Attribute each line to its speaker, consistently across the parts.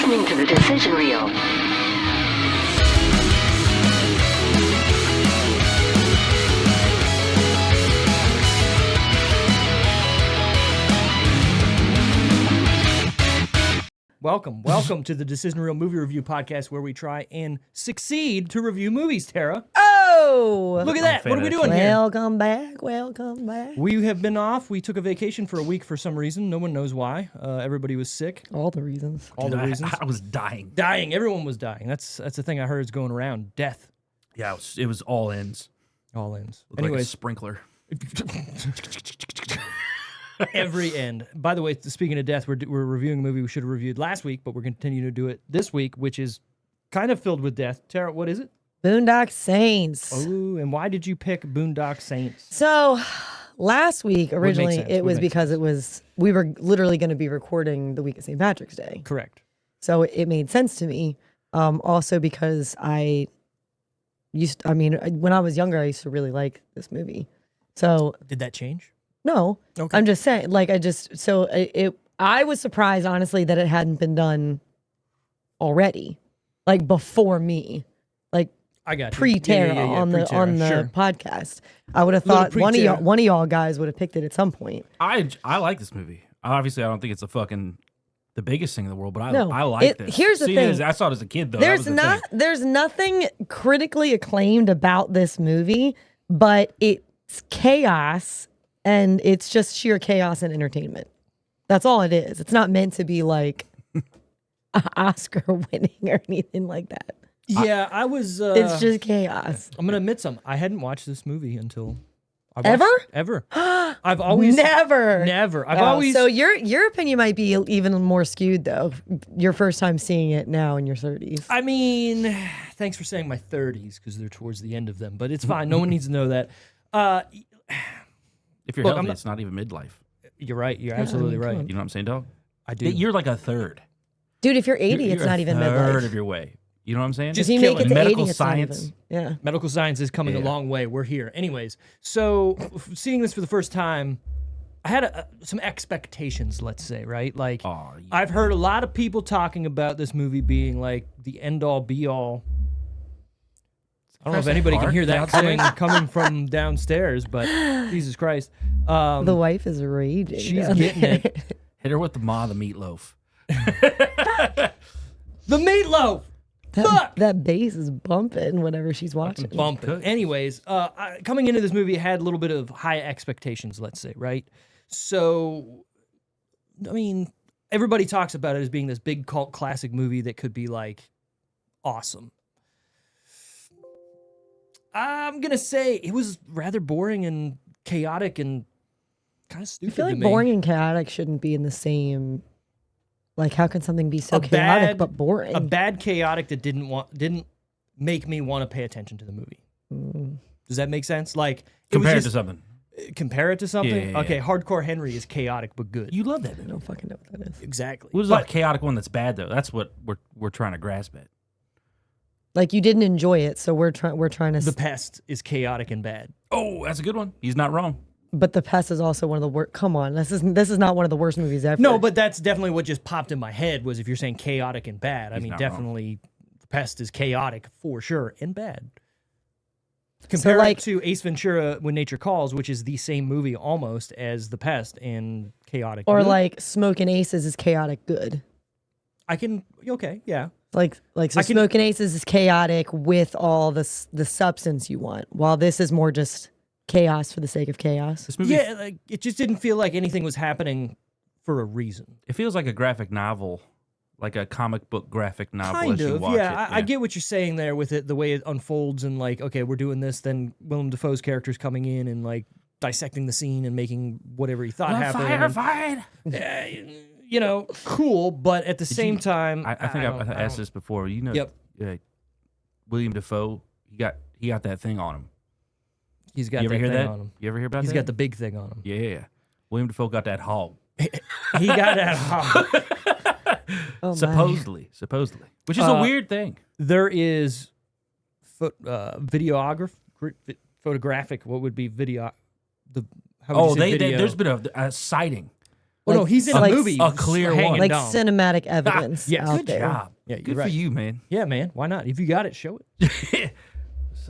Speaker 1: listening to the decision reel.
Speaker 2: Welcome to the Decision Reel Movie Review Podcast, where we try and succeed to review movies, Tara.
Speaker 3: Oh!
Speaker 2: Look at that. What are we doing here?
Speaker 3: Welcome back.
Speaker 2: We have been off. We took a vacation for a week for some reason. No one knows why. Everybody was sick.
Speaker 3: All the reasons.
Speaker 2: All the reasons.
Speaker 4: I was dying.
Speaker 2: Everyone was dying. That's the thing I heard is going around. Death.
Speaker 4: Yeah, it was all ends.
Speaker 2: All ends.
Speaker 4: Looked like a
Speaker 2: Anyways.
Speaker 4: sprinkler.
Speaker 2: Every end. By the way, speaking of death, we're reviewing a movie we should have reviewed last week, but we're going to continue to do it this week, which is kind of filled with death. Tara, what is it?
Speaker 3: Boondock Saints.
Speaker 2: Oh, and why did you pick Boondock Saints?
Speaker 3: So, last week, originally,
Speaker 2: sense?
Speaker 3: it
Speaker 2: Would
Speaker 3: was
Speaker 2: make
Speaker 3: because we were literally going to be recording the week of St. Patrick's Day.
Speaker 2: Correct.
Speaker 3: So, it made sense to me. Also because when I was younger, I used to really like this movie. So,
Speaker 2: Did that change?
Speaker 3: no,
Speaker 2: Okay.
Speaker 3: I'm just saying, I was surprised, honestly, that it hadn't been done already, like before me, like
Speaker 2: I got you.
Speaker 3: pre-Tara
Speaker 2: Yeah,
Speaker 3: on the
Speaker 2: pre-Tara,
Speaker 3: on the
Speaker 2: sure.
Speaker 3: podcast. I would have
Speaker 2: Little
Speaker 3: thought one
Speaker 2: pre-Tara.
Speaker 3: of y'all guys would have picked it at some point.
Speaker 4: I like this movie. Obviously, I don't think it's the biggest thing in the world, but
Speaker 3: No,
Speaker 4: I like this.
Speaker 3: here's the
Speaker 4: See,
Speaker 3: thing.
Speaker 4: I saw it as a kid, though.
Speaker 3: There's
Speaker 4: That was the thing.
Speaker 3: there's nothing critically acclaimed about this movie, but it's chaos, and it's just sheer chaos and entertainment. That's all it is. It's not meant to be like Oscar winning or anything like that.
Speaker 2: Yeah, I was.
Speaker 3: It's just chaos.
Speaker 2: I'm gonna admit something. I hadn't watched this movie until.
Speaker 3: Ever?
Speaker 2: I've always
Speaker 3: Never.
Speaker 2: I've
Speaker 3: Oh,
Speaker 2: always.
Speaker 3: So your opinion might be even more skewed though. Your first time seeing it now in your 30s.
Speaker 2: I mean, thanks for saying my 30s because they're towards the end of them, but it's fine. No one needs to know that.
Speaker 4: If you're
Speaker 2: Look,
Speaker 4: healthy,
Speaker 2: I'm not-
Speaker 4: it's not even midlife.
Speaker 2: You're right. You're absolutely
Speaker 3: come
Speaker 2: right.
Speaker 3: on.
Speaker 4: You know what I'm saying, dog?
Speaker 2: I do.
Speaker 4: You're like a third.
Speaker 3: Dude, if you're 80,
Speaker 4: You're
Speaker 3: it's
Speaker 4: a
Speaker 3: not even
Speaker 4: third
Speaker 3: midlife.
Speaker 4: of your way. You know what I'm saying?
Speaker 3: If you make it to
Speaker 4: medical
Speaker 3: 80, it's
Speaker 4: science.
Speaker 3: not even. Yeah.
Speaker 2: Medical science is coming a
Speaker 4: Yeah.
Speaker 2: long way. We're here. Anyways, so seeing this for the first time, I had some expectations, let's say, right? Like,
Speaker 4: Aw, yeah.
Speaker 2: I've heard a lot of people talking about this movie being like the end-all, be-all. I don't know if
Speaker 4: Press
Speaker 2: anybody can
Speaker 4: hard
Speaker 2: hear that
Speaker 4: downstairs.
Speaker 2: coming from downstairs, but Jesus Christ.
Speaker 3: The wife is raging.
Speaker 2: she's
Speaker 3: down
Speaker 2: getting
Speaker 3: there.
Speaker 2: it.
Speaker 4: Hit her with the meatloaf.
Speaker 2: The meatloaf! Fuck!
Speaker 3: That bass is bumping whenever she's watching.
Speaker 2: Bumping. Anyways, coming into this movie, I had a little bit of high expectations, let's say, right? So, I mean, everybody talks about it as being this big cult classic movie that could be, like, awesome. I'm going to say it was rather boring and chaotic and kind of
Speaker 3: I
Speaker 2: stupid
Speaker 3: feel
Speaker 2: to
Speaker 3: like
Speaker 2: me.
Speaker 3: boring and chaotic shouldn't be in the same. Like, how can something be so
Speaker 2: A
Speaker 3: chaotic
Speaker 2: bad-
Speaker 3: but boring?
Speaker 2: A bad chaotic that didn't make me want to pay attention to the movie. Does that make sense? Like, it was
Speaker 4: Compared to
Speaker 2: just-
Speaker 4: something.
Speaker 2: Compare it to something?
Speaker 4: Yeah.
Speaker 2: Okay, Hardcore Henry is chaotic but good.
Speaker 4: You love that
Speaker 3: I
Speaker 4: movie.
Speaker 3: don't fucking know what that is.
Speaker 2: Exactly.
Speaker 4: What was
Speaker 2: But
Speaker 4: that chaotic one that's bad, though? That's what we're trying to grasp at.
Speaker 3: Like, you didn't enjoy it, so we're trying to.
Speaker 2: The Pest is chaotic and bad.
Speaker 4: Oh, that's a good one. He's not wrong.
Speaker 3: But The Pest is also one of the worst. Come on, this is not one of the worst movies ever.
Speaker 2: No, but that's definitely what just popped in my head was if you're saying chaotic and bad. I mean,
Speaker 4: not wrong.
Speaker 2: definitely The Pest is chaotic for sure and bad. Compare
Speaker 3: like-
Speaker 2: it to Ace Ventura When Nature Calls, which is the same movie almost as The Pest and chaotic.
Speaker 3: or
Speaker 2: good.
Speaker 3: like Smoking Aces is chaotic good.
Speaker 2: I can, okay, yeah.
Speaker 3: So Smoking Aces is chaotic with all the substance you want, while this is more just chaos for the sake of chaos.
Speaker 4: This movie,
Speaker 2: Yeah, like, it just didn't feel like anything was happening for a reason.
Speaker 4: it feels like a graphic novel, like a comic book graphic novel.
Speaker 2: Kind
Speaker 4: as you
Speaker 2: of,
Speaker 4: watch
Speaker 2: yeah.
Speaker 4: it.
Speaker 2: I get what you're saying there with it, the way it unfolds, and like, okay, we're doing this, then Willem Dafoe's character's coming in and like dissecting the scene and making whatever he thought happened.
Speaker 4: Firefight.
Speaker 2: You know, cool, but at the same
Speaker 4: you-
Speaker 2: time,
Speaker 4: I think
Speaker 2: don't-
Speaker 4: I've
Speaker 2: I
Speaker 4: asked
Speaker 2: don't-
Speaker 4: this before. You know,
Speaker 2: Yep.
Speaker 4: William Dafoe. He got that thing on him.
Speaker 2: He's got
Speaker 4: You ever
Speaker 2: that
Speaker 4: hear
Speaker 2: thing
Speaker 4: that?
Speaker 2: on him.
Speaker 4: You ever hear about
Speaker 2: He's
Speaker 4: that?
Speaker 2: got the big thing on him.
Speaker 4: Yeah. William Dafoe got that hog.
Speaker 2: He got that.
Speaker 3: Oh, my.
Speaker 4: Supposedly, which is a weird thing.
Speaker 2: There is photographic. What would be video? How would you say video?
Speaker 4: There's been a sighting
Speaker 2: Oh no, he's in a
Speaker 3: like,
Speaker 2: movie.
Speaker 4: a clear
Speaker 2: hanging
Speaker 4: one.
Speaker 3: like
Speaker 2: down.
Speaker 3: cinematic evidence
Speaker 2: yes.
Speaker 3: out
Speaker 4: Good
Speaker 3: there.
Speaker 4: job.
Speaker 2: Yeah, you're
Speaker 4: Good for
Speaker 2: right.
Speaker 4: you, man.
Speaker 2: Yeah, man. Why not? If you got it, show it.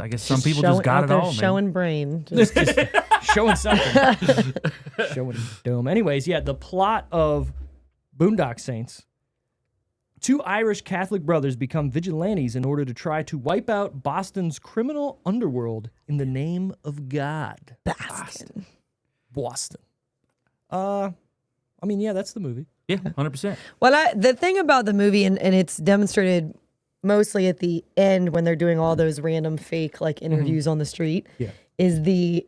Speaker 4: I guess some people just got it all, man.
Speaker 3: Showing brain. Just-
Speaker 2: Showing something. Showing dome. Anyways, yeah, the plot of Boondock Saints. 2 Irish Catholic brothers become vigilantes in order to try to wipe out Boston's criminal underworld in the name of God.
Speaker 3: Baskin.
Speaker 2: Boston. I mean, yeah, that's the movie.
Speaker 4: Yeah, 100%.
Speaker 3: Well, the thing about the movie, and it's demonstrated mostly at the end when they're doing all those random fake like interviews on the street,
Speaker 2: Yeah.
Speaker 3: is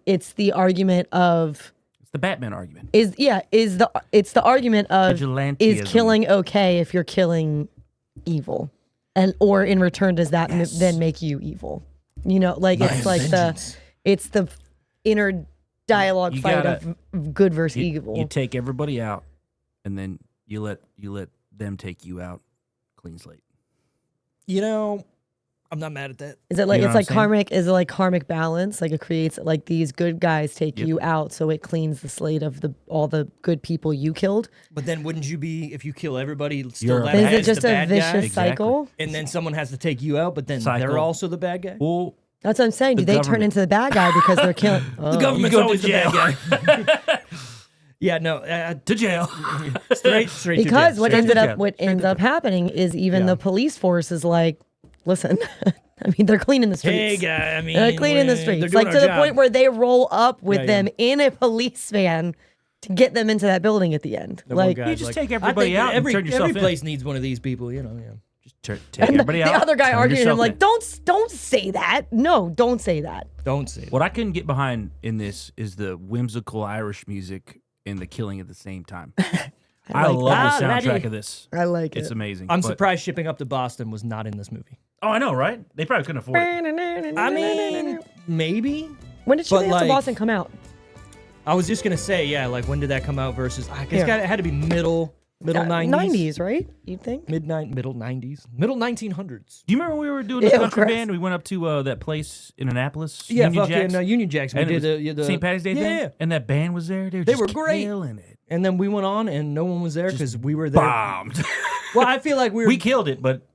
Speaker 3: it's the argument of
Speaker 4: It's the Batman argument.
Speaker 3: it's the argument of
Speaker 4: Vigilantism.
Speaker 3: is killing okay if you're killing evil, and or in return does that then make you evil? You know, like it's like
Speaker 2: vengeance.
Speaker 3: it's the inner dialogue
Speaker 4: You
Speaker 3: fight
Speaker 4: gotta-
Speaker 3: of good versus evil.
Speaker 4: You take everybody out, and then you let them take you out. Clean slate.
Speaker 2: You know, I'm not mad at that.
Speaker 3: Is it like
Speaker 4: You know
Speaker 3: it's
Speaker 4: what
Speaker 3: like
Speaker 4: I'm saying?
Speaker 3: karmic? Is it like karmic balance? Like it creates like these good guys take
Speaker 4: Yep.
Speaker 3: you out, so it cleans the slate of all the good people you killed.
Speaker 2: But then wouldn't you be, if you kill everybody, still
Speaker 4: You're a
Speaker 2: that
Speaker 4: bad-
Speaker 3: Is it
Speaker 2: as
Speaker 3: just
Speaker 2: the
Speaker 3: a
Speaker 2: bad
Speaker 3: vicious
Speaker 2: guy?
Speaker 4: Exactly.
Speaker 3: cycle?
Speaker 2: And then someone has to take you out, but then
Speaker 4: Cycle.
Speaker 2: they're also the bad guy?
Speaker 4: Well,
Speaker 3: That's what I'm saying. Do
Speaker 4: The
Speaker 3: they turn
Speaker 4: government.
Speaker 3: into the bad guy because they're killing? Oh.
Speaker 2: The government's
Speaker 4: You go
Speaker 2: always
Speaker 4: to
Speaker 2: the bad
Speaker 4: jail.
Speaker 2: guy. Yeah, no.
Speaker 4: to jail.
Speaker 2: Straight to
Speaker 3: Because
Speaker 2: jail.
Speaker 3: what
Speaker 2: Straight
Speaker 3: ended
Speaker 2: to
Speaker 3: up
Speaker 2: jail.
Speaker 3: what ends up happening is even
Speaker 2: Yeah.
Speaker 3: the police force is like, listen, I mean they're cleaning the
Speaker 2: Hey,
Speaker 3: streets.
Speaker 2: guy, I mean,
Speaker 3: They're cleaning the
Speaker 2: they're
Speaker 3: streets,
Speaker 2: doing
Speaker 3: like
Speaker 2: our
Speaker 3: to the
Speaker 2: job.
Speaker 3: point where they roll up with
Speaker 2: Yeah,
Speaker 3: them in a police van to get them into that building at the end.
Speaker 2: The one
Speaker 3: Like,
Speaker 2: guy's
Speaker 4: You just
Speaker 2: like,
Speaker 4: take
Speaker 2: I
Speaker 4: everybody
Speaker 2: think
Speaker 4: out and
Speaker 2: Every
Speaker 4: turn yourself
Speaker 2: every
Speaker 4: in.
Speaker 2: place needs one of these people, you know. Yeah.
Speaker 4: Just take
Speaker 3: and
Speaker 4: everybody
Speaker 3: the
Speaker 4: out.
Speaker 3: other guy
Speaker 4: turn
Speaker 3: arguing him
Speaker 4: yourself
Speaker 3: like,
Speaker 4: in.
Speaker 3: don't say that. No, don't say that.
Speaker 2: Don't say that.
Speaker 4: What I couldn't get behind in this is the whimsical Irish music and the killing at the same time. I
Speaker 3: like
Speaker 4: love the
Speaker 2: that.
Speaker 4: soundtrack of this.
Speaker 3: I like
Speaker 4: It's
Speaker 3: it.
Speaker 4: amazing.
Speaker 2: I'm
Speaker 4: but-
Speaker 2: surprised Shipping Up to Boston was not in this movie.
Speaker 4: Oh, I know, right? They probably couldn't afford it.
Speaker 2: I mean, maybe.
Speaker 3: when did
Speaker 2: but
Speaker 3: Shipping Up to
Speaker 2: like-
Speaker 3: Boston come out?
Speaker 2: I was just gonna say, yeah, like when did that come out versus? I guess
Speaker 3: Yeah.
Speaker 2: it had to be middle 90s.
Speaker 3: 90s, right? You'd think.
Speaker 2: Middle 90s, middle 1900s.
Speaker 4: Do you remember when we were doing the
Speaker 3: Ew,
Speaker 4: country
Speaker 3: gross.
Speaker 4: band? We went up to that place in Annapolis.
Speaker 2: Yeah,
Speaker 4: Union
Speaker 2: fucking
Speaker 4: Jacks,
Speaker 2: Union Jacks. We
Speaker 4: and
Speaker 2: did
Speaker 4: it was
Speaker 2: the
Speaker 4: St. Patty's Day
Speaker 2: yeah,
Speaker 4: thing,
Speaker 2: yeah.
Speaker 4: and that band was there. They
Speaker 2: They
Speaker 4: just
Speaker 2: were great.
Speaker 4: killing it.
Speaker 2: And then we went on, and no one was there because we were there.
Speaker 4: Bombed.
Speaker 2: Well, I feel like
Speaker 4: we killed it, but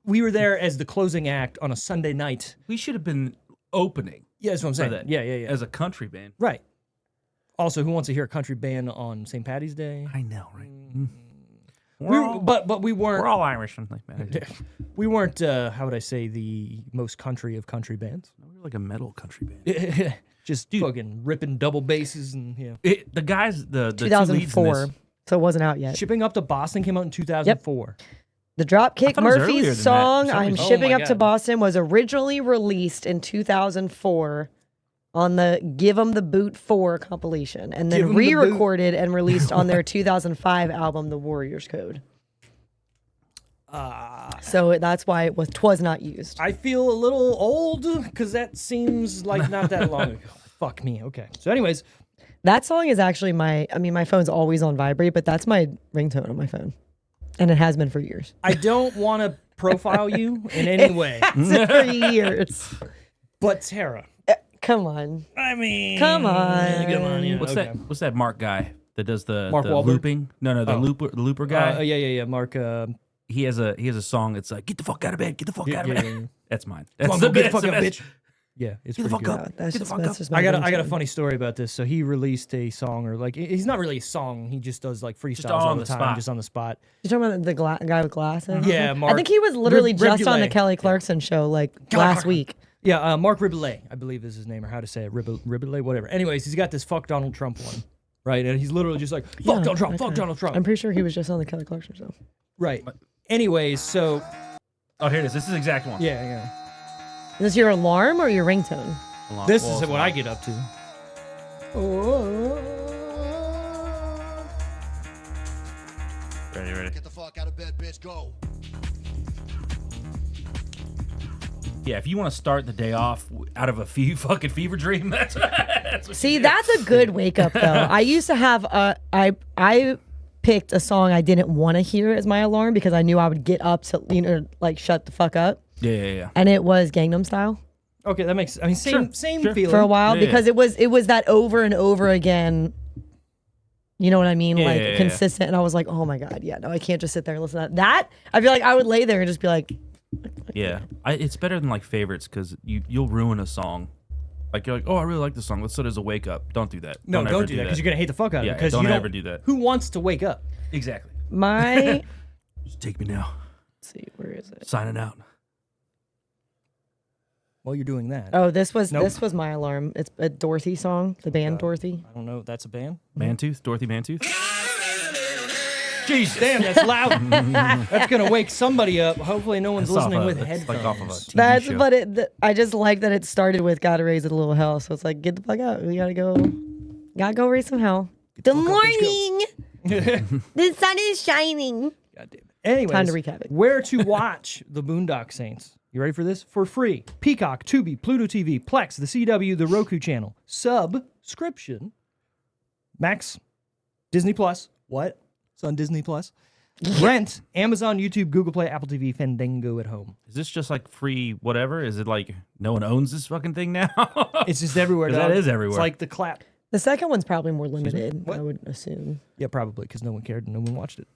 Speaker 2: we were there as the closing act on a Sunday night.
Speaker 4: we should have been opening
Speaker 2: Yeah, that's what I'm
Speaker 4: for
Speaker 2: saying.
Speaker 4: that.
Speaker 2: Yeah.
Speaker 4: As a country band.
Speaker 2: Right. Also, who wants to hear a country band on St. Patty's Day?
Speaker 4: I know, right?
Speaker 2: But we
Speaker 4: we're
Speaker 2: weren't.
Speaker 4: all Irish. Something like that.
Speaker 2: We weren't. How would I say the most country of country bands?
Speaker 4: We're like a metal country band.
Speaker 2: Just fucking ripping double basses and yeah.
Speaker 4: The guys, the two leads in
Speaker 3: 2004,
Speaker 4: this,
Speaker 3: so it wasn't out yet.
Speaker 2: Shipping Up to Boston came out in 2004.
Speaker 3: The Dropkick
Speaker 4: thought it was earlier
Speaker 3: Murphys
Speaker 4: than that for
Speaker 3: song,
Speaker 4: some
Speaker 3: I'm
Speaker 4: reason.
Speaker 2: Oh
Speaker 3: Shipping
Speaker 2: my
Speaker 3: Up to
Speaker 2: God.
Speaker 3: Boston, was originally released in 2004 on the Give 'em the Boot 4 compilation, and
Speaker 2: Give
Speaker 3: then
Speaker 2: 'em the boot.
Speaker 3: re-recorded and released on their 2005 album, The Warrior's Code. So that's why twas not used.
Speaker 2: I feel a little old because that seems like not that long ago. Fuck me. Okay. So, anyways,
Speaker 3: That song is actually my phone's always on vibrate, but that's my ringtone on my phone. And it has been for years.
Speaker 2: I don't want to profile you in any way,
Speaker 3: For years.
Speaker 2: but Tara.
Speaker 3: Come on.
Speaker 2: I mean,
Speaker 3: Come on.
Speaker 2: Yeah,
Speaker 4: what's
Speaker 2: okay.
Speaker 4: that? What's that Mark guy that does the
Speaker 2: Mark Wahlberg?
Speaker 4: looping? No, the
Speaker 2: Oh.
Speaker 4: looper guy.
Speaker 2: Yeah. Mark.
Speaker 4: He has a song that's like, get the fuck out of bed, get the fuck out of bed.
Speaker 2: yeah.
Speaker 4: That's mine.
Speaker 2: Come
Speaker 4: That's
Speaker 2: on,
Speaker 4: the
Speaker 2: go get the
Speaker 4: best,
Speaker 2: fuck
Speaker 4: the
Speaker 2: up,
Speaker 4: best.
Speaker 2: bitch. Yeah, it's
Speaker 4: Get the
Speaker 2: pretty
Speaker 4: fuck
Speaker 2: good.
Speaker 4: up.
Speaker 3: That's
Speaker 4: Get the
Speaker 3: just,
Speaker 4: fuck
Speaker 3: that's
Speaker 4: up.
Speaker 3: just my
Speaker 2: I got a
Speaker 3: ringtone.
Speaker 2: funny story about this. So he released a song, or like he's not really a song. He just does like freestyles all
Speaker 4: on
Speaker 2: the
Speaker 4: the
Speaker 2: time,
Speaker 4: spot.
Speaker 2: just on the spot.
Speaker 3: You talking about the guy with glasses?
Speaker 2: Yeah, Mark.
Speaker 3: I think he was literally just on the
Speaker 2: Riboulet.
Speaker 3: Kelly Clarkson show like last week.
Speaker 2: Yeah, Mark Riboulet, I believe is his name, or how to say it, Riboulet, whatever. Anyways, he's got this "fuck Donald Trump" one, right? And he's literally just like "fuck Donald Trump, fuck
Speaker 3: okay.
Speaker 2: Donald Trump."
Speaker 3: I'm pretty sure he was just on the Kelly Clarkson show.
Speaker 2: Right. Anyways, so
Speaker 4: Oh, here it is. This is the exact one.
Speaker 2: yeah.
Speaker 3: Is this your alarm or your ringtone?
Speaker 2: This is what I get up to.
Speaker 4: Ready.
Speaker 1: Get the fuck out of bed, bitch. Go.
Speaker 4: Yeah, if you want to start the day off out of a fucking fever dream, that's what
Speaker 3: See,
Speaker 4: you do.
Speaker 3: that's a good wake up though. I used to have I picked a song I didn't want to hear as my alarm because I knew I would get up to like shut the fuck up,
Speaker 4: Yeah.
Speaker 3: and it was Gangnam Style
Speaker 2: Okay, that makes. I mean, same
Speaker 4: Sure.
Speaker 2: feeling.
Speaker 3: for a while
Speaker 4: Yeah.
Speaker 3: because it was that over and over again. You know what I mean?
Speaker 4: Yeah,
Speaker 3: Like
Speaker 4: yeah.
Speaker 3: consistent. And I was like, oh my God, yeah, no, I can't just sit there and listen to that. That, I feel like I would lay there and just be like,
Speaker 4: Yeah, it's better than like favorites because you'll ruin a song. Like you're like, oh, I really like this song. Let's set it as a wake up. Don't do that.
Speaker 2: No,
Speaker 4: ever
Speaker 2: don't do that because you're gonna hate the fuck out of it. Because
Speaker 4: don't
Speaker 2: you
Speaker 4: ever do that.
Speaker 2: Who wants to wake up?
Speaker 4: Exactly.
Speaker 3: my,
Speaker 4: Just take me now.
Speaker 3: let's see, where is it?
Speaker 4: Signing out.
Speaker 2: While you're doing that,
Speaker 3: Oh, this was
Speaker 2: Nope.
Speaker 3: my alarm. It's a Dorothy song, the band Dorothy.
Speaker 2: I don't know. That's a band.
Speaker 4: Mantooth, Dorothy Mantooth. Jesus.
Speaker 2: Damn, that's loud. That's gonna wake somebody up. Hopefully, no one's
Speaker 4: It's off
Speaker 2: listening
Speaker 4: a-
Speaker 2: with
Speaker 4: it's
Speaker 2: headphones.
Speaker 4: like off of a TV
Speaker 3: That's
Speaker 4: show.
Speaker 3: but I just like that it started with "Gotta raise a little hell," so it's like get the fuck out. We gotta go raise some hell. Good
Speaker 2: fuck up, bitch,
Speaker 3: morning. The sun is shining.
Speaker 2: God damn it. Anyways,
Speaker 3: Time to recap it.
Speaker 2: Where to watch the Boondock Saints? You ready for this? For free. Peacock, Tubi, Pluto TV, Plex, the CW, the Roku channel. Subscription. Max, Disney Plus. What? It's on Disney Plus. Rent, Amazon, YouTube, Google Play, Apple TV, Fandango at home.
Speaker 4: Is this just like free whatever? Is it like no one owns this fucking thing now?
Speaker 2: It's just everywhere.
Speaker 4: 'Cause that
Speaker 2: dog.
Speaker 4: is everywhere.
Speaker 2: It's like the clap.
Speaker 3: The second one's probably more limited.
Speaker 2: What?
Speaker 3: I would assume.
Speaker 2: Yeah, probably because no one cared and no one watched it.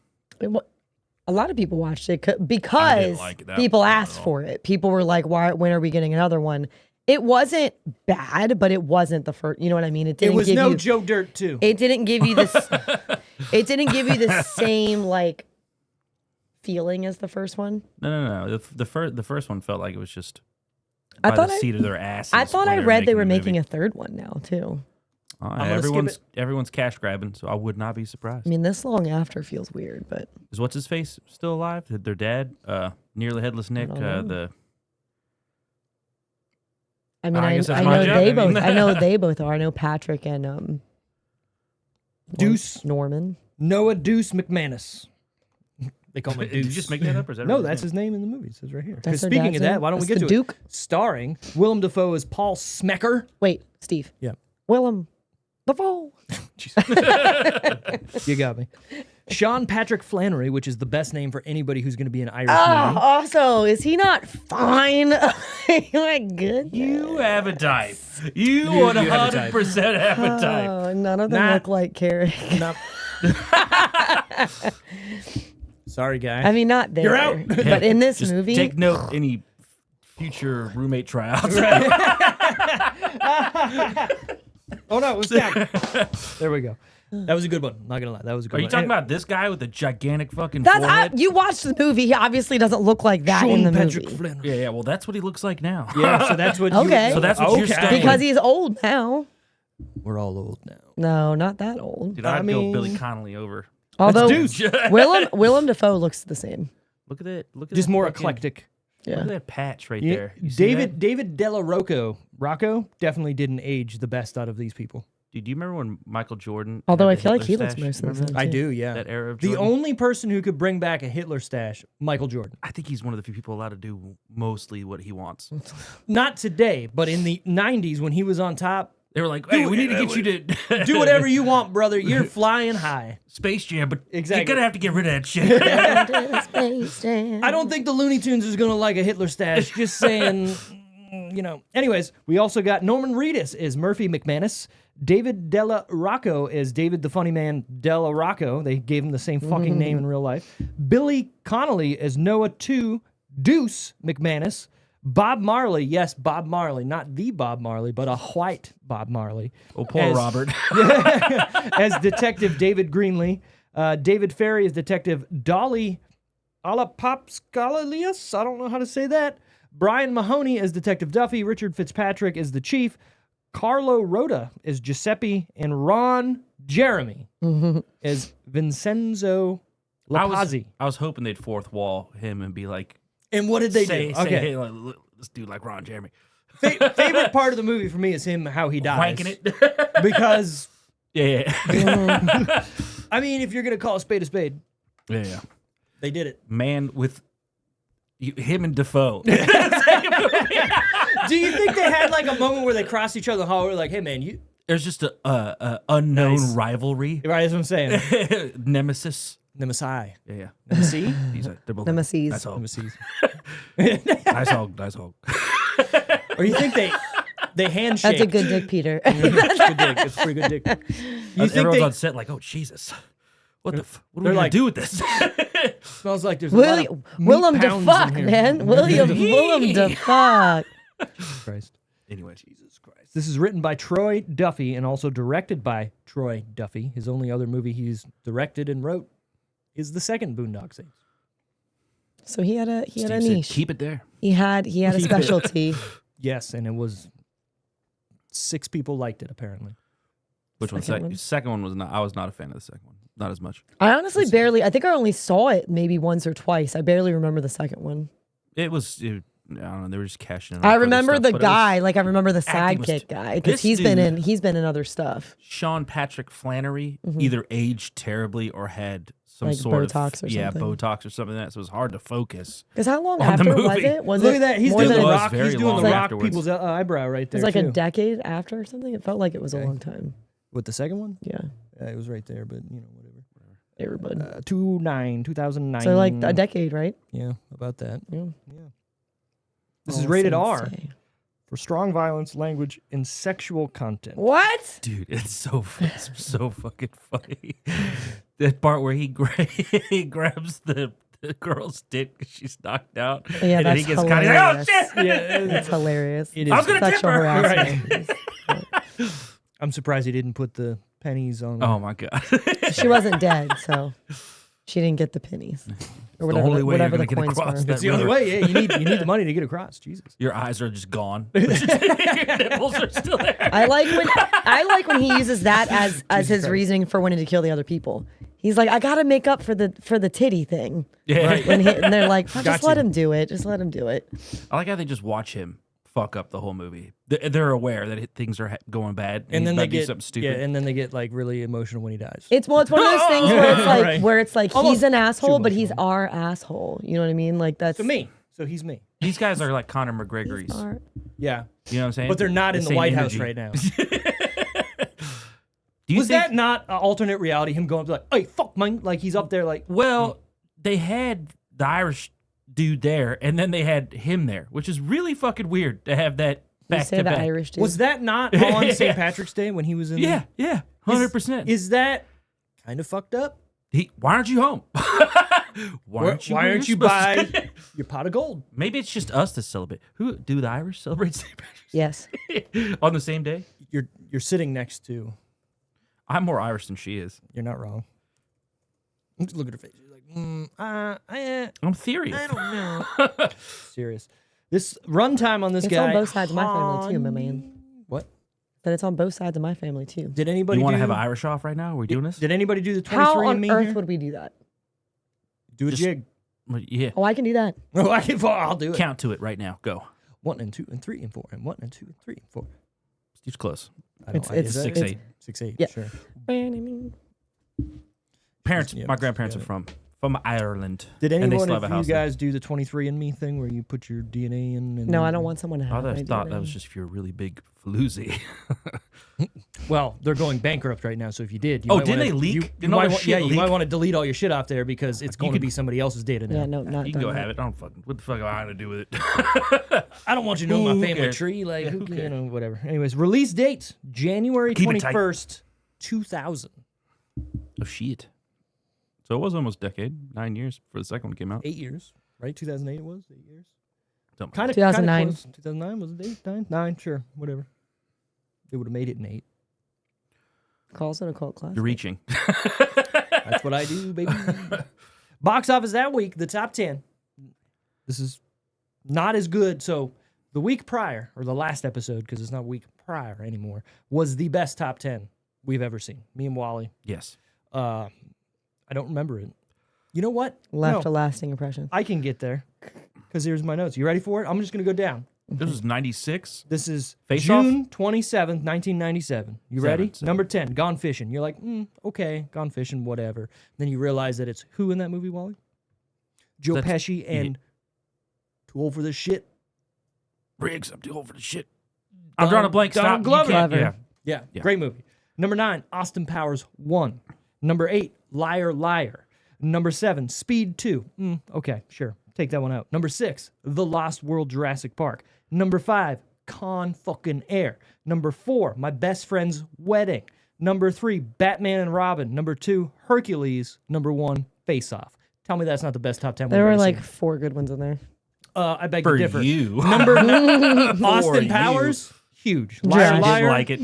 Speaker 3: A lot of people watched it because
Speaker 4: like that
Speaker 3: people
Speaker 4: one at
Speaker 3: asked
Speaker 4: all.
Speaker 3: for it. People were like, "Why? When are we getting another one?" It wasn't bad, but it wasn't the first. You know what I mean?
Speaker 2: It
Speaker 3: didn't
Speaker 2: was
Speaker 3: give
Speaker 2: no
Speaker 3: you,
Speaker 2: Joe Dirt too.
Speaker 3: It didn't give you this. It didn't give you the same like feeling as the first one.
Speaker 4: No. The first one felt like it was just
Speaker 3: I
Speaker 4: by
Speaker 3: thought
Speaker 4: the seat of their asses.
Speaker 3: I thought
Speaker 4: when
Speaker 3: I
Speaker 4: they were
Speaker 3: read they were
Speaker 4: the
Speaker 3: making
Speaker 4: movie.
Speaker 3: a third one now too.
Speaker 2: gonna skip
Speaker 4: Everyone's cash grabbing, so I would not be surprised.
Speaker 3: I mean, this long after feels weird, but
Speaker 4: Is what's his face still alive? Their dad, nearly headless Nick.
Speaker 3: don't know.
Speaker 4: The
Speaker 3: I mean,
Speaker 4: I
Speaker 3: I
Speaker 4: guess that's
Speaker 3: know
Speaker 4: my job.
Speaker 3: they
Speaker 4: I mean-
Speaker 3: both. I know they both are. I know Patrick and
Speaker 2: Deuce.
Speaker 3: Norman.
Speaker 2: Noah Deuce McManus. They call him a
Speaker 4: Did you
Speaker 2: Deuce.
Speaker 4: just make that up, or is that
Speaker 2: No,
Speaker 4: really
Speaker 2: that's
Speaker 4: his
Speaker 2: his name in the movie. It says right here.
Speaker 3: That's
Speaker 2: Because
Speaker 3: their
Speaker 2: speaking
Speaker 3: dad's
Speaker 2: of that,
Speaker 3: name?
Speaker 2: why don't we
Speaker 3: That's
Speaker 2: get
Speaker 3: the
Speaker 2: to
Speaker 3: Duke?
Speaker 2: it? Starring Willem Dafoe as Paul Smecker.
Speaker 3: Wait, Steve.
Speaker 2: Yeah.
Speaker 3: Willem Dafoe.
Speaker 2: You got me. Sean Patrick Flanery, which is the best name for anybody who's going to be an Irish
Speaker 3: Oh,
Speaker 2: movie.
Speaker 3: also, is he not fine? My goodness.
Speaker 4: You have a type. You
Speaker 2: You have a
Speaker 4: 100% have a type.
Speaker 3: Oh, none of them
Speaker 2: Not-
Speaker 3: look like Carrie.
Speaker 2: No. Sorry, guy.
Speaker 3: I mean, not there.
Speaker 2: You're out.
Speaker 3: But in this
Speaker 4: Just
Speaker 3: movie,
Speaker 4: take note any future roommate tryouts.
Speaker 2: Oh no, it was down. There we go. That was a good one. Not gonna lie, that was a good
Speaker 4: Are
Speaker 2: one.
Speaker 4: you talking about this guy with the gigantic fucking
Speaker 3: that's
Speaker 4: forehead?
Speaker 3: you watched the movie. He obviously doesn't look like that in
Speaker 2: Sean
Speaker 3: the
Speaker 2: Patrick
Speaker 3: movie
Speaker 2: Flanery?
Speaker 4: Yeah, well, that's what he looks like now.
Speaker 2: Yeah, so that's what.
Speaker 3: Okay.
Speaker 2: You,
Speaker 4: So that's what you're saying.
Speaker 3: because he's old now.
Speaker 2: We're all old now.
Speaker 3: No, not that old.
Speaker 4: Dude, I'd
Speaker 2: I
Speaker 4: go
Speaker 2: mean-
Speaker 4: Billy Connolly over.
Speaker 3: Although
Speaker 2: Deuce.
Speaker 3: Willem Dafoe looks the same.
Speaker 4: Look at that. Look at
Speaker 2: Just
Speaker 4: that
Speaker 2: more
Speaker 4: fucking-
Speaker 2: eclectic.
Speaker 4: Look
Speaker 3: Yeah.
Speaker 4: at that patch right
Speaker 2: Yeah,
Speaker 4: there. You see that?
Speaker 2: David Della Rocco definitely didn't age the best out of these people.
Speaker 4: Dude, do you remember when Michael Jordan?
Speaker 3: Although
Speaker 4: had
Speaker 3: I
Speaker 4: the
Speaker 3: feel like
Speaker 4: Hitler
Speaker 3: he looks
Speaker 4: stash?
Speaker 3: most of the
Speaker 4: Remember
Speaker 3: time.
Speaker 2: I
Speaker 3: too.
Speaker 2: do, yeah.
Speaker 4: that era of
Speaker 2: The
Speaker 4: Jordan?
Speaker 2: only person who could bring back a Hitler stash, Michael Jordan.
Speaker 4: I think he's one of the few people allowed to do mostly what he wants.
Speaker 2: Not today, but in the 90s when he was on top,
Speaker 4: They were like, "Hey, we need to get you to
Speaker 2: do whatever you want, brother. You're flying high.
Speaker 4: Space Jam, but
Speaker 2: Exactly.
Speaker 4: you're gonna have to get rid of that shit."
Speaker 2: I don't think the Looney Tunes is going to like a Hitler stash. Just saying, you know. Anyways, we also got Norman Reedus as Murphy McManus. David Della Rocco as David the Funny Man Della Rocco. They gave him the same fucking name in real life. Billy Connolly as Noah 2 Deuce McManus. Bob Marley, yes, Bob Marley, not the Bob Marley, but a white Bob Marley.
Speaker 4: Oh, poor
Speaker 2: As-
Speaker 4: Robert.
Speaker 2: as Detective David Greenlee. David Ferry as Detective Dolly Alapopskalalius. I don't know how to say that. Brian Mahoney as Detective Duffy. Richard Fitzpatrick as the Chief. Carlo Rota as Giuseppe. And Ron Jeremy as Vincenzo Lapazzi.
Speaker 4: I was hoping they'd fourth wall him and be like,
Speaker 2: And what did they
Speaker 4: say,
Speaker 2: do?
Speaker 4: say,
Speaker 2: Okay.
Speaker 4: hey, let's do like Ron Jeremy.
Speaker 2: Favorite part of the movie for me is him, how he dies.
Speaker 4: Wanking it.
Speaker 2: Because,
Speaker 4: yeah.
Speaker 2: I mean, if you're going to call a spade,
Speaker 4: Yeah.
Speaker 2: they did it.
Speaker 4: Man with him and Defoe.
Speaker 2: Do you think they had like a moment where they crossed each other in the hallway, like, hey man, you
Speaker 4: There's just a unknown
Speaker 2: Nice.
Speaker 4: rivalry.
Speaker 2: right? That's what I'm saying.
Speaker 4: Nemesis.
Speaker 2: Nemesis.
Speaker 4: Yeah.
Speaker 2: Nemesis.
Speaker 4: He's like, they're both
Speaker 3: Nemesis.
Speaker 4: Nice hog.
Speaker 2: Nemesis.
Speaker 4: Nice hog. Nice hog.
Speaker 2: Or you think they handshake?
Speaker 3: That's a good dick, Peter.
Speaker 2: It's good dick. It's a pretty good dick. You think
Speaker 4: Everyone's
Speaker 2: they
Speaker 4: on set like, oh Jesus, what are we
Speaker 2: they're
Speaker 4: gonna
Speaker 2: like-
Speaker 4: do with this?
Speaker 2: smells like there's a lot of
Speaker 3: Willem
Speaker 2: meat pounds in
Speaker 3: Dafoe,
Speaker 2: here.
Speaker 3: man. Willem Dafoe.
Speaker 2: Christ.
Speaker 4: Anyway,
Speaker 2: Jesus Christ. This is written by Troy Duffy and also directed by Troy Duffy. His only other movie he's directed and wrote is the second Boondock Saints.
Speaker 3: So he had a
Speaker 4: Steve said,
Speaker 3: niche.
Speaker 4: keep it there.
Speaker 3: He had a specialty.
Speaker 2: Yes, and it was 6 people liked it apparently.
Speaker 4: Which one?
Speaker 3: Second one.
Speaker 4: Second one was not. I was not a fan of the second one. Not as much.
Speaker 3: I honestly I think I only saw it maybe once or twice. I barely remember the second one.
Speaker 4: It was. I don't know. They were just cashing in.
Speaker 3: I
Speaker 4: on other
Speaker 3: remember
Speaker 4: stuff,
Speaker 3: the
Speaker 4: but it was-
Speaker 3: guy. Like I remember the
Speaker 4: acting was-
Speaker 3: sidekick guy because
Speaker 4: This
Speaker 3: he's been
Speaker 4: dude-
Speaker 3: in other stuff.
Speaker 4: Sean Patrick Flanery either aged terribly or had some
Speaker 3: Like
Speaker 4: sort
Speaker 3: Botox
Speaker 4: of
Speaker 3: or something.
Speaker 4: Botox or something like that. So it was hard to focus.
Speaker 3: Because how long
Speaker 4: On the
Speaker 3: after was
Speaker 4: movie.
Speaker 3: it? Was
Speaker 2: Look
Speaker 3: it
Speaker 2: at that. He's
Speaker 3: more
Speaker 2: doing
Speaker 3: than
Speaker 2: the
Speaker 4: It was
Speaker 2: rock.
Speaker 4: very
Speaker 2: He's doing the
Speaker 4: long
Speaker 2: rock
Speaker 4: afterwards.
Speaker 2: people's eyebrow right
Speaker 3: It
Speaker 2: there
Speaker 3: was like
Speaker 2: too.
Speaker 3: a decade after or something. It felt like it was a
Speaker 2: Okay.
Speaker 3: long time.
Speaker 2: With the second one?
Speaker 3: Yeah,
Speaker 2: Yeah, it was right there, but you know, whatever.
Speaker 3: everybody.
Speaker 2: 2009.
Speaker 3: So like a decade, right?
Speaker 2: Yeah, about that.
Speaker 3: Yeah.
Speaker 2: This is
Speaker 3: All
Speaker 2: rated
Speaker 3: Saints
Speaker 2: R
Speaker 3: Day.
Speaker 2: for strong violence, language, and sexual content.
Speaker 3: What?
Speaker 4: Dude, it's so fucking funny. That part where he grabs the girl's dick because she's knocked out.
Speaker 3: Yeah,
Speaker 4: and then
Speaker 3: that's
Speaker 4: he gets kind of like, oh
Speaker 3: hilarious.
Speaker 4: shit!
Speaker 2: Yeah,
Speaker 3: That's hilarious.
Speaker 2: It
Speaker 4: I was
Speaker 2: is.
Speaker 4: gonna tip
Speaker 3: Sexual
Speaker 4: her.
Speaker 3: harassment.
Speaker 2: I'm surprised he didn't put the pennies on.
Speaker 4: Oh my god.
Speaker 3: She wasn't dead, so she didn't get the pennies or
Speaker 4: the only way you're
Speaker 3: whatever the
Speaker 4: gonna get
Speaker 3: coins
Speaker 4: across
Speaker 3: were.
Speaker 4: that
Speaker 2: It's the only
Speaker 4: river.
Speaker 2: way. Yeah, you need the money to get across. Jesus.
Speaker 4: Your eyes are just gone. Your nipples are still there.
Speaker 3: I like when he uses that as his
Speaker 2: Christ.
Speaker 3: reasoning for wanting to kill the other people. He's like, I gotta make up for the titty thing.
Speaker 4: Yeah.
Speaker 3: And they're like, just
Speaker 2: Got
Speaker 3: let
Speaker 2: you.
Speaker 3: him do it. Just let him do it.
Speaker 4: I like how they just watch him fuck up the whole movie. They're aware that things are going bad,
Speaker 2: And
Speaker 4: he's
Speaker 2: then
Speaker 4: about
Speaker 2: they
Speaker 4: to do
Speaker 2: get
Speaker 4: something stupid.
Speaker 2: and then they get like really emotional when he dies.
Speaker 3: It's one of those things where it's like
Speaker 2: Right.
Speaker 3: he's
Speaker 2: Almost
Speaker 3: an asshole,
Speaker 2: too
Speaker 3: but he's
Speaker 2: emotional.
Speaker 3: our asshole. You know what I mean? Like that's
Speaker 2: So me. So he's me.
Speaker 4: These guys are like Conor McGregor's.
Speaker 3: our-
Speaker 2: Yeah.
Speaker 4: You know what I'm saying?
Speaker 2: But they're not in the
Speaker 4: same
Speaker 2: White House
Speaker 4: energy.
Speaker 2: right now.
Speaker 4: Do you
Speaker 2: Was
Speaker 4: think,
Speaker 2: that not an alternate reality? Him going like, "Hey, fuck, man!" Like he's up there, like,
Speaker 4: Well, they had the Irish dude there, and then they had him there, which is really fucking weird to have that
Speaker 3: You
Speaker 4: back
Speaker 3: say
Speaker 4: to
Speaker 3: the
Speaker 4: back.
Speaker 3: Irish dude.
Speaker 2: was that not on St. Patrick's Day when he was in?
Speaker 4: Yeah, yeah, 100%.
Speaker 2: Is that kind of fucked up?
Speaker 4: Why aren't you home?
Speaker 2: Why aren't you
Speaker 4: supposed
Speaker 2: buy
Speaker 4: to-
Speaker 2: your pot of gold?
Speaker 4: Maybe it's just us that celebrate. Who do the Irish celebrate St. Patrick's
Speaker 3: Yes.
Speaker 4: Day on the same day?
Speaker 2: You're sitting next to.
Speaker 4: I'm more Irish than she is.
Speaker 2: You're not wrong. Just look at her face. She's like,
Speaker 4: I'm serious.
Speaker 2: I don't know. Serious. This runtime on this
Speaker 3: It's
Speaker 2: guy.
Speaker 3: on both sides of my family too, my man.
Speaker 2: What?
Speaker 3: That it's on both sides of my family too.
Speaker 2: Did anybody
Speaker 4: You want to
Speaker 2: do-
Speaker 4: have an Irish off right now? Are we doing this?
Speaker 2: Did anybody do the
Speaker 3: How
Speaker 2: 23
Speaker 3: on
Speaker 2: and me
Speaker 3: earth
Speaker 2: here?
Speaker 3: would we do that?
Speaker 2: Do a
Speaker 4: Just-
Speaker 2: jig.
Speaker 4: Yeah.
Speaker 3: Oh, I can do that.
Speaker 2: Oh, I'll do it.
Speaker 4: Count to it right now. Go.
Speaker 2: 1 and 2 and 3 and 4 and 1 and 2 and 3 and 4.
Speaker 4: Steve's close.
Speaker 2: I don't-
Speaker 3: It's
Speaker 2: is that-
Speaker 4: 6'8".
Speaker 2: 6'8".
Speaker 3: Yeah.
Speaker 2: Sure.
Speaker 4: Parents.
Speaker 2: Yeah,
Speaker 4: My grandparents
Speaker 2: got
Speaker 4: are
Speaker 2: it.
Speaker 4: from Ireland.
Speaker 2: Did
Speaker 4: and they
Speaker 2: anyone
Speaker 4: still
Speaker 2: of
Speaker 4: have a
Speaker 2: you
Speaker 4: house there.
Speaker 2: guys do the 23 and me thing where you put your DNA in? And
Speaker 3: No, I don't want someone to have
Speaker 4: I
Speaker 3: my
Speaker 4: thought that
Speaker 3: DNA.
Speaker 4: was just if you're a really big floozy.
Speaker 2: Well, they're going bankrupt right now, so if you did, you
Speaker 4: Oh,
Speaker 2: might
Speaker 4: didn't
Speaker 2: wanna-
Speaker 4: they leak?
Speaker 2: You,
Speaker 4: Didn't
Speaker 2: you
Speaker 4: all
Speaker 2: might
Speaker 4: their
Speaker 2: want,
Speaker 4: shit
Speaker 2: yeah, you
Speaker 4: leak?
Speaker 2: might want to delete all your shit off there because it's going to be somebody else's data now.
Speaker 3: Yeah, no, not
Speaker 4: You can
Speaker 3: done
Speaker 4: go
Speaker 3: that.
Speaker 4: have it. I don't fucking. What the fuck am I gonna do with it?
Speaker 2: I don't want you to know
Speaker 4: Who
Speaker 2: my family
Speaker 4: cares?
Speaker 2: tree. Like,
Speaker 4: Yeah,
Speaker 2: who
Speaker 4: who
Speaker 2: can,
Speaker 4: cares?
Speaker 2: whatever. Anyways, release date January
Speaker 4: Keep it tight.
Speaker 2: 21st, 2000.
Speaker 4: Oh shit. So it was almost a decade. 9 years before the second one came out.
Speaker 2: 8 years, right? 2008 it was 8 years.
Speaker 4: Something
Speaker 2: Kind of
Speaker 3: 2009.
Speaker 2: 2009 was it 8? 9? 9, sure, whatever. They would have made it in 8.
Speaker 3: Calls it a cult class.
Speaker 4: You're reaching.
Speaker 2: That's what I do, baby. Box office that week, the top 10. This is not as good. So the week prior, or the last episode, because it's not week prior anymore, was the best top 10 we've ever seen. Me and Wally.
Speaker 4: Yes.
Speaker 2: I don't remember it. You know what?
Speaker 3: Left
Speaker 2: No,
Speaker 3: a lasting impression.
Speaker 2: I can get there. Because here's my notes. You ready for it? I'm just going to go down.
Speaker 4: This was 96.
Speaker 2: This is
Speaker 4: Face
Speaker 2: June 27th, 1997. You ready?
Speaker 4: Seven.
Speaker 2: Number 10, Gone Fishing. You're like, okay, Gone Fishing, whatever. Then you realize that it's who in that movie, Wally? Joe
Speaker 4: That's-
Speaker 2: Pesci and Too Old for This Shit.
Speaker 4: Riggs, I'm too old for the shit. I'm drawing a blank.
Speaker 2: Donald
Speaker 4: Stop.
Speaker 2: Glover.
Speaker 4: You can't-
Speaker 3: Glover.
Speaker 4: Yeah.
Speaker 2: Yeah, great movie. Number 9, Austin Powers 1. Number 8, Liar Liar. Number 7, Speed 2. Okay, sure. Take that one out. Number 6, The Lost World Jurassic Park. Number 5, Con fucking Air. Number 4, My Best Friend's Wedding. Number 3, Batman and Robin. Number 2, Hercules. Number 1, Face Off. Tell me that's not the best top 10
Speaker 3: There
Speaker 2: we've
Speaker 3: were
Speaker 2: ever
Speaker 3: like
Speaker 2: seen.
Speaker 3: 4 good ones in there.
Speaker 2: I beg
Speaker 4: For
Speaker 2: to differ.
Speaker 4: you.
Speaker 2: Number
Speaker 4: For
Speaker 2: Austin
Speaker 4: you.
Speaker 2: Powers, huge.
Speaker 3: Josh.
Speaker 2: Liar,
Speaker 3: I
Speaker 4: I
Speaker 2: liar,
Speaker 4: didn't like it.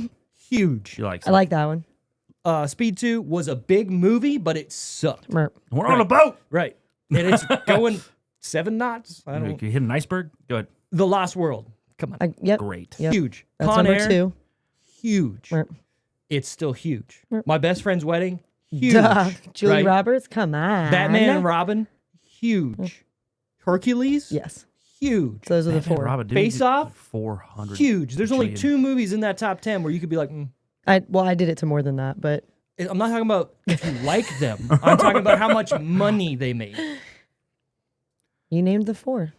Speaker 2: huge.
Speaker 4: You like
Speaker 3: I like that one.
Speaker 2: Speed 2 was a big movie, but it sucked.
Speaker 3: Merp.
Speaker 4: We're on a boat.
Speaker 2: Right. And it's going 7 knots. I don't.
Speaker 4: You hit an iceberg? Go ahead.
Speaker 2: The Lost World. Come on.
Speaker 3: Yep.
Speaker 4: Great.
Speaker 3: Yep.
Speaker 2: Huge.
Speaker 3: That's
Speaker 2: Con
Speaker 3: number
Speaker 2: Air,
Speaker 3: 2.
Speaker 2: huge.
Speaker 3: Merp.
Speaker 2: It's still huge.
Speaker 3: Merp.
Speaker 2: My Best Friend's Wedding, huge.
Speaker 3: Duh. Julie
Speaker 2: right?
Speaker 3: Roberts, come on.
Speaker 2: Batman and Robin, huge. Hercules,
Speaker 3: Yes.
Speaker 2: huge.
Speaker 3: So those are the
Speaker 4: Batman
Speaker 3: 4.
Speaker 4: Robin, dude,
Speaker 2: Face
Speaker 4: did
Speaker 2: Off,
Speaker 4: like 400.
Speaker 2: Huge. There's only
Speaker 4: bajillion.
Speaker 2: 2 movies in that top 10 where you could be like,
Speaker 3: I did it to more than that, but
Speaker 2: I'm not talking about if you like them. I'm talking about how much money they made.
Speaker 3: you named the 4.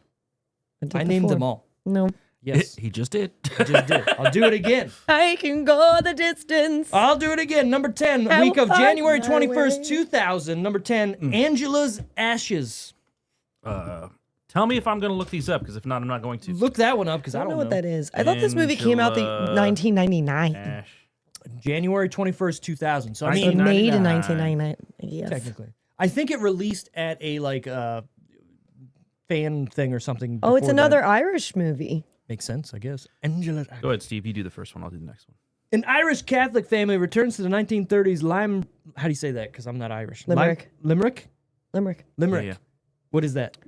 Speaker 2: I named them all.
Speaker 3: No.
Speaker 2: Yes,
Speaker 4: He just did.
Speaker 2: I just did. I'll do it again.
Speaker 3: I can go the distance.
Speaker 2: I'll do it again. Number 10,
Speaker 3: I
Speaker 2: week
Speaker 3: will
Speaker 2: of
Speaker 3: find
Speaker 2: January
Speaker 3: my
Speaker 2: 21st,
Speaker 3: way.
Speaker 2: 2000. Number 10, Angela's Ashes.
Speaker 4: Tell me if I'm going to look these up, because if not, I'm not going to.
Speaker 2: Look that one up because
Speaker 3: I
Speaker 2: I
Speaker 3: don't
Speaker 2: don't
Speaker 3: know what that is. I thought this movie came out
Speaker 4: Angela
Speaker 3: 1999.
Speaker 4: Ash.
Speaker 2: January 21st, 2000. So I
Speaker 3: So
Speaker 2: mean,
Speaker 3: made in
Speaker 4: 1999.
Speaker 3: 1999. Yes.
Speaker 2: technically. I think it released at a fan thing or something.
Speaker 3: Oh, it's
Speaker 2: before
Speaker 3: another
Speaker 2: that.
Speaker 3: Irish movie.
Speaker 2: Makes sense, I guess. Angela's
Speaker 4: Go ahead, Steve. You do the first one. I'll do the next one.
Speaker 2: An Irish Catholic family returns to the 1930s How do you say that? Because I'm not Irish.
Speaker 3: Limerick.
Speaker 2: Limerick?
Speaker 3: Limerick.
Speaker 2: Limerick.
Speaker 4: Yeah.
Speaker 2: What is that?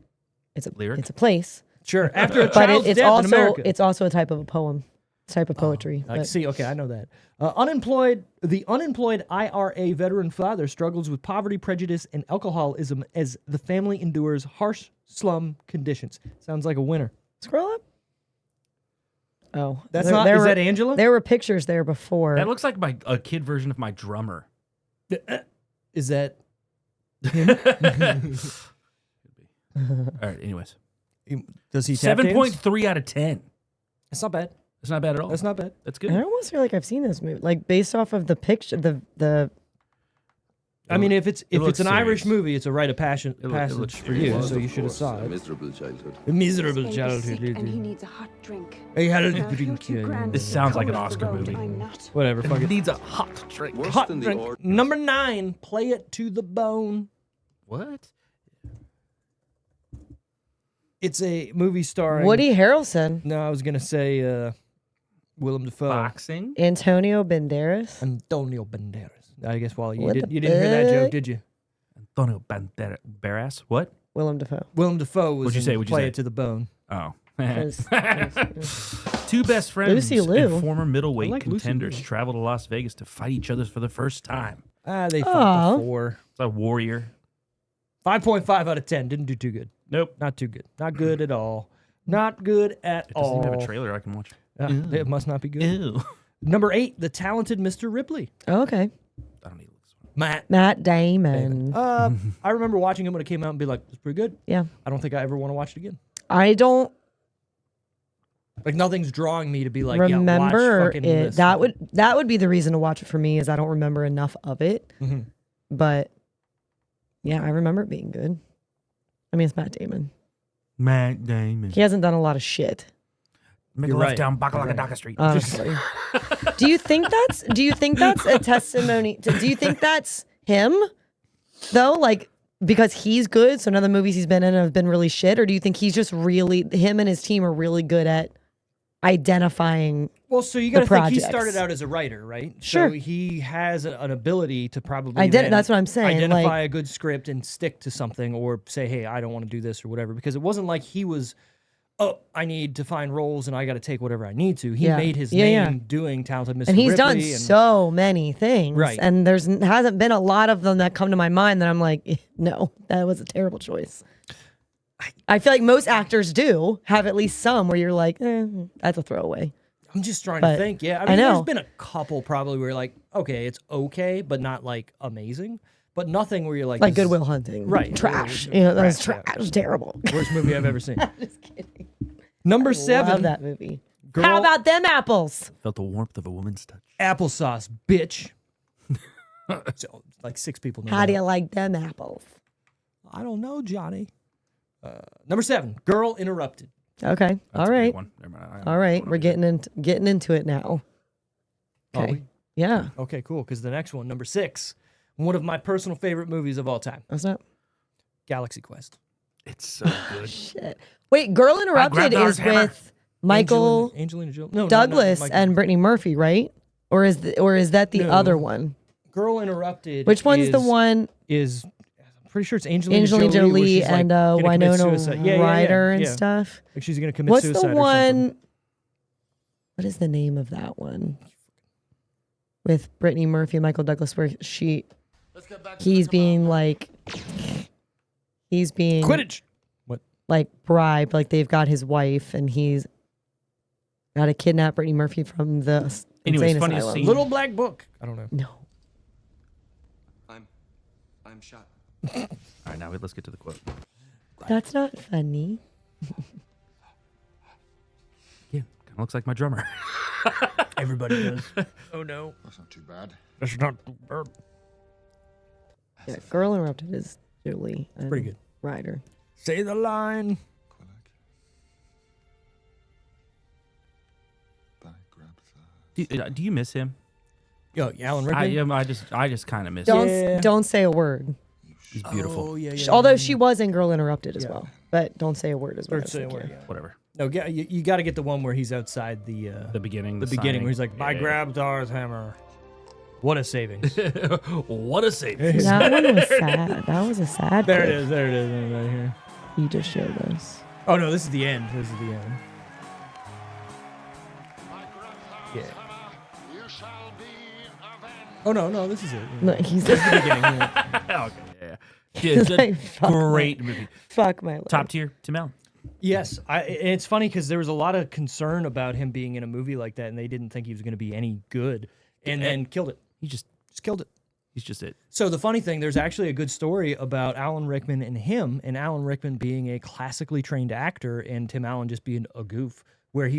Speaker 3: It's a
Speaker 4: Lyric?
Speaker 3: It's a place,
Speaker 2: Sure. After a
Speaker 3: but
Speaker 2: child's
Speaker 3: it's
Speaker 2: death in
Speaker 3: also
Speaker 2: America.
Speaker 3: it's also a type of a poem, type of poetry.
Speaker 2: I
Speaker 3: but-
Speaker 2: see. Okay, I know that. The unemployed IRA veteran father struggles with poverty, prejudice, and alcoholism as the family endures harsh slum conditions. Sounds like a winner.
Speaker 3: Scroll up. Oh,
Speaker 2: That's not. Is that Angela?
Speaker 3: There were pictures there before.
Speaker 4: That looks like a kid version of my drummer.
Speaker 2: Is that?
Speaker 4: All right, anyways.
Speaker 2: Does he tap dance?
Speaker 4: 7.3 out of 10.
Speaker 2: That's not bad.
Speaker 4: That's not bad at all.
Speaker 2: That's not bad.
Speaker 4: That's
Speaker 3: I
Speaker 4: good.
Speaker 3: almost feel like I've seen this movie, like based off of the picture, the.
Speaker 2: I mean, if it's
Speaker 4: looks
Speaker 2: an Irish
Speaker 4: serious.
Speaker 2: movie, it's a rite of passage
Speaker 4: looks
Speaker 2: for you,
Speaker 4: serious.
Speaker 2: so you should have saw it.
Speaker 1: miserable childhood.
Speaker 2: A miserable
Speaker 5: He's
Speaker 2: childhood.
Speaker 5: sick and he needs a hot drink.
Speaker 2: He had a
Speaker 5: Now, if you're
Speaker 2: drink.
Speaker 5: too
Speaker 2: Yeah,
Speaker 5: grand
Speaker 4: This
Speaker 5: to
Speaker 4: sounds like an
Speaker 5: color the
Speaker 4: Oscar
Speaker 5: road,
Speaker 4: movie.
Speaker 5: I'm not.
Speaker 2: Whatever. Fuck
Speaker 4: It
Speaker 2: it.
Speaker 4: needs a hot drink.
Speaker 1: Worse
Speaker 2: Hot
Speaker 1: than
Speaker 2: drink.
Speaker 1: the ordinary.
Speaker 2: Number 9. Play it to the bone.
Speaker 4: What?
Speaker 2: It's a movie starring
Speaker 3: Woody Harrelson,
Speaker 2: No, I was gonna say Willem Dafoe,
Speaker 4: Boxing?
Speaker 3: Antonio Banderas.
Speaker 2: Antonio Banderas. I guess Wally, you
Speaker 3: What
Speaker 2: didn't
Speaker 3: the
Speaker 2: hear that joke,
Speaker 3: fuck?
Speaker 2: did you?
Speaker 4: Antonio Banderas? What?
Speaker 3: Willem Dafoe.
Speaker 2: Willem Dafoe was
Speaker 4: What'd you say?
Speaker 2: in
Speaker 4: What'd you
Speaker 2: Play
Speaker 4: say?
Speaker 2: It to the Bone.
Speaker 4: Oh.
Speaker 3: Yes.
Speaker 4: Two best friends
Speaker 3: Lucy Liu.
Speaker 4: and former middleweight
Speaker 2: I like Lucy
Speaker 4: contenders
Speaker 2: Liu.
Speaker 4: travel to Las Vegas to fight each other for the first time.
Speaker 2: They
Speaker 3: Aw.
Speaker 2: fought before.
Speaker 4: It's a warrior.
Speaker 2: 5.5 out of 10. Didn't do too good.
Speaker 4: Nope.
Speaker 2: Not too good. Not good at all. Not good at
Speaker 4: It doesn't
Speaker 2: all.
Speaker 4: even have a trailer I can watch.
Speaker 2: It must not be good.
Speaker 4: Ew.
Speaker 2: Number 8, The Talented Mr. Ripley.
Speaker 3: Oh, okay.
Speaker 4: I don't need this one.
Speaker 3: Matt Damon.
Speaker 2: I remember watching him when it came out and be like, it's pretty good.
Speaker 3: Yeah.
Speaker 2: I don't think I ever want to watch it again.
Speaker 3: I don't
Speaker 2: Like nothing's drawing me to be like, yeah,
Speaker 3: remember
Speaker 2: watch fucking
Speaker 3: it.
Speaker 2: this.
Speaker 3: That would be the reason to watch it for me, is I don't remember enough of it.
Speaker 2: Mhm.
Speaker 3: But yeah, I remember it being good. I mean, it's Matt Damon.
Speaker 4: Matt Damon.
Speaker 3: He hasn't done a lot of shit,
Speaker 4: Make
Speaker 2: You're
Speaker 4: a left
Speaker 2: right.
Speaker 4: down
Speaker 2: You're right.
Speaker 4: Bakalakadaka Street.
Speaker 3: honestly. Do you think that's a testimony? Do you think that's him though? Like, because he's good, so none of the movies he's been in have been really shit, or do you think he's just really, him and his team are really good at identifying?
Speaker 2: Well, so you got to think he
Speaker 3: projects.
Speaker 2: started out as a writer, right?
Speaker 3: Sure.
Speaker 2: So he has an ability to probably
Speaker 3: That's what I'm saying.
Speaker 2: identify
Speaker 3: Like,
Speaker 2: a good script and stick to something, or say, hey, I don't want to do this or whatever. Because it wasn't like he was, oh, I need to find roles and I got to take whatever I need to. He
Speaker 3: Yeah.
Speaker 2: made his
Speaker 3: Yeah,
Speaker 2: name
Speaker 3: yeah.
Speaker 2: doing Talented Mr.
Speaker 3: and he's
Speaker 2: Ripley
Speaker 3: done
Speaker 2: and,
Speaker 3: so many things,
Speaker 2: Right.
Speaker 3: And hasn't been a lot of them that come to my mind that I'm like, no, that was a terrible choice. I feel like most actors do have at least some where you're like, that's a throwaway.
Speaker 2: I'm just trying
Speaker 3: But
Speaker 2: to think. Yeah, I
Speaker 3: I
Speaker 2: mean,
Speaker 3: know.
Speaker 2: there's been a couple probably where you're like, okay, it's okay, but not like amazing. But nothing where you're like,
Speaker 3: Like
Speaker 2: this is
Speaker 3: Goodwill Hunting,
Speaker 2: Right.
Speaker 3: Trash.
Speaker 2: Yeah,
Speaker 3: That was
Speaker 2: trash,
Speaker 3: trash. Terrible.
Speaker 2: Worst movie I've ever seen.
Speaker 3: Just kidding.
Speaker 2: Number
Speaker 3: Love
Speaker 2: 7,
Speaker 3: that movie.
Speaker 2: Girl,
Speaker 3: How about them apples?
Speaker 4: Felt the warmth of a woman's touch.
Speaker 2: applesauce, bitch? So, like 6 people know.
Speaker 3: How
Speaker 2: that.
Speaker 3: do you like them apples?
Speaker 2: I don't know, Johnny. Number 7, Girl Interrupted.
Speaker 3: Okay.
Speaker 4: That's
Speaker 3: All
Speaker 4: a good
Speaker 3: right.
Speaker 4: one. Never mind.
Speaker 3: All right. We're getting into it now.
Speaker 2: Oh,
Speaker 3: Okay. Yeah.
Speaker 2: Okay, cool. Because the next one, number 6, one of my personal favorite movies of all time,
Speaker 3: What's that?
Speaker 2: Galaxy Quest.
Speaker 4: It's so good.
Speaker 3: Shit. Wait, Girl Interrupted
Speaker 4: grabbed
Speaker 3: is
Speaker 4: Ar's hammer.
Speaker 3: with Michael
Speaker 2: Angelina Jolie. No,
Speaker 3: Douglas
Speaker 2: Michael.
Speaker 3: and Brittany Murphy, right? Or is that the
Speaker 2: No.
Speaker 3: other one?
Speaker 2: Girl Interrupted.
Speaker 3: Which one's the one?
Speaker 2: Is I'm pretty sure it's Angelina
Speaker 3: Angelina
Speaker 2: Jolie, where
Speaker 3: Jolie
Speaker 2: she's, like,
Speaker 3: and
Speaker 2: gonna commit
Speaker 3: Winona
Speaker 2: suicide.
Speaker 3: Ryder and
Speaker 2: yeah.
Speaker 3: stuff.
Speaker 2: Like she's gonna commit
Speaker 3: What's
Speaker 2: suicide
Speaker 3: the
Speaker 2: or something.
Speaker 3: one? What is the name of that one? With Brittany Murphy and Michael Douglas, where he's being
Speaker 2: Quidditch. What?
Speaker 3: like bribed, like they've got his wife and he's got to kidnap Brittany Murphy from the
Speaker 4: Anyways,
Speaker 3: insane
Speaker 4: funniest
Speaker 3: asylum.
Speaker 4: scene.
Speaker 2: Little Black Book. I don't know.
Speaker 3: No.
Speaker 1: I'm shot.
Speaker 4: All right, now let's get to the quote.
Speaker 3: That's not funny.
Speaker 4: Yeah, kind of looks like my drummer.
Speaker 2: Everybody does. Oh no.
Speaker 1: That's not too bad.
Speaker 2: That's not bad.
Speaker 3: Yeah, Girl Interrupted is Julie. And
Speaker 2: Pretty good.
Speaker 3: Ryder.
Speaker 2: Say the line.
Speaker 4: Do you miss him?
Speaker 2: Yo, Alan Rickman.
Speaker 4: I just kind of miss him.
Speaker 3: Don't say a word.
Speaker 4: He's beautiful.
Speaker 2: Oh yeah.
Speaker 3: Although she was in Girl Interrupted as well, but don't say a word as well.
Speaker 2: Or say a word, yeah.
Speaker 4: Whatever.
Speaker 2: No, you got to get the one where he's outside the
Speaker 4: beginning.
Speaker 2: the beginning where he's like, "I grabbed Ar's hammer." What a savings!
Speaker 4: What a savings.
Speaker 3: That one was sad. That was a sad.
Speaker 2: There it
Speaker 3: clip
Speaker 2: is. There it is. Right here.
Speaker 3: You just showed us.
Speaker 2: Oh no, this is the end. This is the end. Yeah. Oh no, this is it.
Speaker 3: No, he's
Speaker 2: This is the beginning. Yeah.
Speaker 4: Okay, yeah. It's a
Speaker 3: like, fuck
Speaker 4: great movie.
Speaker 3: fuck my life.
Speaker 4: Top tier, Tim Allen.
Speaker 2: Yes, it's funny because there was a lot of concern about him being in a movie like that, and they didn't think he was going to be any good, and then killed it.
Speaker 4: He just
Speaker 2: killed it.
Speaker 4: He's just it.
Speaker 2: So the funny thing, there's actually a good story about Alan Rickman and him, and Alan Rickman being a classically trained actor, and Tim Allen just being a goof. Where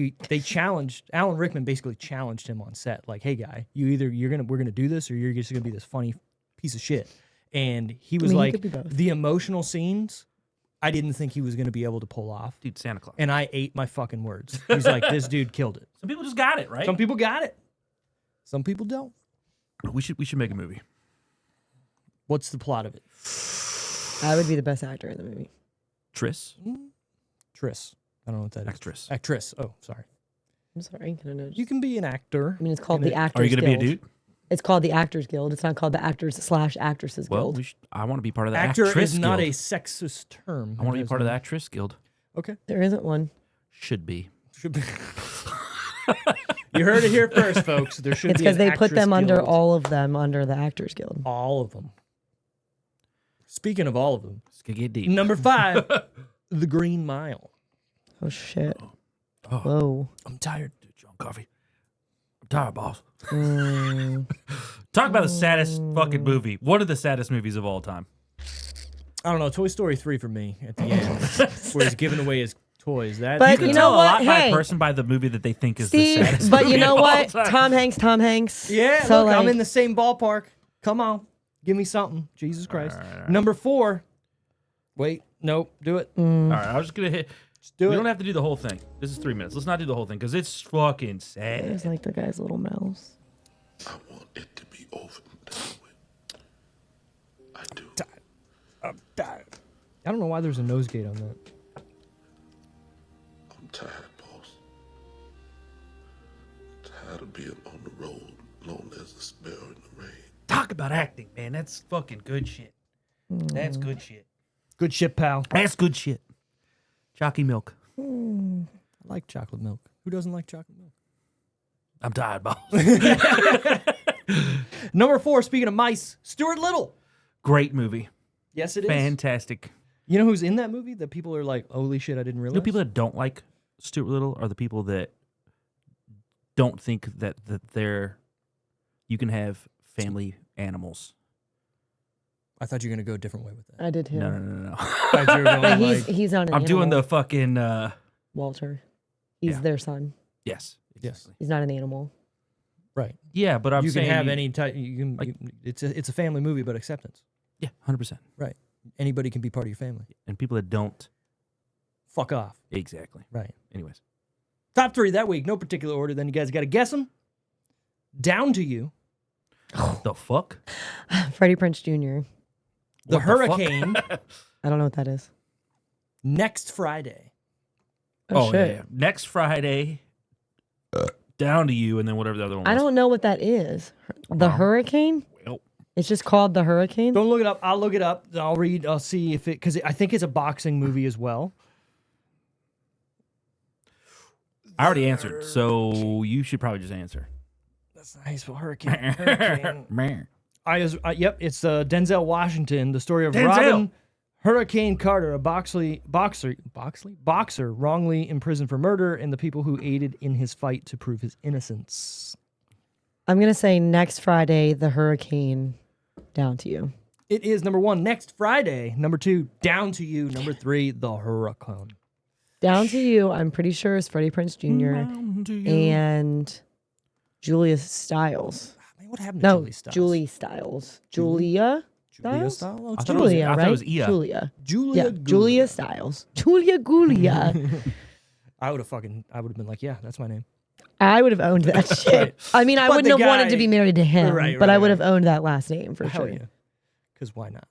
Speaker 2: Alan Rickman basically challenged him on set, like, "Hey guy, we're gonna do this, or you're just gonna be this funny piece of shit." And he was
Speaker 3: he
Speaker 2: like,
Speaker 3: could be both.
Speaker 2: the emotional scenes, I didn't think he was gonna be able to pull off.
Speaker 4: Dude, Santa Claus.
Speaker 2: And I ate my fucking words. He's like, this dude killed it.
Speaker 4: Some people just got it, right?
Speaker 2: Some people got it. Some people don't.
Speaker 4: We should make a movie.
Speaker 2: What's the plot of it?
Speaker 3: I would be the best actor in the movie.
Speaker 4: Tris.
Speaker 2: Tris. I don't know what that is.
Speaker 4: Actress.
Speaker 2: Actress. Oh, sorry.
Speaker 3: I'm sorry. Can I know?
Speaker 2: You can be an actor.
Speaker 3: I mean, it's called
Speaker 2: in
Speaker 3: the
Speaker 2: it.
Speaker 3: Actors
Speaker 4: Are you going to be a
Speaker 3: Guild.
Speaker 4: dude?
Speaker 3: It's called the Actors Guild. It's not called the Actors/Actresses
Speaker 4: Well,
Speaker 3: Guild.
Speaker 4: I want to be part of the
Speaker 2: Actor
Speaker 4: Actress
Speaker 2: is not
Speaker 4: Guild.
Speaker 2: a sexist term.
Speaker 4: I want to be part of the Actress Guild.
Speaker 2: Okay.
Speaker 3: There isn't one.
Speaker 4: Should be.
Speaker 2: Should be. You heard it here first, folks. There should
Speaker 3: It's
Speaker 2: be
Speaker 3: because
Speaker 2: an
Speaker 3: they put
Speaker 2: actress
Speaker 3: them under
Speaker 2: guild.
Speaker 3: all of them under the Actors Guild.
Speaker 2: All of them. Speaking of all of them,
Speaker 4: It's gonna get deep.
Speaker 2: number 5, The Green Mile.
Speaker 3: Oh shit!
Speaker 4: Oh.
Speaker 3: Whoa.
Speaker 4: I'm tired, dude. John Coffee. I'm tired, boss.
Speaker 3: Mm.
Speaker 4: Talk about the saddest fucking movie. One of the saddest movies of all time.
Speaker 2: I don't know. Toy Story 3 for me at the end, where he's giving away his toys. That
Speaker 3: But
Speaker 4: You can
Speaker 3: you
Speaker 4: tell
Speaker 3: know
Speaker 4: a
Speaker 3: what?
Speaker 4: lot by
Speaker 3: Hey.
Speaker 4: a person by the movie that they think is the
Speaker 3: Steve,
Speaker 4: saddest
Speaker 3: but
Speaker 4: movie
Speaker 3: you know
Speaker 4: of all
Speaker 3: what?
Speaker 4: time.
Speaker 3: Tom Hanks.
Speaker 2: Yeah,
Speaker 3: So,
Speaker 2: look, I'm
Speaker 3: like-
Speaker 2: in the same ballpark. Come on. Give me something. Jesus Christ.
Speaker 4: All right.
Speaker 2: Number 4. Wait. Nope. Do it.
Speaker 4: All right, I was just gonna hit.
Speaker 2: Do
Speaker 4: we
Speaker 2: it.
Speaker 4: don't have to do the whole thing. This is 3 minutes. Let's not do the whole thing because it's fucking sad.
Speaker 3: It's like the guy's little mouse.
Speaker 1: I want it to be over and done with. I do.
Speaker 2: I'm tired. I don't know why there's a nosegate on that.
Speaker 1: I'm tired, boss. Tired of being on the road, known as a sparrow in the rain.
Speaker 4: Talk about acting, man. That's fucking good shit. That's good shit.
Speaker 2: Good shit, pal.
Speaker 4: That's good shit. Chalky milk.
Speaker 2: I like chocolate milk. Who doesn't like chocolate milk?
Speaker 4: I'm tired, boss.
Speaker 2: Number 4, speaking of mice, Stuart Little.
Speaker 4: Great movie.
Speaker 2: Yes, it is.
Speaker 4: Fantastic.
Speaker 2: You know who's in that movie that people are like, holy shit, I didn't realize?
Speaker 4: You know, people that don't like Stuart Little are the people that don't think that they're you can have family animals.
Speaker 2: I thought you were going to go a different way with that.
Speaker 3: I did too.
Speaker 4: No.
Speaker 2: I thought you were going
Speaker 3: But
Speaker 2: like,
Speaker 3: he's not an
Speaker 4: I'm doing the
Speaker 3: animal,
Speaker 4: fucking
Speaker 3: Walter. He's
Speaker 4: Yeah.
Speaker 3: their son.
Speaker 4: yes.
Speaker 2: Yes.
Speaker 3: He's not an animal.
Speaker 2: right.
Speaker 4: Yeah, but I'm
Speaker 2: You can
Speaker 4: saying
Speaker 2: have any type. You can.
Speaker 4: like-
Speaker 2: It's a family movie, but acceptance.
Speaker 4: Yeah, 100%.
Speaker 2: Right. Anybody can be part of your family.
Speaker 4: And people that don't
Speaker 2: Fuck off.
Speaker 4: exactly.
Speaker 2: Right.
Speaker 4: Anyways,
Speaker 2: Top 3 that week, no particular order. Then you guys got to guess them. Down to You,
Speaker 4: The fuck?
Speaker 3: Freddie Prinze Jr.
Speaker 2: The
Speaker 4: What the
Speaker 2: Hurricane
Speaker 3: I don't know what that is.
Speaker 2: next Friday.
Speaker 3: Oh, shit.
Speaker 4: yeah. Next Friday, Down to You, and then whatever the other one was.
Speaker 3: I don't know what that is. The Hurricane?
Speaker 4: Well,
Speaker 3: It's just called The Hurricane?
Speaker 2: Don't look it up. I'll look it up. I'll see if it, because I think it's a boxing movie as well.
Speaker 4: I already answered, so you should probably just answer.
Speaker 2: That's nice. Well, Hurricane.
Speaker 4: Man.
Speaker 2: Yep, it's Denzel Washington, the story of
Speaker 4: Denzel.
Speaker 2: Robin Hurricane Carter, a boxer wrongly imprisoned for murder, and the people who aided in his fight to prove his innocence.
Speaker 3: I'm going to say next Friday, The Hurricane, Down to You.
Speaker 2: It is number 1 next Friday. Number 2, Down to You. Number 3, The Hurricane.
Speaker 3: Down to You, I'm pretty sure is Freddie Prinze Jr. and Julia Stiles.
Speaker 2: Man, what happened to
Speaker 3: No,
Speaker 2: Julie Stiles?
Speaker 3: Julie Stiles. Julia
Speaker 2: Julia
Speaker 3: Stiles?
Speaker 2: Stiles? Oh,
Speaker 4: I
Speaker 2: it's
Speaker 4: thought it was-
Speaker 3: Julia,
Speaker 4: I thought
Speaker 3: right?
Speaker 4: it was Ia.
Speaker 3: Julia.
Speaker 2: Julia.
Speaker 3: Yeah,
Speaker 2: Gulia.
Speaker 3: Julia Stiles. Julia Gulia.
Speaker 2: I would have been like, yeah, that's my name.
Speaker 3: I would have owned that shit. I mean, I
Speaker 2: But
Speaker 3: wouldn't
Speaker 2: the
Speaker 3: have wanted
Speaker 2: guy-
Speaker 3: to be married to him,
Speaker 2: Right,
Speaker 3: but
Speaker 2: right,
Speaker 3: I would
Speaker 2: right.
Speaker 3: have owned that last name for
Speaker 2: Hell
Speaker 3: sure.
Speaker 2: yeah. Because why not?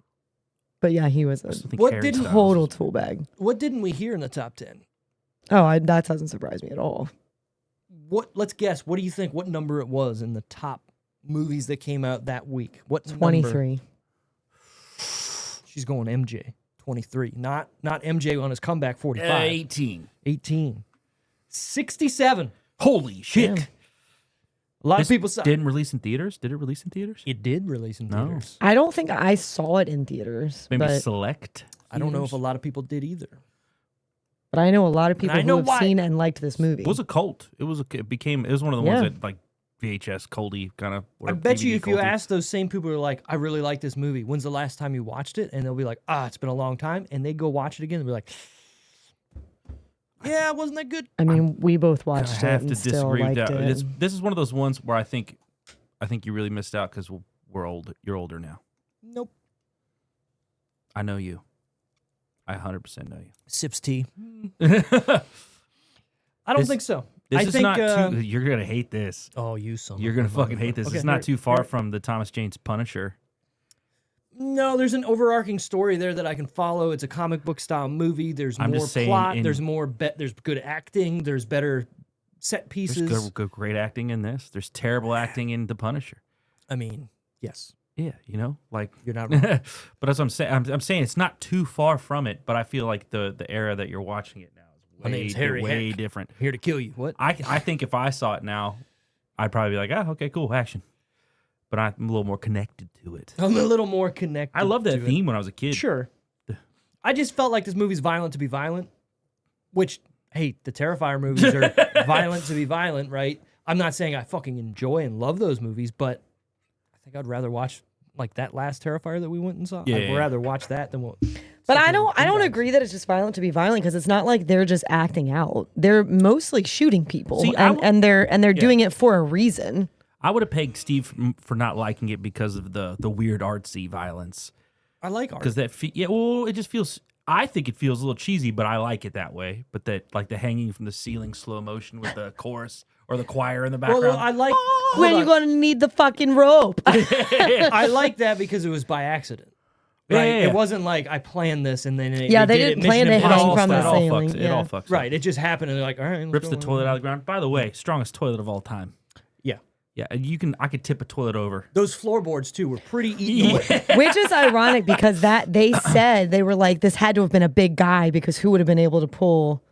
Speaker 3: But yeah, he was a
Speaker 2: What didn't
Speaker 3: total tool bag.
Speaker 2: What didn't we hear in the top 10?
Speaker 3: Oh, that doesn't surprise me at all.
Speaker 2: Let's guess. What do you think? What number it was in the top movies that came out that week? What number?
Speaker 3: 23.
Speaker 2: She's going MJ. 23. Not MJ on his comeback. 45.
Speaker 4: 18.
Speaker 2: 18. 67.
Speaker 4: Holy shit.
Speaker 3: Damn.
Speaker 2: A lot
Speaker 4: This
Speaker 2: of people saw
Speaker 4: didn't release in theaters? Did it release in theaters?
Speaker 2: it. Did release in
Speaker 4: No.
Speaker 2: theaters.
Speaker 3: I don't think I saw it in theaters,
Speaker 4: Maybe
Speaker 3: but
Speaker 4: select.
Speaker 2: I don't know if
Speaker 4: theaters?
Speaker 2: a lot of people did either.
Speaker 3: I know a lot of people
Speaker 2: I know
Speaker 3: who have
Speaker 2: why.
Speaker 3: seen and liked this movie.
Speaker 4: It was a cult. It was one of the
Speaker 3: Yeah.
Speaker 4: ones that like VHS culty kind of.
Speaker 2: I bet you if you ask those same people who are like, I really like this movie, when's the last time you watched it? And they'll be like, it's been a long time. And they go watch it again and be like, yeah, wasn't that good?
Speaker 3: I mean, we both
Speaker 4: I
Speaker 3: watched it
Speaker 4: have
Speaker 3: and
Speaker 4: to
Speaker 3: still
Speaker 4: disagree with
Speaker 3: liked
Speaker 4: that.
Speaker 3: it.
Speaker 4: This is one of those ones where I think you really missed out because we're old. You're older now.
Speaker 2: Nope.
Speaker 4: I know you. I 100% know you.
Speaker 2: Sips tea.
Speaker 4: this
Speaker 2: I don't think so. I
Speaker 4: is
Speaker 2: think,
Speaker 4: not too. You're gonna hate this.
Speaker 2: Oh, you son.
Speaker 4: You're
Speaker 2: of
Speaker 4: gonna
Speaker 2: a
Speaker 4: fucking hate this.
Speaker 2: Okay,
Speaker 4: It's not
Speaker 2: here-
Speaker 4: too far
Speaker 2: here-
Speaker 4: from the Thomas Jane's Punisher.
Speaker 2: No, there's an overarching story there that I can follow. It's a comic book style movie. There's
Speaker 4: I'm
Speaker 2: more
Speaker 4: just saying
Speaker 2: plot.
Speaker 4: in-
Speaker 2: There's more. There's good acting. There's better set pieces.
Speaker 4: There's great acting in this. There's terrible acting in the Punisher.
Speaker 2: I mean, yes,
Speaker 4: Yeah, like
Speaker 2: you're not wrong.
Speaker 4: but that's what I'm saying. I'm saying it's not too far from it, but I feel like the era that you're watching it now
Speaker 2: My name's Harry
Speaker 4: way
Speaker 2: Heck.
Speaker 4: different.
Speaker 2: Here to kill you. What?
Speaker 4: I think if I saw it now, I'd probably be like, okay, cool, action. But I'm a little more connected to it.
Speaker 2: I'm a little more connected.
Speaker 4: I love that
Speaker 2: to it.
Speaker 4: theme when I was a kid.
Speaker 2: Sure. I just felt like this movie's violent to be violent, which, hey, the Terrifier movies are violent to be violent, right? I'm not saying I fucking enjoy and love those movies, but I think I'd rather watch like that last Terrifier that we went and saw.
Speaker 4: Yeah,
Speaker 2: I'd
Speaker 4: yeah.
Speaker 2: rather watch that than what.
Speaker 3: But I don't agree that it's just violent to be violent because it's not like they're just acting out. They're mostly shooting people,
Speaker 4: See,
Speaker 3: and they're doing it for a reason.
Speaker 4: I would have pegged Steve for not liking it because of the weird artsy violence.
Speaker 2: I like art.
Speaker 4: Because it just feels. I think it feels a little cheesy, but I like it that way. But that like the hanging from the ceiling slow motion with the chorus or the choir in the background.
Speaker 2: Well, I like.
Speaker 3: When
Speaker 2: hold
Speaker 3: you
Speaker 2: on.
Speaker 3: gonna need the fucking rope?
Speaker 2: I like that because it was by accident.
Speaker 4: Yeah,
Speaker 2: Right?
Speaker 4: yeah, yeah.
Speaker 2: It wasn't like I planned this and then they
Speaker 3: Yeah, they
Speaker 2: did
Speaker 3: didn't
Speaker 2: it
Speaker 3: plan
Speaker 2: Mission
Speaker 3: to hang
Speaker 2: Impossible
Speaker 3: from the
Speaker 2: style.
Speaker 3: ceiling.
Speaker 4: It
Speaker 3: yeah.
Speaker 4: all fucks.
Speaker 2: Right.
Speaker 4: Up.
Speaker 2: It just happened and they're like, all right. let's
Speaker 4: Rips
Speaker 2: go
Speaker 4: the
Speaker 2: on.
Speaker 4: toilet out of the ground. By the way, strongest toilet of all time.
Speaker 2: Yeah.
Speaker 4: Yeah, and I could tip a toilet over.
Speaker 2: Those floorboards too were pretty eaten away.
Speaker 3: Which is ironic because they said they were like, this had to have been a big guy because who would have been able to pull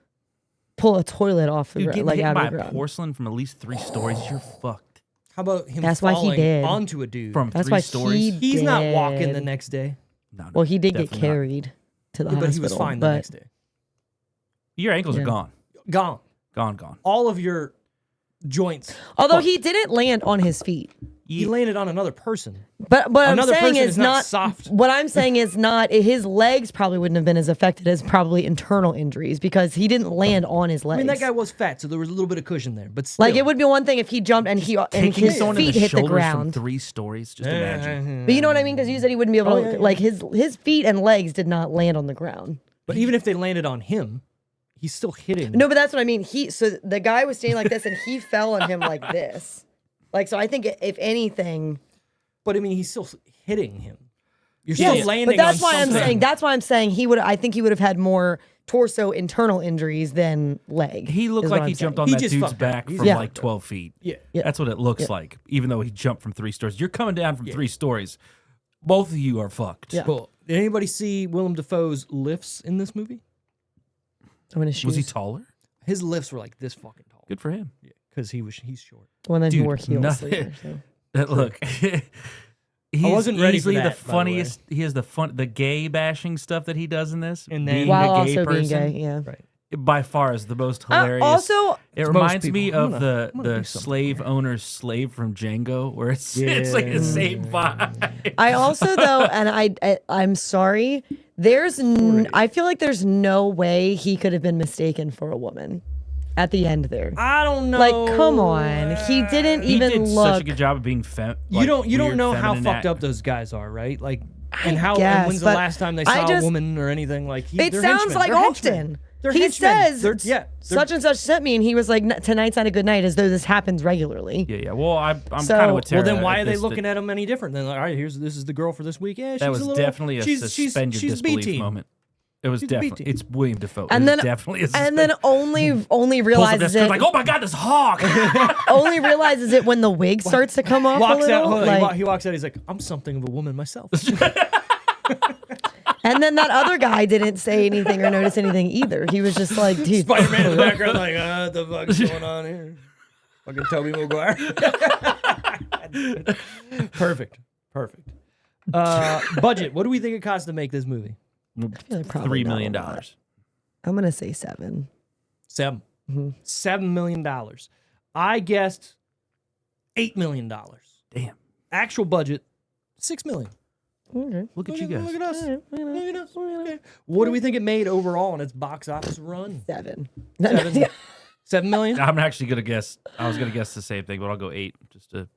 Speaker 3: a toilet off the
Speaker 4: Dude,
Speaker 3: ground,
Speaker 4: getting
Speaker 3: like
Speaker 4: hit
Speaker 3: out
Speaker 4: by
Speaker 3: of the
Speaker 4: a
Speaker 3: ground.
Speaker 4: porcelain from at least 3 stories, you're fucked.
Speaker 2: How about him
Speaker 3: That's why he
Speaker 2: falling
Speaker 3: did.
Speaker 2: onto a dude?
Speaker 4: From
Speaker 3: That's
Speaker 4: 3
Speaker 3: why
Speaker 4: stories.
Speaker 2: He's not walking
Speaker 3: did.
Speaker 2: the next day.
Speaker 4: No,
Speaker 3: Well, he did get
Speaker 4: definitely not.
Speaker 3: carried to the
Speaker 2: Yeah,
Speaker 3: hospital,
Speaker 2: but he was fine the
Speaker 3: but
Speaker 2: next day.
Speaker 4: Your ankles
Speaker 3: Yeah.
Speaker 4: are gone.
Speaker 2: Gone.
Speaker 4: Gone.
Speaker 2: All of your joints.
Speaker 3: although
Speaker 2: fucked.
Speaker 3: he didn't land on his feet.
Speaker 2: He landed on another person.
Speaker 3: But what I'm
Speaker 2: Another
Speaker 3: saying
Speaker 2: person
Speaker 3: is
Speaker 2: is not soft.
Speaker 3: What I'm saying is not his legs probably wouldn't have been as affected as probably internal injuries because he didn't land on his
Speaker 2: I
Speaker 3: legs.
Speaker 2: mean, that guy was fat, so there was a little bit of cushion there. But still,
Speaker 3: like it would be one thing if he jumped and
Speaker 4: Kicking
Speaker 3: his
Speaker 4: someone in
Speaker 3: feet
Speaker 4: the
Speaker 3: hit the
Speaker 4: shoulders
Speaker 3: ground.
Speaker 4: from 3 stories. Just imagine.
Speaker 3: But you know what I mean? Because you said he wouldn't be able to.
Speaker 2: Oh, yeah.
Speaker 3: Like his feet and legs did not land on the ground.
Speaker 2: But even if they landed on him, he's still hitting.
Speaker 3: No, but that's what I mean. So the guy was standing like this and he fell on him like this. Like so, I think if anything,
Speaker 2: But I mean, he's still hitting him. You're
Speaker 3: Yes,
Speaker 2: still landing
Speaker 3: but that's
Speaker 2: on
Speaker 3: why I'm
Speaker 2: something.
Speaker 3: saying. That's why I'm saying he would. I think he would have had more torso internal injuries than leg.
Speaker 4: He looked
Speaker 3: is
Speaker 4: like
Speaker 3: what
Speaker 4: he
Speaker 3: I'm
Speaker 4: jumped
Speaker 3: saying.
Speaker 4: on
Speaker 2: He
Speaker 4: that
Speaker 2: just
Speaker 4: dude's
Speaker 2: fucked up.
Speaker 4: back
Speaker 2: He's
Speaker 4: from
Speaker 3: Yeah.
Speaker 4: like 12 feet.
Speaker 2: Yeah.
Speaker 4: That's what it looks like, even though he jumped from 3 stories. You're coming down from 3 stories. Both of you are fucked.
Speaker 3: Yeah.
Speaker 2: Cool. Did anybody see Willem Dafoe's lifts in this movie?
Speaker 3: I'm in his shoes.
Speaker 4: Was he taller?
Speaker 2: His lifts were like this fucking tall.
Speaker 4: Good for him.
Speaker 2: Yeah, because he's short.
Speaker 3: Well, then he
Speaker 4: Dude,
Speaker 3: wore heels
Speaker 4: nothing-
Speaker 3: later. So.
Speaker 4: Look, he's
Speaker 2: wasn't ready for
Speaker 4: easily
Speaker 2: that,
Speaker 4: the
Speaker 2: by the way.
Speaker 4: funniest. He has the gay bashing stuff that he does in this.
Speaker 2: And then-
Speaker 4: being
Speaker 3: While
Speaker 4: a gay
Speaker 3: also being
Speaker 4: person,
Speaker 3: gay, yeah.
Speaker 2: Right.
Speaker 4: by far is the most hilarious.
Speaker 3: Also,
Speaker 4: it
Speaker 2: most
Speaker 4: reminds me
Speaker 2: people.
Speaker 4: of
Speaker 2: I'm gonna do
Speaker 4: the
Speaker 2: something
Speaker 4: slave owner's slave from Django, where it's like the same vibe.
Speaker 3: I also though, and I'm sorry. I feel like there's no way he could have been mistaken for a woman at the end there.
Speaker 2: I don't know.
Speaker 3: Like, come on, he didn't
Speaker 4: He
Speaker 3: even
Speaker 4: did
Speaker 3: look.
Speaker 4: such a good job of being
Speaker 2: You don't
Speaker 4: weird
Speaker 2: know how
Speaker 4: feminine
Speaker 2: fucked up those guys are, right? Like,
Speaker 3: I
Speaker 2: and how
Speaker 3: guess,
Speaker 2: and when's the
Speaker 3: but
Speaker 2: last time they
Speaker 3: I
Speaker 2: saw
Speaker 3: just-
Speaker 2: a woman or anything like?
Speaker 3: It
Speaker 2: they're
Speaker 3: sounds
Speaker 2: henchmen.
Speaker 3: like
Speaker 2: They're henchmen.
Speaker 3: often.
Speaker 2: They're
Speaker 3: He
Speaker 2: henchmen.
Speaker 3: says
Speaker 2: They're
Speaker 3: such and such sent me, and he was like, "Tonight's not a good night," as though this happens regularly.
Speaker 4: Yeah. Well, I'm
Speaker 3: So-
Speaker 4: kind of with Tara.
Speaker 2: Well, then why
Speaker 4: at
Speaker 2: are they
Speaker 4: this,
Speaker 2: looking
Speaker 4: that,
Speaker 2: at them any different? Then like, all right, this is the girl for this week. Yeah, she's
Speaker 4: that was
Speaker 2: a little,
Speaker 4: definitely a
Speaker 2: she's,
Speaker 4: suspend your
Speaker 2: she's
Speaker 4: disbelief
Speaker 2: B-team.
Speaker 4: moment. It was
Speaker 2: She's
Speaker 4: definitely.
Speaker 2: B-team.
Speaker 4: It's William Dafoe.
Speaker 3: And
Speaker 4: It
Speaker 3: then
Speaker 4: was definitely a
Speaker 3: and then only
Speaker 4: pulls up
Speaker 3: realizes
Speaker 4: that
Speaker 3: it.
Speaker 4: script like, oh my god, this hawk.
Speaker 3: Only realizes it when the wig starts to come off a
Speaker 2: Walks
Speaker 3: little.
Speaker 2: out. hold on,
Speaker 3: like-
Speaker 2: he walks out. He's like, I'm something of a woman myself.
Speaker 3: and then that other guy didn't say anything or notice anything either. He was just like, dude.
Speaker 2: Spider-Man in the background, like, what the fuck's going on here? Fucking Tobey Maguire. Perfect. Budget. What do we think it cost to make this movie?
Speaker 3: feel like probably
Speaker 4: $3
Speaker 3: not
Speaker 4: million.
Speaker 3: a lot. I'm gonna say 7.
Speaker 2: $7
Speaker 3: Mm-hmm.
Speaker 2: million. I guessed $8 million.
Speaker 4: Damn.
Speaker 2: Actual budget, $6 million.
Speaker 3: Okay.
Speaker 4: Look at you guys.
Speaker 2: Look at us. Look at us. Okay. What do we think it made overall in its box office run?
Speaker 3: 7.
Speaker 2: 7 million?
Speaker 4: I'm actually gonna guess. I was gonna guess the same thing, but I'll go 8. Just to.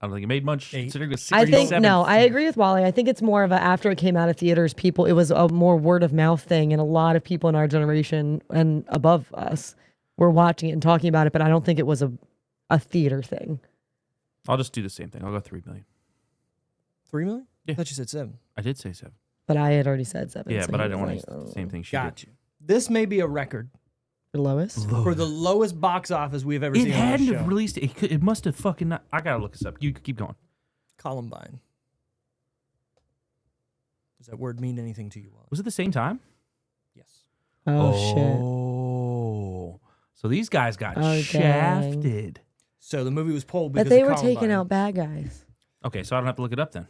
Speaker 4: I don't think it made much.
Speaker 2: 8.
Speaker 4: Considering it was
Speaker 3: I think
Speaker 4: 67.
Speaker 3: no. I agree with Wally. I think it's more of a after it came out of theaters, people. It was a more word of mouth thing, and a lot of people in our generation and above us were watching it and talking about it. But I don't think it was a theater thing.
Speaker 4: I'll just do the same thing. I'll go 3 million.
Speaker 2: 3 million?
Speaker 4: Yeah.
Speaker 2: I thought you said 7.
Speaker 4: I did say 7.
Speaker 3: But I had already said 7.
Speaker 4: Yeah,
Speaker 3: so
Speaker 4: but
Speaker 3: he
Speaker 4: I don't
Speaker 3: was
Speaker 4: want to
Speaker 3: like,
Speaker 4: do the same thing she
Speaker 2: Got you. This may be a record
Speaker 3: The lowest.
Speaker 4: did.
Speaker 2: for the lowest box office we've ever
Speaker 4: It
Speaker 2: seen on
Speaker 4: hadn't
Speaker 2: this
Speaker 4: have
Speaker 2: show.
Speaker 4: released. It must have fucking. Not, I gotta look this up. You keep going.
Speaker 2: Columbine. Does that word mean anything to you, Wally?
Speaker 4: Was it the same time?
Speaker 2: Yes.
Speaker 3: Oh,
Speaker 4: So these guys got
Speaker 3: Oh, dang.
Speaker 4: shafted.
Speaker 2: So the movie was pulled
Speaker 3: shit!
Speaker 2: because
Speaker 3: But they
Speaker 2: of
Speaker 3: were
Speaker 2: Columbine.
Speaker 3: taking out bad guys.
Speaker 4: Okay, so I don't have to look it up then.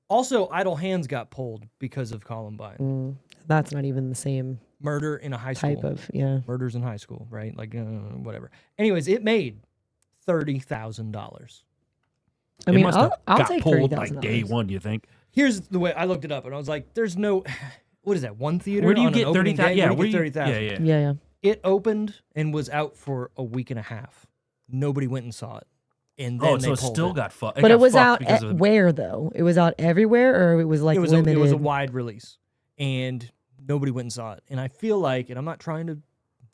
Speaker 2: Also, Idle Hands got pulled because of Columbine.
Speaker 3: That's not even the same
Speaker 2: Murder in a high school.
Speaker 3: type of
Speaker 2: Murders in high school, right? Like whatever. Anyways, it made $30,000.
Speaker 3: I
Speaker 4: It
Speaker 3: mean,
Speaker 4: must have
Speaker 3: I'll
Speaker 4: got
Speaker 3: take
Speaker 4: pulled
Speaker 3: $30,000.
Speaker 4: like day one. You think?
Speaker 2: Here's the way I looked it up, and I was like, "There's no, what is that? One theater?
Speaker 4: Where do you
Speaker 2: on an
Speaker 4: get
Speaker 2: opening
Speaker 4: 30,000?
Speaker 2: day?
Speaker 4: Yeah,
Speaker 2: Where do
Speaker 4: where
Speaker 2: you get
Speaker 4: you-
Speaker 2: 30,000?
Speaker 4: yeah.
Speaker 3: Yeah.
Speaker 2: It opened and was out for a week and a half. Nobody went and saw it, and then
Speaker 4: Oh,
Speaker 2: they
Speaker 4: so it
Speaker 2: pulled
Speaker 4: still
Speaker 2: it.
Speaker 4: got fucked.
Speaker 3: But it was out
Speaker 4: because
Speaker 3: at
Speaker 4: of
Speaker 3: where though? It was out everywhere, or it was like
Speaker 2: It was
Speaker 3: limited.
Speaker 2: it was a wide release, and nobody went and saw it. And I feel like, and I'm not trying to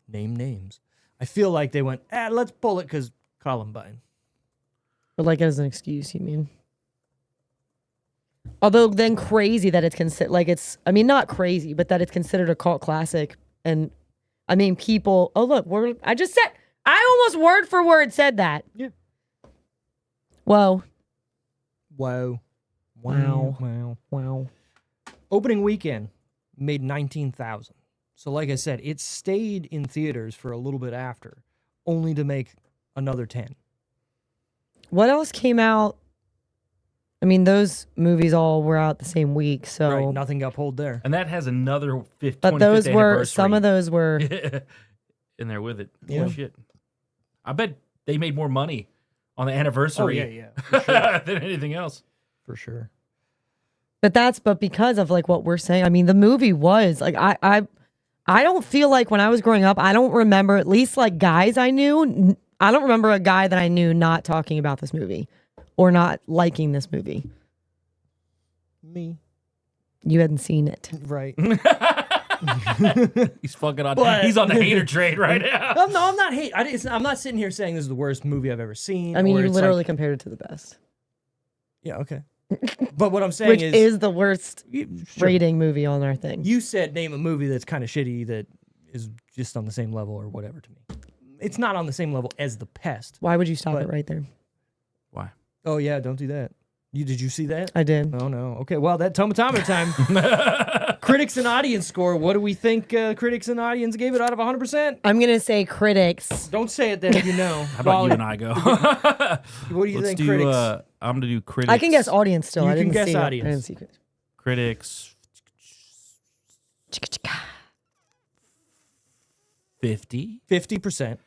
Speaker 2: name names, I feel like they went, let's pull it because Columbine.
Speaker 3: But like as an excuse, you mean? Although then crazy that it's considered like it's. I mean, not crazy, but that it's considered a cult classic. And I mean, people. Oh look, I just said. I almost word for word said that.
Speaker 2: Yeah.
Speaker 3: Whoa.
Speaker 2: Wow.
Speaker 3: Wow.
Speaker 2: Wow.
Speaker 3: Wow.
Speaker 2: Opening weekend made 19,000. So like I said, it stayed in theaters for a little bit after, only to make another 10.
Speaker 3: What else came out? I mean, those movies all were out the same week, so.
Speaker 2: Right, nothing got pulled there.
Speaker 4: and that has another 50.
Speaker 3: But those were some of those were.
Speaker 4: in there with it.
Speaker 2: Yeah.
Speaker 4: Oh, shit. I bet they made more money on the anniversary than anything else.
Speaker 2: For sure.
Speaker 3: But because of like what we're saying. I mean, the movie was like I don't feel like when I was growing up, I don't remember, at least like guys I knew. I don't remember a guy that I knew not talking about this movie or not liking this movie.
Speaker 2: Me.
Speaker 3: You hadn't seen it.
Speaker 2: Right.
Speaker 4: He's fucking on.
Speaker 2: But-
Speaker 4: He's on the hater train right now.
Speaker 2: No, I'm not hate. I'm not sitting here saying this is the worst movie I've ever seen.
Speaker 3: I mean,
Speaker 2: or
Speaker 3: you
Speaker 2: it's
Speaker 3: literally
Speaker 2: like-
Speaker 3: compared it to the best.
Speaker 2: Yeah, okay. But what I'm saying
Speaker 3: which is the worst
Speaker 2: sure.
Speaker 3: rating movie on our thing.
Speaker 2: You said name a movie that's kind of shitty that is just on the same level or whatever to me. It's not on the same level as The Pest.
Speaker 3: Why would you stop
Speaker 2: But-
Speaker 3: it right there?
Speaker 4: Why?
Speaker 2: Oh yeah, don't do that. Did you see that?
Speaker 3: I did.
Speaker 2: Oh no. Okay, well that tomatometer time. Critics and audience score. What do we think critics and audience gave it out of 100%?
Speaker 3: I'm gonna say critics.
Speaker 2: Don't say it then if you know.
Speaker 4: How about you and I go?
Speaker 2: What do you
Speaker 4: Let's
Speaker 2: think,
Speaker 4: do.
Speaker 2: critics?
Speaker 4: I'm gonna do critics.
Speaker 3: I can guess audience still.
Speaker 2: You
Speaker 3: I
Speaker 2: can
Speaker 3: didn't
Speaker 2: guess
Speaker 3: see
Speaker 2: audience.
Speaker 3: It. I didn't see critics.
Speaker 4: Critics
Speaker 3: Chicka chicka.
Speaker 4: 50.
Speaker 2: 50%.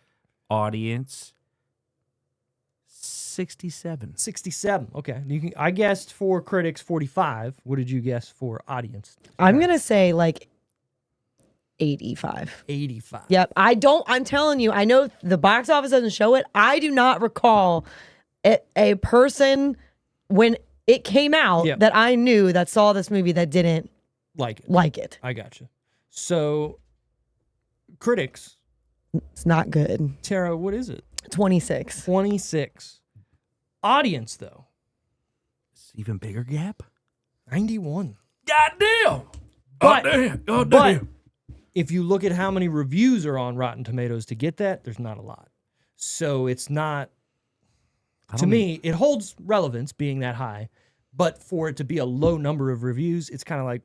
Speaker 4: Audience 67.
Speaker 2: 67. Okay. I guessed for critics 45. What did you guess for audience?
Speaker 3: I'm gonna say like 85.
Speaker 2: 85.
Speaker 3: Yep. I'm telling you, I know the box office doesn't show it. I do not recall a person when it came out
Speaker 2: Yep.
Speaker 3: that I knew that saw this movie that didn't
Speaker 2: Like it.
Speaker 3: like it.
Speaker 2: I gotcha. So, critics,
Speaker 3: It's not good.
Speaker 2: Tara, what is it?
Speaker 3: 26.
Speaker 2: 26. Audience, though,
Speaker 4: It's even bigger gap.
Speaker 2: 91.
Speaker 4: Goddamn.
Speaker 2: But-
Speaker 4: Goddamn.
Speaker 2: But
Speaker 4: Goddamn.
Speaker 2: if you look at how many reviews are on Rotten Tomatoes to get that, there's not a lot. So it's not, to me, it holds relevance being that high. But for it to be a low number of reviews, it's kind of like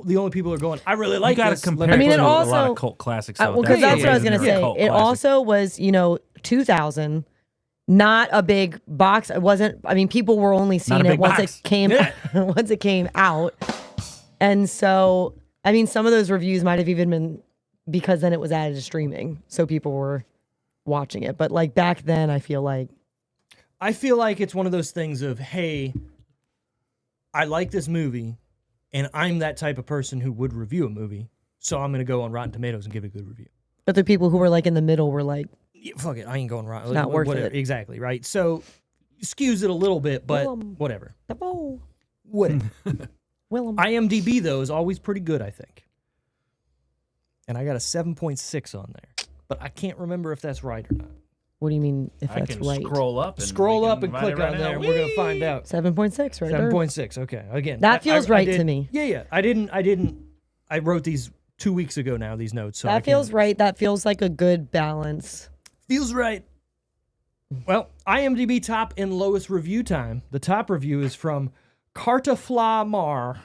Speaker 2: the only people are going, I really like
Speaker 4: you got
Speaker 2: this.
Speaker 4: to compare.
Speaker 2: Let me
Speaker 3: I mean,
Speaker 4: it
Speaker 3: it
Speaker 4: to a lot
Speaker 3: also-
Speaker 4: of cult classics.
Speaker 3: Well, because
Speaker 2: Yeah,
Speaker 3: that's
Speaker 2: yeah,
Speaker 3: what I was
Speaker 2: yeah,
Speaker 3: going to
Speaker 2: yeah.
Speaker 3: say.
Speaker 4: Cult
Speaker 3: It
Speaker 4: classic.
Speaker 3: also was, 2000, not a big box. It wasn't, I mean, people were only seeing it
Speaker 4: big
Speaker 3: once
Speaker 4: box.
Speaker 3: it came
Speaker 2: Yeah.
Speaker 3: once it came out. And so, I mean, some of those reviews might have even been because then it was added to streaming. So people were watching it. But like back then, I feel like
Speaker 2: it's one of those things of, hey, I like this movie, and I'm that type of person who would review a movie, so I'm going to go on Rotten Tomatoes and give it a good review.
Speaker 3: but the people who were like in the middle were like,
Speaker 2: Yeah, fuck it, I ain't going Rotten.
Speaker 3: not worth
Speaker 2: whatever.
Speaker 3: it.
Speaker 2: Exactly, right? So, skews it a little bit, but whatever.
Speaker 3: oh,
Speaker 2: Whatever.
Speaker 3: Willem.
Speaker 2: IMDb, though, is always pretty good, I think. And I got a 7.6 on there. But I can't remember if that's right or not.
Speaker 3: What do you mean if
Speaker 4: I
Speaker 3: that's
Speaker 4: can
Speaker 3: right?
Speaker 4: scroll up. And
Speaker 2: Scroll
Speaker 4: we
Speaker 2: up
Speaker 4: can
Speaker 2: and
Speaker 4: find
Speaker 2: click
Speaker 4: it right
Speaker 2: on
Speaker 4: now.
Speaker 2: there, and we're going to find out.
Speaker 3: 7.6, right there.
Speaker 2: 7.6, okay. Again.
Speaker 3: That feels right
Speaker 2: did-
Speaker 3: to me.
Speaker 2: Yeah. I wrote these 2 weeks ago now, these notes. So I
Speaker 3: That feels
Speaker 2: can-
Speaker 3: right. That feels like a good balance.
Speaker 2: Feels right. Well, IMDb top and lowest review time. The top review is from Cartaflar.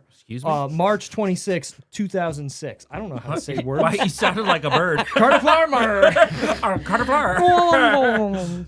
Speaker 4: Excuse me.
Speaker 2: March 26, 2006. I don't know how to say words.
Speaker 4: Why you sounded like a bird?
Speaker 2: Cartaflar.
Speaker 4: Carter Flower.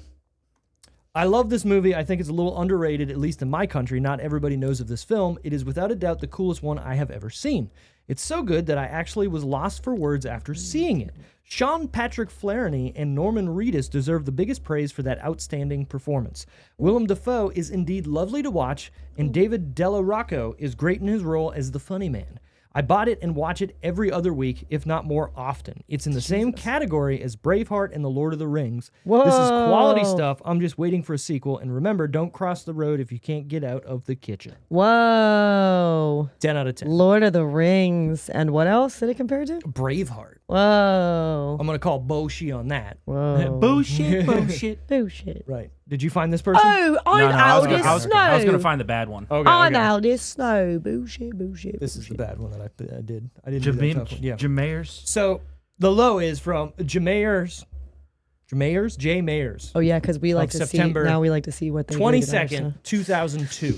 Speaker 2: I love this movie. I think it's a little underrated, at least in my country. Not everybody knows of this film. It is without a doubt the coolest one I have ever seen. It's so good that I actually was lost for words after seeing it. Sean Patrick Flanery and Norman Reedus deserve the biggest praise for that outstanding performance. Willem Dafoe is indeed lovely to watch, and David Della Rocco is great in his role as the funny man. I bought it and watch it every other week, if not more often. It's in the same category as Braveheart and The Lord of the Rings. This is quality
Speaker 3: Whoa.
Speaker 2: stuff. I'm just waiting for a sequel. And remember, don't cross the road if you can't get out of the kitchen.
Speaker 3: Whoa.
Speaker 2: 10 out of 10.
Speaker 3: Lord of the Rings. And what else did it compare to?
Speaker 2: Braveheart.
Speaker 3: Whoa.
Speaker 2: I'm going to call Boshi on that.
Speaker 3: Whoa.
Speaker 4: Bullshit. Bullshit.
Speaker 3: Bullshit.
Speaker 2: Right. Did you find this person?
Speaker 3: Oh, I'm
Speaker 4: No, I
Speaker 3: Aldous
Speaker 4: was
Speaker 3: Snow.
Speaker 4: gonna find the bad one.
Speaker 2: Okay,
Speaker 3: I'm
Speaker 2: okay.
Speaker 3: Aldous Snow. Bullshit, bullshit.
Speaker 2: This is the bad one that I did. I didn't do that tough one. Yeah.
Speaker 4: Jameers.
Speaker 2: So the low is from J. Mayers.
Speaker 3: Oh, yeah, because we like
Speaker 2: Of
Speaker 3: to
Speaker 2: September
Speaker 3: see, now we like to see what they rated ours,
Speaker 2: 22nd, 2002.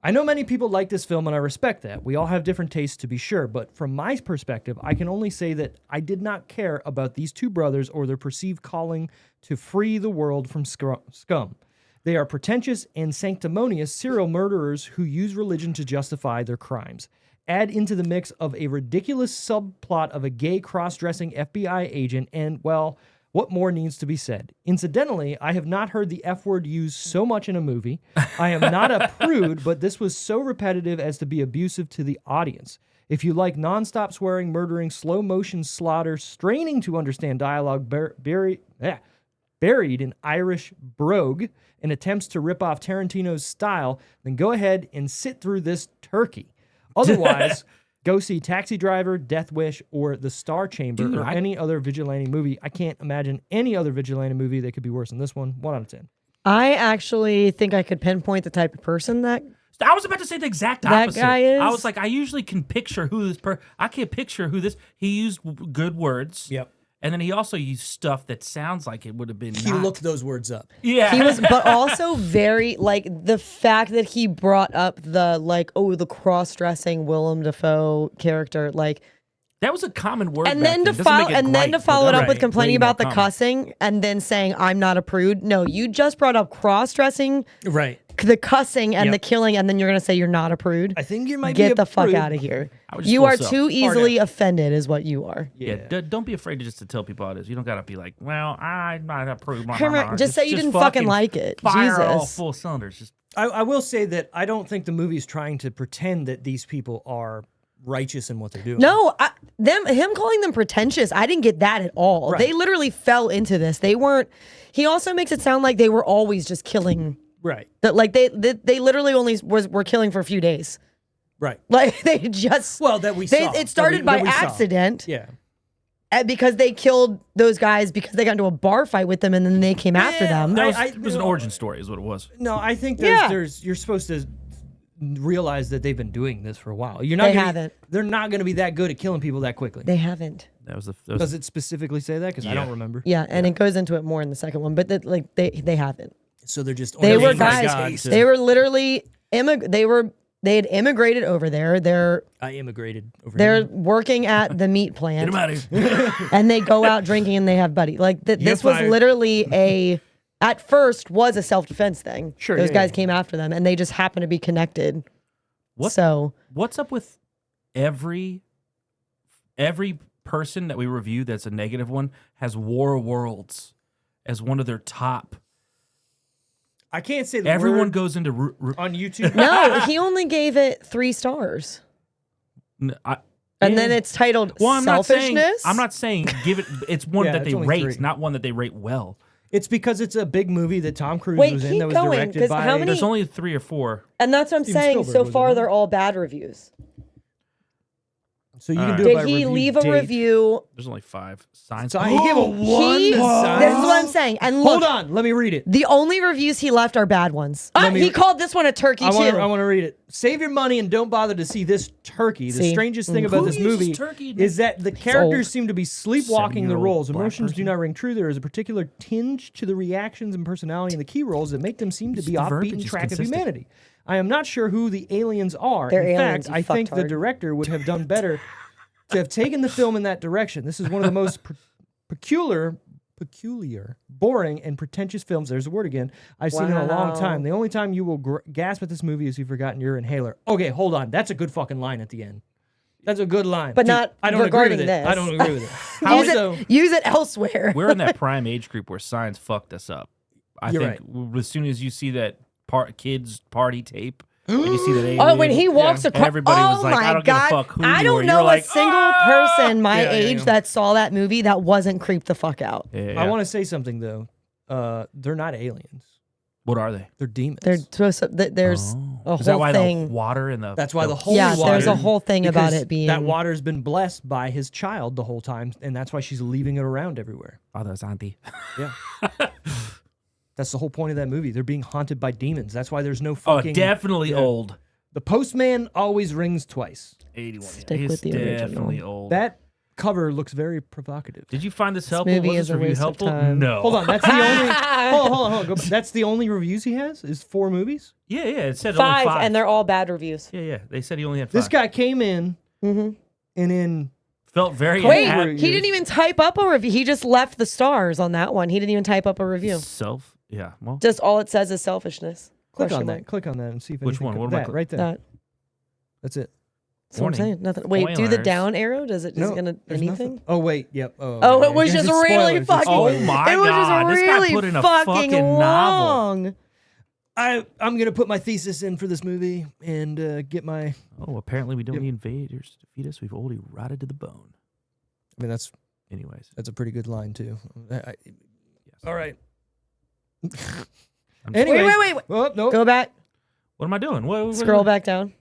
Speaker 2: I know many people like this film, and I respect that. We all have different tastes, to be sure, but from my perspective, I can only say that I did not care about these two brothers or their perceived calling to free the world from scum. They are pretentious and sanctimonious serial murderers who use religion to justify their crimes. Add into the mix of a ridiculous subplot of a gay cross-dressing FBI agent, and, well, what more needs to be said? Incidentally, I have not heard the F word used so much in a movie. I am not a prude, but this was so repetitive as to be abusive to the audience. If you like nonstop swearing, murdering, slow motion slaughter, straining to understand dialogue buried in Irish brogue, and attempts to rip off Tarantino's style, then go ahead and sit through this turkey. Otherwise, go see Taxi Driver, Death Wish, or The Star Chamber, or any other vigilante movie. I can't imagine any other vigilante movie that could be worse than this one. 1 out of 10.
Speaker 3: I actually think I could pinpoint the type of person that.
Speaker 4: I was about to say the exact
Speaker 3: That
Speaker 4: opposite.
Speaker 3: guy is-
Speaker 4: I was like, I usually can picture who this I can't picture who this. He used good words.
Speaker 2: Yep.
Speaker 4: And then he also used stuff that sounds like it would have been.
Speaker 2: He
Speaker 4: not.
Speaker 2: looked those words up.
Speaker 4: Yeah.
Speaker 3: He was, but also very like the fact that he brought up the the cross-dressing Willem Dafoe character, like,
Speaker 4: That was a common word.
Speaker 3: and
Speaker 4: back
Speaker 3: then to
Speaker 4: Doesn't
Speaker 3: follow
Speaker 4: make it
Speaker 3: and then
Speaker 4: great,
Speaker 3: to follow
Speaker 4: but
Speaker 3: it up
Speaker 4: that's
Speaker 3: with complaining
Speaker 4: way more
Speaker 3: about the
Speaker 4: common.
Speaker 3: cussing and then saying I'm not a prude. No, you just brought up cross-dressing,
Speaker 2: Right.
Speaker 3: the cussing and
Speaker 2: Yep.
Speaker 3: the killing, and then you're gonna say you're not a prude.
Speaker 2: I think you might be
Speaker 3: Get
Speaker 2: a
Speaker 3: the fuck
Speaker 2: prude.
Speaker 3: out of here.
Speaker 4: I was just
Speaker 3: You
Speaker 4: full
Speaker 3: are
Speaker 4: self.
Speaker 3: too easily offended, is what you are.
Speaker 4: Yeah, don't be afraid to just to tell people how it is. You don't gotta be like, well, I'm not approved. blah,
Speaker 3: Come
Speaker 4: blah,
Speaker 3: on,
Speaker 4: blah.
Speaker 3: just say you didn't fucking like it.
Speaker 4: Fire all
Speaker 3: Jesus.
Speaker 4: full cylinders. Just
Speaker 2: I will say that I don't think the movie's trying to pretend that these people are righteous in what they're doing.
Speaker 3: No, him calling them pretentious, I didn't get that at all.
Speaker 2: Right.
Speaker 3: They literally fell into this. They weren't. He also makes it sound like they were always just killing.
Speaker 2: Right.
Speaker 3: That like they literally only were killing for a few days.
Speaker 2: Right.
Speaker 3: Like they just
Speaker 2: Well,
Speaker 3: it started by accident.
Speaker 2: Yeah.
Speaker 3: Because they killed those guys because they got into a bar fight with them and then they came after them.
Speaker 4: that was,
Speaker 2: I-
Speaker 4: it was an origin story, is what it was.
Speaker 2: No, I think
Speaker 3: Yeah.
Speaker 2: you're supposed to realize that they've been doing this for a while. You're not.
Speaker 3: They
Speaker 2: gonna
Speaker 3: haven't.
Speaker 2: They're not going to be that good at killing people that quickly.
Speaker 3: They haven't.
Speaker 4: That was the.
Speaker 2: Does it specifically say that? Because I don't remember.
Speaker 3: Yeah, and it goes into it more in the second one, but they haven't.
Speaker 2: So they're just.
Speaker 3: They
Speaker 2: on
Speaker 3: were
Speaker 2: the
Speaker 3: guys.
Speaker 2: God to-
Speaker 3: They were literally they had immigrated over there. They're
Speaker 2: I immigrated over
Speaker 3: They're
Speaker 2: here.
Speaker 3: working at the meat
Speaker 4: Get
Speaker 3: plant
Speaker 4: him out of here.
Speaker 3: and they go out drinking and they have buddy. Like this was
Speaker 2: fired.
Speaker 3: literally at first was a self-defense thing.
Speaker 2: Sure,
Speaker 3: Those
Speaker 2: yeah,
Speaker 3: guys
Speaker 2: yeah.
Speaker 3: came after them and they just happened to be connected.
Speaker 4: What?
Speaker 3: So
Speaker 4: What's up with every person that we review that's a negative one has War of Worlds as one of their top.
Speaker 2: I can't say the
Speaker 4: Everyone
Speaker 2: word
Speaker 4: goes into.
Speaker 2: on YouTube.
Speaker 3: no, he only gave it 3 stars. And then it's titled
Speaker 4: I'm
Speaker 3: selfishness.
Speaker 4: not saying give it. It's one
Speaker 2: Yeah,
Speaker 4: that
Speaker 2: it's
Speaker 4: they
Speaker 2: only
Speaker 4: rate,
Speaker 2: 3.
Speaker 4: not one that they rate well.
Speaker 2: It's because it's a big movie that Tom Cruise
Speaker 3: Wait,
Speaker 2: was in
Speaker 3: keep
Speaker 2: that was
Speaker 3: going,
Speaker 2: directed
Speaker 3: 'cause
Speaker 2: by.
Speaker 3: how many-
Speaker 4: There's only 3 or 4.
Speaker 3: And that's what I'm
Speaker 2: Steven
Speaker 3: saying.
Speaker 2: Spielberg
Speaker 3: So
Speaker 2: was
Speaker 3: far,
Speaker 2: in it.
Speaker 3: they're all bad reviews.
Speaker 2: So you can
Speaker 4: Alright.
Speaker 2: do it by
Speaker 3: Did he
Speaker 2: review
Speaker 3: leave a
Speaker 2: date.
Speaker 3: review?
Speaker 4: There's only 5 signs.
Speaker 2: So he gave a 1
Speaker 3: This is what I'm saying. And
Speaker 2: Hold
Speaker 3: look,
Speaker 2: on, let me read it.
Speaker 3: the only reviews he left are bad ones.
Speaker 2: me-
Speaker 3: He called this one a turkey
Speaker 2: I
Speaker 3: too.
Speaker 2: want to read it. Save your money and don't bother to see this turkey. The
Speaker 3: See?
Speaker 2: strangest thing about
Speaker 4: Who
Speaker 2: this
Speaker 4: uses
Speaker 2: movie
Speaker 4: turkey?
Speaker 2: is that the characters
Speaker 3: old.
Speaker 2: seem to be sleepwalking the
Speaker 4: 7-year-old
Speaker 2: roles.
Speaker 4: black
Speaker 2: Emotions do
Speaker 4: person?
Speaker 2: not ring true. There is a particular tinge to the reactions and personality in the key roles that make them seem to be
Speaker 4: the
Speaker 2: off
Speaker 4: verbiage
Speaker 2: beaten
Speaker 4: is
Speaker 2: track of
Speaker 4: consistent.
Speaker 2: humanity. I am not sure who the aliens are.
Speaker 3: They're
Speaker 2: in
Speaker 3: aliens,
Speaker 2: fact,
Speaker 3: you
Speaker 2: I think the
Speaker 3: fucktard.
Speaker 2: director would have done better to have taken the film in that direction. This is one of the most peculiar, boring, and pretentious films. There's a word again. I've seen in a long
Speaker 3: Wow.
Speaker 2: time. The only time you will gasp at this movie is you've forgotten your inhaler. Okay, hold on. That's a good fucking line at the end. That's a good line.
Speaker 3: But not
Speaker 2: I don't agree
Speaker 3: regarding
Speaker 2: with it.
Speaker 3: this.
Speaker 2: I don't agree with it.
Speaker 4: How
Speaker 3: use,
Speaker 2: so?
Speaker 3: use it elsewhere.
Speaker 4: We're in that prime age group where science fucked us up. I
Speaker 2: You're
Speaker 4: think as soon as you see that kids party tape, and you see that
Speaker 3: Oh,
Speaker 4: alien,
Speaker 3: when he walks across,
Speaker 4: everybody was
Speaker 3: oh
Speaker 4: like,
Speaker 3: my
Speaker 4: I don't give a
Speaker 3: God.
Speaker 4: fuck who
Speaker 3: I
Speaker 4: you
Speaker 3: don't
Speaker 4: are.
Speaker 3: know
Speaker 4: You're
Speaker 3: a
Speaker 4: like,
Speaker 3: single person my
Speaker 2: Yeah,
Speaker 3: age
Speaker 2: yeah.
Speaker 3: that saw that movie that wasn't creeped the fuck out.
Speaker 4: Yeah.
Speaker 2: I want to say something though. They're not aliens.
Speaker 4: What are they?
Speaker 2: They're demons.
Speaker 3: They're supposed to, there's a
Speaker 4: Is that
Speaker 3: whole
Speaker 4: why
Speaker 3: thing.
Speaker 4: the water and the
Speaker 2: That's why the holy
Speaker 3: Yeah,
Speaker 2: water.
Speaker 3: there's a whole thing about
Speaker 2: because
Speaker 3: it being
Speaker 2: that water's been blessed by his child the whole time, and that's why she's leaving it around everywhere.
Speaker 4: oh, that's auntie.
Speaker 2: Yeah. That's the whole point of that movie. They're being haunted by demons. That's why there's no
Speaker 4: Oh,
Speaker 2: fucking.
Speaker 4: definitely
Speaker 2: yeah.
Speaker 4: old.
Speaker 2: The postman always rings twice.
Speaker 4: 81.
Speaker 3: Stick
Speaker 4: He's
Speaker 3: with the original.
Speaker 4: definitely old.
Speaker 2: That cover looks very provocative.
Speaker 4: Did you find this helpful?
Speaker 3: movie
Speaker 4: Was
Speaker 3: is
Speaker 4: this
Speaker 3: a
Speaker 4: review
Speaker 3: waste of
Speaker 4: helpful?
Speaker 3: time.
Speaker 4: No.
Speaker 2: Hold on, that's the only. hold on. Go, that's the only reviews he has. Is 4 movies.
Speaker 4: Yeah, it said
Speaker 3: five,
Speaker 4: only 5.
Speaker 3: and they're all bad reviews.
Speaker 4: Yeah. They said he only had 5.
Speaker 2: This guy came in
Speaker 3: Mm-hmm.
Speaker 2: and in.
Speaker 4: felt very
Speaker 3: Wait,
Speaker 2: ad-
Speaker 3: he didn't even type up a review. He just left the stars on that one. He didn't even type up a review.
Speaker 4: Yeah. Well,
Speaker 3: Just all it says is selfishness.
Speaker 2: Click
Speaker 3: Question
Speaker 2: on
Speaker 3: mark.
Speaker 2: that. Click on that and see if
Speaker 4: Which
Speaker 2: anything
Speaker 4: one?
Speaker 2: comes-
Speaker 4: What am I
Speaker 2: that
Speaker 4: clicking?
Speaker 2: right there.
Speaker 3: That.
Speaker 2: That's it.
Speaker 3: That's what I'm
Speaker 4: Warning.
Speaker 3: saying. Nothing. Wait, do the
Speaker 4: Spoilers.
Speaker 3: down arrow. Does it? Is
Speaker 2: No,
Speaker 3: it gonna
Speaker 2: there's
Speaker 3: anything?
Speaker 2: nothing. Oh wait, yep.
Speaker 3: Oh, it was
Speaker 2: It's
Speaker 3: just really
Speaker 2: spoilers, it's
Speaker 3: fucking.
Speaker 2: spoilers.
Speaker 4: Oh my
Speaker 3: it was
Speaker 4: God,
Speaker 3: just
Speaker 4: this guy
Speaker 3: really
Speaker 4: put in a
Speaker 3: fucking
Speaker 4: fucking novel.
Speaker 3: long.
Speaker 2: I'm gonna put my thesis in for this movie and get my.
Speaker 4: Oh, apparently we don't
Speaker 2: Yep.
Speaker 4: need invaders to defeat us. We've already rotted to the bone.
Speaker 2: I mean that's
Speaker 4: Anyways.
Speaker 2: a pretty good line too.
Speaker 4: Yes.
Speaker 2: All right.
Speaker 4: I'm
Speaker 2: Anyways,
Speaker 3: Wait.
Speaker 2: Oh no.
Speaker 3: Go back.
Speaker 4: What am I doing? What
Speaker 3: Scroll back down.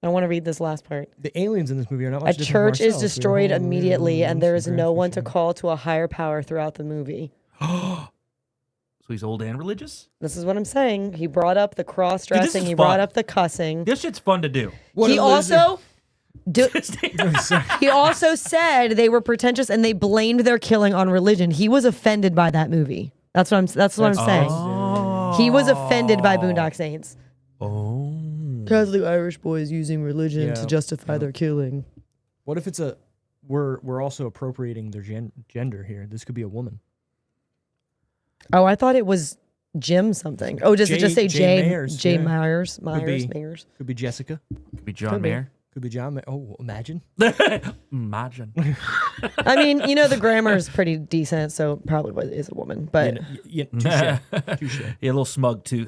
Speaker 3: I want to read this last part.
Speaker 2: The aliens in this movie are not
Speaker 3: A
Speaker 2: much different from
Speaker 3: church is
Speaker 2: ourselves. We are
Speaker 3: destroyed
Speaker 2: home,
Speaker 3: immediately,
Speaker 2: we are
Speaker 3: and there is
Speaker 2: some
Speaker 3: no one to
Speaker 2: graphic
Speaker 3: call to a higher power throughout the movie.
Speaker 4: So he's old and religious?
Speaker 3: This is what I'm saying. He brought up the cross-dressing.
Speaker 4: is
Speaker 3: He
Speaker 4: fun.
Speaker 3: brought up the cussing.
Speaker 4: This shit's fun to do.
Speaker 3: He also... he also said they were pretentious and they blamed their killing on religion. He was offended by that movie. That's what I'm saying.
Speaker 4: Oh.
Speaker 3: He was offended by Boondock Saints.
Speaker 4: Oh.
Speaker 3: Because the Irish boys using religion to justify their killing.
Speaker 2: What if it's we're also appropriating their gender here? This could be a woman.
Speaker 3: Oh, I thought it was Jim something. Oh, does it just say Jay
Speaker 2: Mayers?
Speaker 3: Jay
Speaker 2: Yeah.
Speaker 3: Myers?
Speaker 2: be.
Speaker 3: Myers.
Speaker 2: Could be Jessica.
Speaker 4: Could be John
Speaker 3: Could be.
Speaker 4: Mayer.
Speaker 2: Could be John. Oh, imagine.
Speaker 4: Imagine.
Speaker 3: I mean, the grammar is pretty decent, so probably is a woman. But
Speaker 2: Touche. Touche.
Speaker 4: Yeah, a little smug too.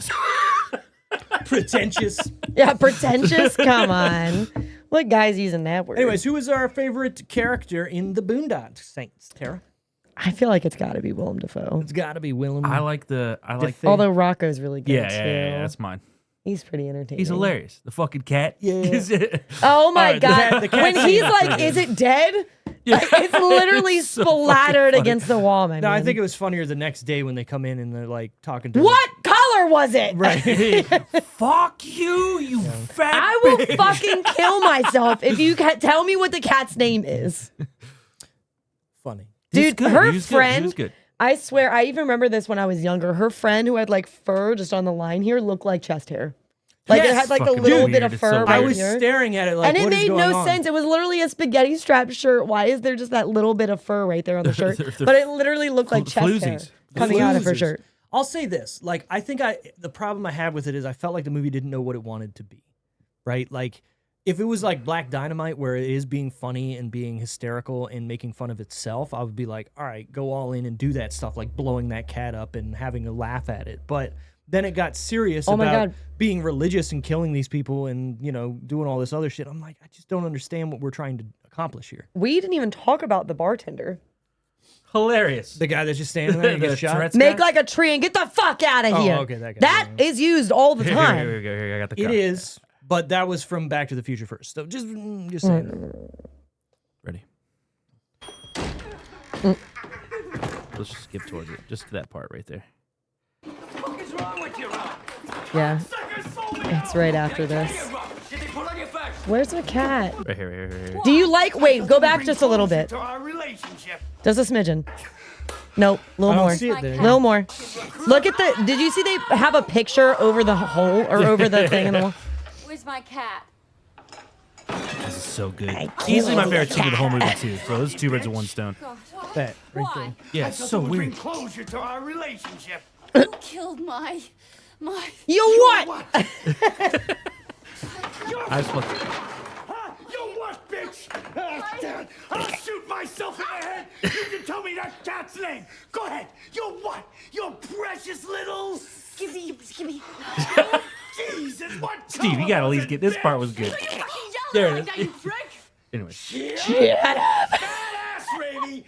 Speaker 2: Pretentious.
Speaker 3: yeah, pretentious. Come on, what guy's using that word?
Speaker 2: Anyways, who is our favorite character in the Boondock Saints, Tara?
Speaker 3: I feel like it's got to be Willem Dafoe.
Speaker 2: It's got to be Willem.
Speaker 4: I like the.
Speaker 3: Although Rocco's really good
Speaker 4: Yeah,
Speaker 3: too.
Speaker 4: yeah, that's mine.
Speaker 3: He's pretty entertaining.
Speaker 4: He's hilarious. The fucking cat.
Speaker 2: Yeah.
Speaker 3: Oh my
Speaker 2: Alright, the
Speaker 3: god!
Speaker 2: cat- the cat
Speaker 3: when
Speaker 2: scene
Speaker 3: he's
Speaker 2: is
Speaker 3: like,
Speaker 2: pretty
Speaker 3: "Is it dead?" Like, it's literally
Speaker 4: So
Speaker 3: splattered
Speaker 4: fucking
Speaker 3: against the wall, man.
Speaker 2: No, I think it was funnier the next day when they come in and they're like talking to
Speaker 3: What color was it?
Speaker 2: Right.
Speaker 4: Fuck you, you fat.
Speaker 3: I will fucking kill myself if you tell me what the cat's name is.
Speaker 2: Funny.
Speaker 3: Dude,
Speaker 4: good.
Speaker 3: her
Speaker 4: He was good. He
Speaker 3: friend,
Speaker 4: was good.
Speaker 3: I swear, I even remember this when I was younger. Her friend who had like fur just on the line here looked like chest hair. Like it
Speaker 2: Yes.
Speaker 3: had like a
Speaker 4: Fucking
Speaker 3: little
Speaker 4: weird.
Speaker 3: bit of
Speaker 4: It's
Speaker 3: fur
Speaker 4: so
Speaker 3: right
Speaker 2: I
Speaker 4: weird.
Speaker 2: was
Speaker 3: here.
Speaker 2: staring at it like,
Speaker 3: And it
Speaker 2: what is
Speaker 3: made
Speaker 2: going
Speaker 3: no
Speaker 2: on?
Speaker 3: sense. It was literally a spaghetti strap shirt. Why is there just that little bit of fur right there on the shirt?
Speaker 4: They're
Speaker 3: But it literally looked like chest hair
Speaker 4: floozies.
Speaker 3: coming out of her
Speaker 2: Floozies.
Speaker 3: shirt.
Speaker 2: I'll say this. Like, I think the problem I had with it is I felt like the movie didn't know what it wanted to be. Right? Like, if it was like Black Dynamite where it is being funny and being hysterical and making fun of itself, I would be like, all right, go all in and do that stuff, like blowing that cat up and having a laugh at it. But then it got serious
Speaker 3: Oh my
Speaker 2: about
Speaker 3: God.
Speaker 2: being religious and killing these people and, doing all this other shit. I'm like, I just don't understand what we're trying to accomplish here.
Speaker 3: We didn't even talk about the bartender.
Speaker 4: Hilarious.
Speaker 2: The guy that's just standing there and
Speaker 4: The
Speaker 2: gets shot.
Speaker 4: Tourette's
Speaker 3: Make
Speaker 4: guy?
Speaker 3: like a tree and get the fuck out of
Speaker 2: Oh,
Speaker 3: here.
Speaker 2: okay, that guy,
Speaker 3: That
Speaker 2: yeah.
Speaker 3: is used all the
Speaker 4: Here,
Speaker 3: time.
Speaker 4: here, I got the
Speaker 2: It
Speaker 4: car.
Speaker 2: is, but that was from Back to the Future first. So just saying.
Speaker 4: Ready. Let's just skip towards it. Just to that part right there.
Speaker 5: What is wrong with you, Rob?
Speaker 3: Yeah,
Speaker 5: Suckers sold me
Speaker 3: it's
Speaker 5: out.
Speaker 3: right after
Speaker 5: Get
Speaker 3: this.
Speaker 5: here, Rob. Did they pull on your face?
Speaker 3: Where's the cat?
Speaker 4: Right here, right here.
Speaker 3: Do you like? Wait, go back
Speaker 5: Bring
Speaker 3: just a little
Speaker 5: closure
Speaker 3: bit.
Speaker 5: to our relationship.
Speaker 3: Just a smidgen. Nope, a
Speaker 2: I
Speaker 3: little
Speaker 2: don't
Speaker 3: more.
Speaker 2: see it there.
Speaker 3: Little more. Look at the. Did you see they have a picture over the hole or over the thing in the wall?
Speaker 6: Where's my cat?
Speaker 4: This is so good.
Speaker 3: I
Speaker 4: Easily my
Speaker 3: killed
Speaker 4: favorite scene of the whole movie too. So those two birds with one stone.
Speaker 6: God, what?
Speaker 2: That right
Speaker 6: Why?
Speaker 2: there.
Speaker 4: Yeah,
Speaker 5: I
Speaker 4: it's
Speaker 5: thought
Speaker 4: so
Speaker 5: that would
Speaker 4: weird.
Speaker 5: bring closure to our relationship.
Speaker 6: You killed my.
Speaker 3: You what?
Speaker 4: I just want.
Speaker 5: Huh? You what, bitch? Ah, damn it. I'll shoot myself in the head. You can tell me that cat's name. Go ahead. You what? You precious little.
Speaker 6: Skibby.
Speaker 5: Jesus, what?
Speaker 4: Steve, you gotta at least get this part was good.
Speaker 2: There it is.
Speaker 6: You prick.
Speaker 4: Anyway,
Speaker 5: Badass, Raby.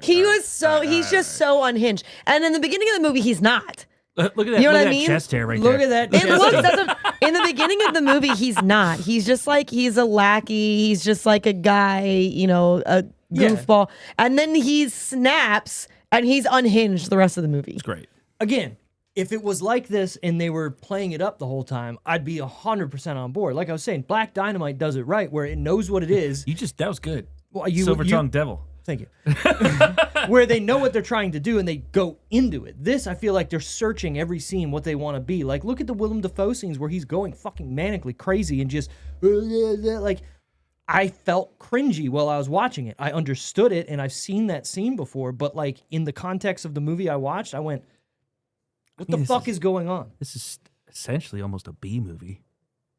Speaker 3: He was so. He's just so unhinged. And in the beginning of the movie, he's not.
Speaker 4: look at that.
Speaker 3: You know
Speaker 4: look
Speaker 3: what
Speaker 4: at
Speaker 3: I
Speaker 4: that
Speaker 3: mean?
Speaker 4: chest hair right
Speaker 2: Look
Speaker 4: there.
Speaker 2: at that.
Speaker 3: It looks in the beginning of the movie, he's not. He's just like he's a lackey. He's just like a guy, a
Speaker 2: Yeah.
Speaker 3: goofball. And then he snaps and he's unhinged the rest of the movie.
Speaker 4: It's great.
Speaker 2: Again, if it was like this and they were playing it up the whole time, I'd be 100% on board. Like I was saying, Black Dynamite does it right, where it knows what it is.
Speaker 4: That was good.
Speaker 2: Well,
Speaker 4: Silver tongued devil.
Speaker 2: Thank you. Where they know what they're trying to do and they go into it. This, I feel like they're searching every scene what they want to be. Like, look at the Willem Dafoe scenes where he's going fucking manically crazy and just like. I felt cringy while I was watching it. I understood it and I've seen that scene before, but like in the context of the movie I watched, I went, "What the
Speaker 4: this
Speaker 2: fuck is going on?"
Speaker 4: This is essentially almost a B movie,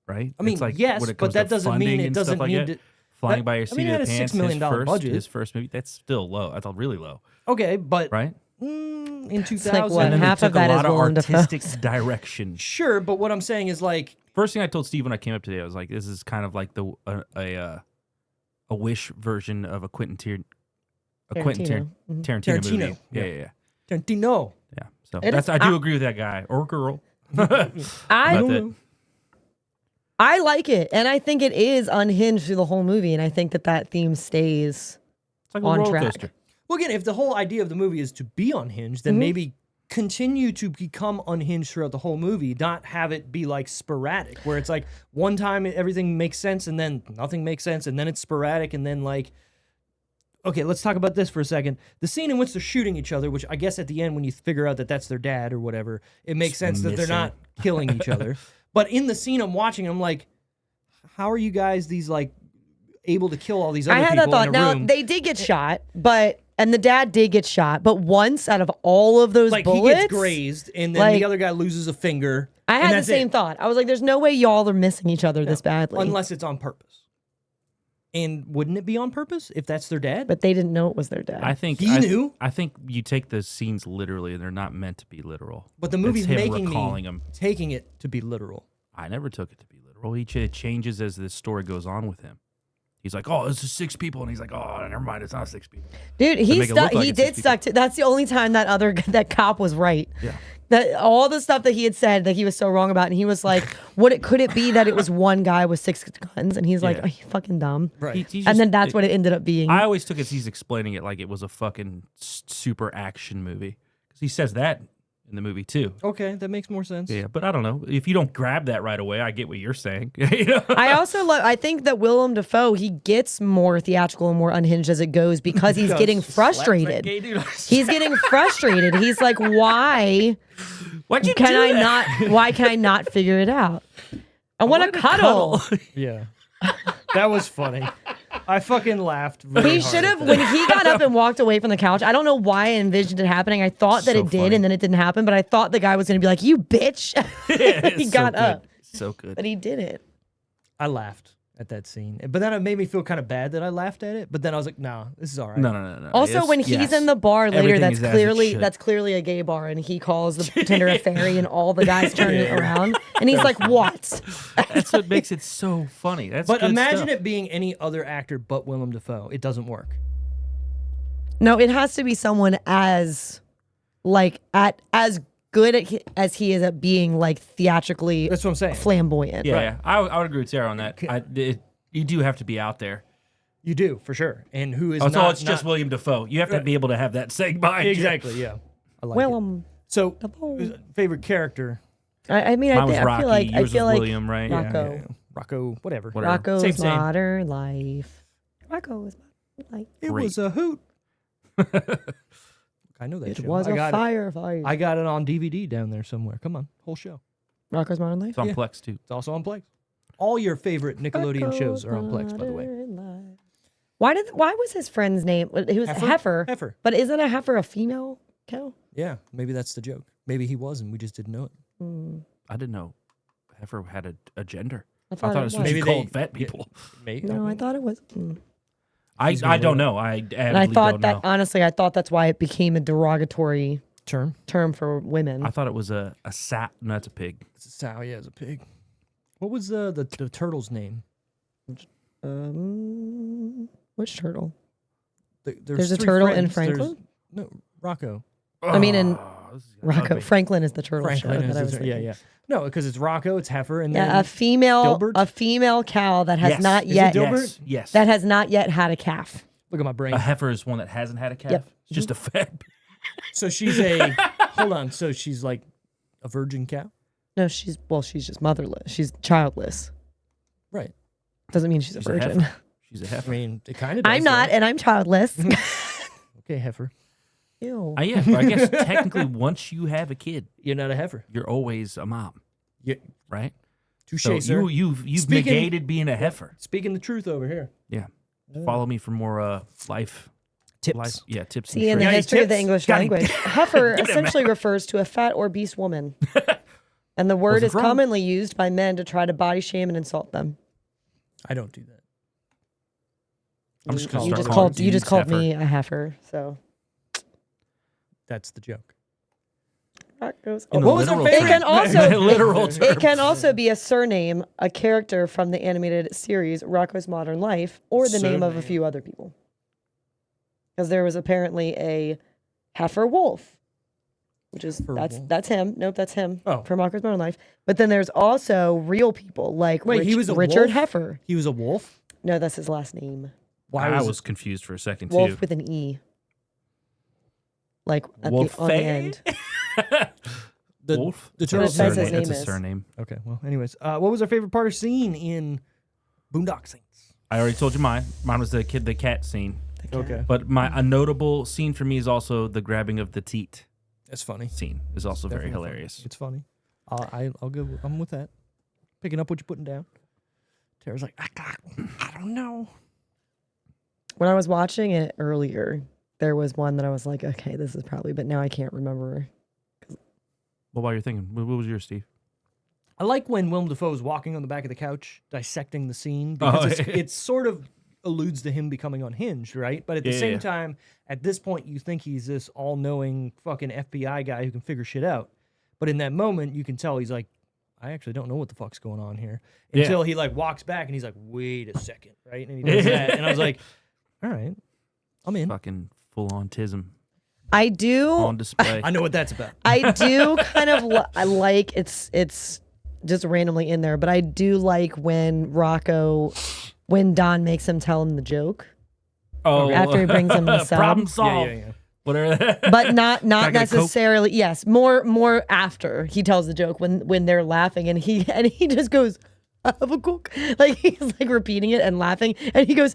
Speaker 4: right?
Speaker 2: I mean,
Speaker 4: It's like
Speaker 2: yes,
Speaker 4: when it
Speaker 2: but
Speaker 4: comes
Speaker 2: that
Speaker 4: to
Speaker 2: doesn't mean
Speaker 4: funding
Speaker 2: it
Speaker 4: and
Speaker 2: doesn't
Speaker 4: stuff like
Speaker 2: need
Speaker 4: that.
Speaker 2: to.
Speaker 4: Flying
Speaker 2: that-
Speaker 4: by your
Speaker 2: I
Speaker 4: seat
Speaker 2: mean,
Speaker 4: of
Speaker 2: it
Speaker 4: the
Speaker 2: had a $6
Speaker 4: pants.
Speaker 2: million budget.
Speaker 4: His first movie. That's still low. I thought really low,
Speaker 2: Okay, but
Speaker 4: right?
Speaker 2: in 2000,
Speaker 3: like what,
Speaker 4: And then
Speaker 3: half
Speaker 4: they
Speaker 3: of
Speaker 4: took
Speaker 3: that
Speaker 4: a
Speaker 3: is
Speaker 4: lot of
Speaker 3: Willem Dafoe's.
Speaker 4: artistic direction.
Speaker 2: sure. But what I'm saying is like,
Speaker 4: First thing I told Steve when I came up today, I was like, "This is kind of like a Wish version of a Quentin
Speaker 3: Tarantino. Mhm.
Speaker 4: Tarantino movie."
Speaker 2: Tarantino.
Speaker 4: Yeah.
Speaker 2: Tarantino.
Speaker 4: Yeah. So
Speaker 3: It
Speaker 4: that's
Speaker 3: is-
Speaker 4: I do agree with that guy or girl.
Speaker 3: I
Speaker 4: About that.
Speaker 3: I like it, and I think it is unhinged through the whole movie, and I think that theme stays.
Speaker 4: It's like a
Speaker 3: On
Speaker 4: roller
Speaker 3: track.
Speaker 4: coaster.
Speaker 2: Well, again, if the whole idea of the movie is to be unhinged, then maybe continue to become unhinged throughout the whole movie, not have it be like sporadic, where it's like one time everything makes sense and then nothing makes sense and then it's sporadic and then like, okay, let's talk about this for a second. The scene in which they're shooting each other, which I guess at the end when you figure out that that's their dad or whatever, it makes sense that they're not killing each other. But in the scene I'm watching, I'm like, how are you guys these like able to kill all these other people
Speaker 3: I had that thought.
Speaker 2: in a
Speaker 3: Now
Speaker 2: room?
Speaker 3: they did get shot, and the dad did get shot, but once out of all of those
Speaker 2: Like
Speaker 3: bullets,
Speaker 2: he gets grazed, and then
Speaker 3: like,
Speaker 2: the other guy loses a finger.
Speaker 3: I
Speaker 2: and
Speaker 3: had the
Speaker 2: that's
Speaker 3: same
Speaker 2: it.
Speaker 3: thought. I was like, "There's no way y'all are missing each other this badly."
Speaker 2: Unless it's on purpose. And wouldn't it be on purpose if that's their dad?
Speaker 3: But they didn't know it was their dad.
Speaker 4: I think
Speaker 2: He knew.
Speaker 4: I think you take the scenes literally, and they're not meant to be literal.
Speaker 2: But the movie's
Speaker 4: It's him
Speaker 2: making
Speaker 4: recalling
Speaker 2: me
Speaker 4: them.
Speaker 2: taking it to be literal.
Speaker 4: I never took it to be literal. It changes as the story goes on with him. He's like, "Oh, this is 6 people," and he's like, "Oh, never mind, it's not 6 people."
Speaker 3: Dude, he
Speaker 4: make it look
Speaker 3: stuck.
Speaker 4: like
Speaker 3: He
Speaker 4: it's 6
Speaker 3: did stuck to. That's the only time that cop was right.
Speaker 4: Yeah.
Speaker 3: That all the stuff that he had said that he was so wrong about, and he was like, could it be that it was one guy with 6 guns?" And he's like,
Speaker 4: Yeah.
Speaker 3: "Are you fucking dumb?"
Speaker 2: Right.
Speaker 4: He's
Speaker 3: And
Speaker 4: just-
Speaker 3: then that's what it ended up being.
Speaker 4: I always took it as he's explaining it like it was a fucking super action movie because he says that in the movie too.
Speaker 2: Okay, that makes more sense.
Speaker 4: Yeah, but I don't know if you don't grab that right away. I get what you're saying. You know?
Speaker 3: I also love. I think that Willem Dafoe, he gets more theatrical and more unhinged as it goes because he's getting frustrated. He's getting frustrated. He's like, "Why
Speaker 4: Why'd you
Speaker 3: can
Speaker 4: do
Speaker 3: I
Speaker 4: that?
Speaker 3: not? Why can I not figure it out? I want to cuddle."
Speaker 2: Yeah. That was funny. I fucking laughed. Really
Speaker 3: He
Speaker 2: hard
Speaker 3: should
Speaker 2: at
Speaker 3: have,
Speaker 2: that.
Speaker 3: when he got up and walked away from the couch. I don't know why I envisioned it happening. I thought that
Speaker 4: So
Speaker 3: it did,
Speaker 4: funny.
Speaker 3: and then it didn't happen. But I thought the guy was going to be like, "You bitch." He got up,
Speaker 4: So good.
Speaker 3: but he didn't.
Speaker 2: I laughed at that scene. But then it made me feel kind of bad that I laughed at it. But then I was like, no, this is all right.
Speaker 4: No.
Speaker 3: Also, when he's in the bar later,
Speaker 4: Everything
Speaker 3: that's
Speaker 4: is as it
Speaker 3: clearly
Speaker 4: should.
Speaker 3: that's clearly a gay bar, and he calls the bartender a fairy, and all the guys turn it around, and he's like, "What?"
Speaker 4: That's what makes it so funny. That's
Speaker 2: But
Speaker 4: good
Speaker 2: imagine
Speaker 4: stuff.
Speaker 2: it being any other actor but Willem Dafoe. It doesn't work.
Speaker 3: No, it has to be someone as good as he is at being like theatrically
Speaker 2: That's what I'm saying.
Speaker 3: flamboyant.
Speaker 4: Yeah, I would agree with Sarah on that. You do have to be out there.
Speaker 2: You do, for sure. And who is
Speaker 4: Oh,
Speaker 2: not...
Speaker 4: it's just
Speaker 2: not-
Speaker 4: William Dafoe. You have to be able to have that saying behind you.
Speaker 2: Exactly, yeah. I like it.
Speaker 3: Willem.
Speaker 2: So,
Speaker 3: Dafoe.
Speaker 2: favorite character?
Speaker 3: I mean,
Speaker 4: Mine was Rocky.
Speaker 3: feel like
Speaker 4: Yours was William, right? Yeah,
Speaker 3: Rocco.
Speaker 2: Rocco, whatever.
Speaker 4: Whatever.
Speaker 3: Rocco's
Speaker 2: Same.
Speaker 3: modern life. Rocco is modern life.
Speaker 2: It
Speaker 4: Great.
Speaker 2: was a hoot. I know that
Speaker 3: It
Speaker 2: show.
Speaker 3: was
Speaker 2: I
Speaker 3: a
Speaker 2: got
Speaker 3: firefight.
Speaker 2: I got it on DVD down there somewhere. Come on, whole show.
Speaker 3: Rocco's modern life.
Speaker 4: It's on
Speaker 2: Yeah.
Speaker 4: Plex too.
Speaker 2: It's also on Plex. All your favorite Nickelodeon shows are on Plex, by the way.
Speaker 3: Modern life. Why was his friend's name? He was
Speaker 2: Heifer?
Speaker 3: Heifer.
Speaker 2: Heifer.
Speaker 3: But isn't a heifer a female cow?
Speaker 2: Yeah, maybe that's the joke. Maybe he was, and we just didn't know it.
Speaker 4: I didn't know Heifer had a gender.
Speaker 3: I
Speaker 4: I
Speaker 3: thought,
Speaker 4: thought it was
Speaker 3: was.
Speaker 2: Maybe
Speaker 4: just
Speaker 2: they-
Speaker 4: called fat people.
Speaker 2: Maybe.
Speaker 3: No, I thought it was.
Speaker 4: I don't know. I
Speaker 3: And I thought
Speaker 4: don't
Speaker 3: that
Speaker 4: know.
Speaker 3: honestly, I thought that's why it became a derogatory
Speaker 2: term.
Speaker 3: term for women.
Speaker 4: I thought it was a sat. No, that's a pig.
Speaker 2: It's a sow. Yeah, it's a pig. What was the turtle's name?
Speaker 3: Which turtle?
Speaker 2: There's
Speaker 3: a
Speaker 2: three
Speaker 3: turtle in
Speaker 2: friends. There's-
Speaker 3: Franklin?
Speaker 2: No, Rocco.
Speaker 3: I mean, in
Speaker 4: Oh, this is gonna bug
Speaker 3: Rocco.
Speaker 4: me.
Speaker 3: Franklin is the turtle
Speaker 2: Franklin.
Speaker 3: show
Speaker 2: is
Speaker 3: that I was
Speaker 2: his- yeah,
Speaker 3: thinking.
Speaker 2: yeah. No, because it's Rocco, it's Heifer, and then
Speaker 3: Yeah,
Speaker 2: Dilbert?
Speaker 3: a female cow that has
Speaker 4: Yes.
Speaker 3: not
Speaker 4: Is it
Speaker 3: yet
Speaker 2: Dilbert?
Speaker 4: Yes.
Speaker 3: that has not yet had a calf.
Speaker 2: look at my brain.
Speaker 4: A heifer is one that hasn't had a calf.
Speaker 3: Yep.
Speaker 4: It's just a fat.
Speaker 2: So she's a hold on. So she's like a virgin cow,
Speaker 3: No, she's just motherless. She's childless.
Speaker 2: right?
Speaker 3: Doesn't mean she's a
Speaker 4: She's a
Speaker 3: virgin.
Speaker 4: heifer. She's a
Speaker 2: I
Speaker 4: heifer.
Speaker 2: mean, it kind of.
Speaker 3: I'm not, and I'm childless.
Speaker 2: Okay, Heifer.
Speaker 3: Ew.
Speaker 4: Yeah, but I guess technically, once you have a kid,
Speaker 2: You're not a heifer.
Speaker 4: you're always a mom,
Speaker 2: Yeah,
Speaker 4: right?
Speaker 2: touche,
Speaker 4: So
Speaker 2: sir.
Speaker 4: you've
Speaker 2: Speaking-
Speaker 4: negated being a heifer.
Speaker 2: Speaking the truth over here.
Speaker 4: Yeah. Follow me for more life
Speaker 2: Tips.
Speaker 4: tips.
Speaker 3: See, in
Speaker 4: and
Speaker 3: the
Speaker 2: Got any
Speaker 3: history of the
Speaker 2: tips?
Speaker 3: English
Speaker 4: Got any-
Speaker 3: language, heifer essentially refers to a fat or beast woman. And the word
Speaker 4: Was
Speaker 3: is
Speaker 4: it wrong?
Speaker 3: commonly used by men to try to body shame and insult them.
Speaker 2: I don't do that.
Speaker 4: I'm just gonna
Speaker 3: You
Speaker 4: start
Speaker 3: just
Speaker 4: calling
Speaker 3: called you just
Speaker 4: dudes
Speaker 3: called
Speaker 4: heifer.
Speaker 3: me a heifer, so
Speaker 2: That's the joke.
Speaker 3: that goes.
Speaker 4: In the
Speaker 2: What was her
Speaker 4: literal
Speaker 2: favorite-
Speaker 3: It can
Speaker 4: term.
Speaker 3: also
Speaker 4: literal term.
Speaker 3: it can also be a surname, a character from the animated series Rocko's Modern Life, or the name of a
Speaker 2: Surname.
Speaker 3: few other people. Because there was apparently a heifer wolf, which is
Speaker 2: Heifer wolf.
Speaker 3: that's him. Nope, that's him
Speaker 2: Oh.
Speaker 3: from Rocko's Modern Life. But then there's also real people like
Speaker 2: Wait, he was a
Speaker 3: Richard
Speaker 2: wolf?
Speaker 3: Heifer.
Speaker 2: He was a wolf.
Speaker 3: No, that's his last name.
Speaker 2: Why
Speaker 4: I
Speaker 2: was,
Speaker 4: was confused for a second
Speaker 3: Wolf
Speaker 4: too.
Speaker 3: with an E. Like at
Speaker 4: Wolf
Speaker 3: on the end.
Speaker 4: Wolf?
Speaker 2: The
Speaker 3: That's
Speaker 2: turtle's
Speaker 3: his
Speaker 2: surname.
Speaker 3: name
Speaker 4: That's a
Speaker 3: is.
Speaker 4: surname.
Speaker 2: Okay, well, anyways, what was our favorite part or scene in Boondock Saints?
Speaker 4: I already told you mine. Mine was the cat scene.
Speaker 2: Okay,
Speaker 4: But a notable scene for me is also the grabbing of the teat
Speaker 2: that's funny.
Speaker 4: scene. Is also very
Speaker 2: Definitely funny.
Speaker 4: hilarious.
Speaker 2: It's funny. I'll go. I'm with that. Picking up what you're putting down. Tara's like, I don't know.
Speaker 3: When I was watching it earlier, there was one that I was like, okay, this is probably, but now I can't remember.
Speaker 4: What about your thinking? What was yours, Steve?
Speaker 2: I like when Willem Dafoe is walking on the back of the couch dissecting the scene because it's sort of alludes to him becoming unhinged, right? But at the same time, at this point, you think he's this all-knowing fucking FBI guy who can figure shit out. But in that moment, you can tell he's like, I actually don't know what the fuck's going on here. Until he like walks back and he's like, wait a second, right? And he does that. And I was like, all right, I'm in.
Speaker 4: Fucking full autism
Speaker 3: I do.
Speaker 4: on display.
Speaker 2: I know what that's about.
Speaker 3: I do kind of I like it's just randomly in there, but I do like when Don makes him tell him the joke after he brings him the sub.
Speaker 4: Problem solved.
Speaker 2: Yeah.
Speaker 4: Whatever.
Speaker 3: But not
Speaker 4: Can I get a Coke?
Speaker 3: necessarily. Yes, more after he tells the joke when they're laughing and he just goes, "I have a Coke." Like he's like repeating it and laughing, and he goes.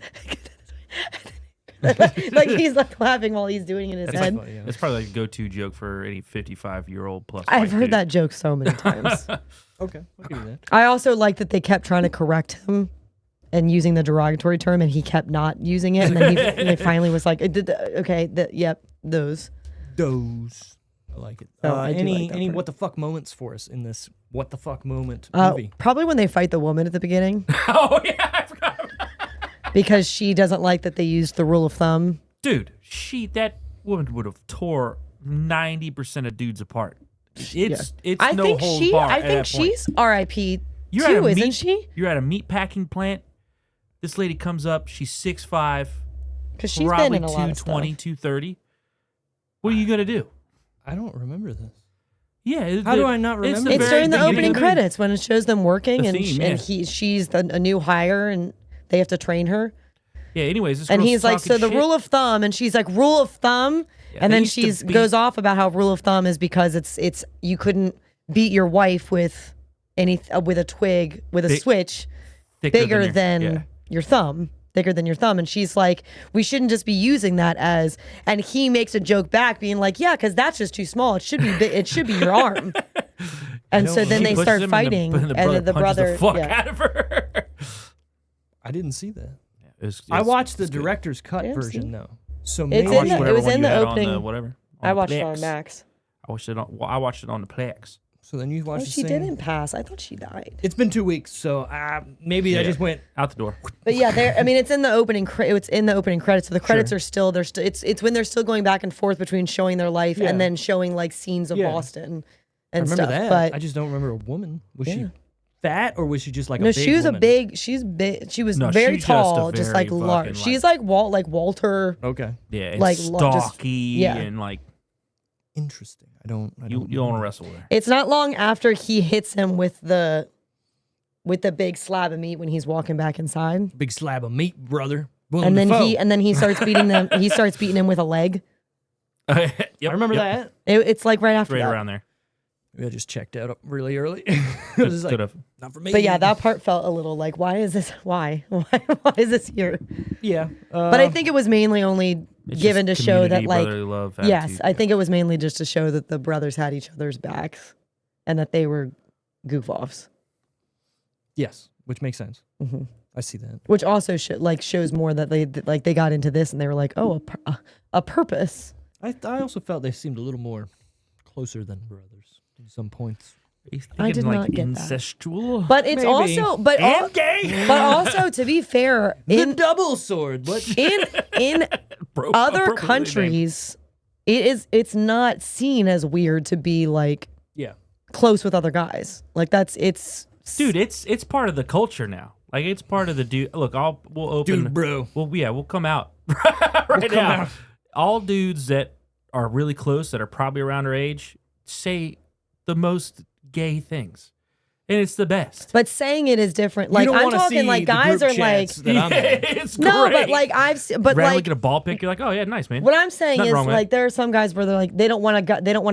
Speaker 3: Like he's like laughing while he's doing it in his head.
Speaker 2: Funny, yeah.
Speaker 4: It's probably like a go-to joke for any 55-year-old plus.
Speaker 3: I've
Speaker 4: white
Speaker 3: heard
Speaker 4: dude.
Speaker 3: that joke so many times.
Speaker 2: Okay, I can do that.
Speaker 3: I also like that they kept trying to correct him and using the derogatory term, and he kept not using it. And then he finally was like, "Okay, yep, those."
Speaker 2: Those. I like it.
Speaker 3: So I do
Speaker 2: any
Speaker 3: like that
Speaker 2: any
Speaker 3: part.
Speaker 2: what the fuck moments for us in this what the fuck moment movie?
Speaker 3: Probably when they fight the woman at the beginning
Speaker 4: Oh yeah, I forgot.
Speaker 3: because she doesn't like that they used the rule of thumb.
Speaker 4: Dude, that woman would have tore 90% of dudes apart. It's
Speaker 3: I
Speaker 4: no
Speaker 3: think
Speaker 4: holds barred
Speaker 3: I
Speaker 4: at
Speaker 3: think
Speaker 4: that point.
Speaker 3: she's R.I.P.
Speaker 4: You're at
Speaker 3: too,
Speaker 4: a
Speaker 3: isn't
Speaker 4: meat-
Speaker 3: she?
Speaker 4: You're at a meat packing plant. This lady comes up. She's 6'5",
Speaker 3: Because she's
Speaker 4: probably
Speaker 3: been in a lot of stuff.
Speaker 4: 220, 230. What are you gonna do?
Speaker 2: I don't remember this.
Speaker 4: Yeah.
Speaker 2: How do I not remember
Speaker 3: It's
Speaker 2: very
Speaker 3: during the
Speaker 2: beginning
Speaker 3: opening
Speaker 2: of the
Speaker 3: credits when it shows them working,
Speaker 4: The
Speaker 3: and
Speaker 4: theme, yeah.
Speaker 3: she's a new hire, and they have to train her.
Speaker 4: Yeah. Anyways, this
Speaker 3: And
Speaker 4: girl's
Speaker 3: he's like,
Speaker 4: talking
Speaker 3: so the
Speaker 4: shit.
Speaker 3: rule of thumb, and she's like, rule of thumb, and
Speaker 4: they
Speaker 3: then
Speaker 4: used to
Speaker 3: she's
Speaker 4: beat-
Speaker 3: goes off about how rule of thumb is because it's you couldn't beat your wife with with a twig with a
Speaker 4: Big-
Speaker 3: switch
Speaker 4: thicker
Speaker 3: bigger than
Speaker 4: yeah.
Speaker 3: your thumb. Bigger than your thumb. And she's like, we shouldn't just be using that as, and he makes a joke back being like, yeah, because that's just too small. It should be it should be your arm. And so then
Speaker 4: She
Speaker 3: they
Speaker 4: pushes
Speaker 3: start
Speaker 4: him
Speaker 3: fighting,
Speaker 4: and
Speaker 3: and the
Speaker 4: punches
Speaker 3: brother,
Speaker 4: the fuck
Speaker 3: yeah.
Speaker 4: out of her.
Speaker 2: I didn't see that.
Speaker 4: It's-
Speaker 2: I
Speaker 4: it's-
Speaker 2: watched the
Speaker 4: it's good.
Speaker 2: director's cut
Speaker 3: Yeah,
Speaker 2: version
Speaker 3: see?
Speaker 2: though. So
Speaker 3: It's
Speaker 2: maybe
Speaker 3: in
Speaker 4: I watched
Speaker 3: the- it
Speaker 4: whatever
Speaker 3: was
Speaker 4: one
Speaker 3: in
Speaker 4: you
Speaker 3: the
Speaker 4: had
Speaker 3: opening.
Speaker 4: on the whatever.
Speaker 3: I
Speaker 4: the
Speaker 3: watched it on
Speaker 4: Plex.
Speaker 3: Max.
Speaker 4: I watched it on the Plex.
Speaker 2: so then you watched
Speaker 3: Oh,
Speaker 2: the
Speaker 3: she
Speaker 2: scene.
Speaker 3: didn't pass. I thought she died.
Speaker 2: It's been 2 weeks, so maybe I
Speaker 4: Yeah.
Speaker 2: just went.
Speaker 4: Out the door.
Speaker 3: But yeah, there. I mean, it's in the opening. It's in the opening credits. So the credits
Speaker 2: Sure.
Speaker 3: are still. They're still. It's when they're still going back and forth between showing their life
Speaker 2: Yeah.
Speaker 3: and then showing like scenes of
Speaker 2: Yeah.
Speaker 3: Boston
Speaker 2: I
Speaker 3: and
Speaker 2: remember
Speaker 3: stuff.
Speaker 2: that.
Speaker 3: But
Speaker 2: I just don't remember a woman. Was she
Speaker 3: Yeah.
Speaker 2: fat or was she just like
Speaker 3: no,
Speaker 2: a big
Speaker 3: she was
Speaker 2: woman?
Speaker 3: a big. She's big. She was
Speaker 4: No,
Speaker 3: very
Speaker 4: she's just a
Speaker 3: tall, just like
Speaker 4: very
Speaker 3: large.
Speaker 4: fucking,
Speaker 3: She's like Walter.
Speaker 2: Okay,
Speaker 4: Yeah, and
Speaker 3: Like,
Speaker 4: stocky
Speaker 3: yeah.
Speaker 4: and like
Speaker 2: interesting. I don't.
Speaker 4: you don't want to wrestle with her.
Speaker 3: It's not long after he hits him with the big slab of meat when he's walking back inside,
Speaker 2: Big slab of meat, brother. Willem
Speaker 3: and then
Speaker 2: Dafoe.
Speaker 3: he starts beating them. He starts beating him with a leg.
Speaker 4: Yep,
Speaker 2: I remember
Speaker 4: yep.
Speaker 2: that.
Speaker 3: It's like right after
Speaker 4: Right
Speaker 3: that.
Speaker 4: around there.
Speaker 2: Maybe I just checked out really early. It was just like,
Speaker 4: Could have.
Speaker 2: not for me.
Speaker 3: But yeah, that part felt a little like, why is this? Why is this here?
Speaker 2: Yeah.
Speaker 3: But I think it was mainly only
Speaker 4: It's
Speaker 3: given to
Speaker 4: just
Speaker 3: show that
Speaker 4: community,
Speaker 3: like,
Speaker 4: brotherly love
Speaker 3: yes,
Speaker 4: attitude.
Speaker 3: I think it was mainly just to show that the brothers had each other's backs, and that they were goof offs,
Speaker 2: yes, which makes sense.
Speaker 3: Mhm.
Speaker 2: I see that.
Speaker 3: which also shows more that they got into this and they were like, oh, a purpose.
Speaker 2: I also felt they seemed a little more closer than brothers in some points.
Speaker 4: He's
Speaker 3: I
Speaker 4: thinking
Speaker 3: did
Speaker 4: like
Speaker 3: not get that.
Speaker 4: incestual.
Speaker 3: But it's
Speaker 2: Maybe.
Speaker 3: also, but also to be fair,
Speaker 2: The
Speaker 3: in
Speaker 2: double sword. What?
Speaker 3: in
Speaker 4: Bro-
Speaker 3: other
Speaker 4: appropriately named.
Speaker 3: countries, it's not seen as weird to be like
Speaker 2: Yeah.
Speaker 3: close with other guys. Like it's
Speaker 4: Dude, it's part of the culture now. Like it's part of the dude. Look, we'll open.
Speaker 2: Dude, bro.
Speaker 4: Well, yeah, we'll come out right
Speaker 2: come
Speaker 4: now.
Speaker 2: out.
Speaker 4: All dudes that are really close, that are probably around our age, say the most gay things. and it's the best.
Speaker 3: But saying it is different. Like
Speaker 2: don't
Speaker 3: I'm
Speaker 2: wanna
Speaker 3: talking
Speaker 2: see
Speaker 3: like
Speaker 2: the
Speaker 3: guys
Speaker 2: group
Speaker 3: are like
Speaker 2: chats that I'm in.
Speaker 4: It's
Speaker 3: no,
Speaker 4: great.
Speaker 3: but like but
Speaker 4: randomly
Speaker 3: like
Speaker 4: get a ball pick. You're like, oh yeah, nice man.
Speaker 3: what I'm saying
Speaker 4: Nothing
Speaker 3: is
Speaker 4: wrong with
Speaker 3: like
Speaker 4: it.
Speaker 3: there are some guys where they're like they don't want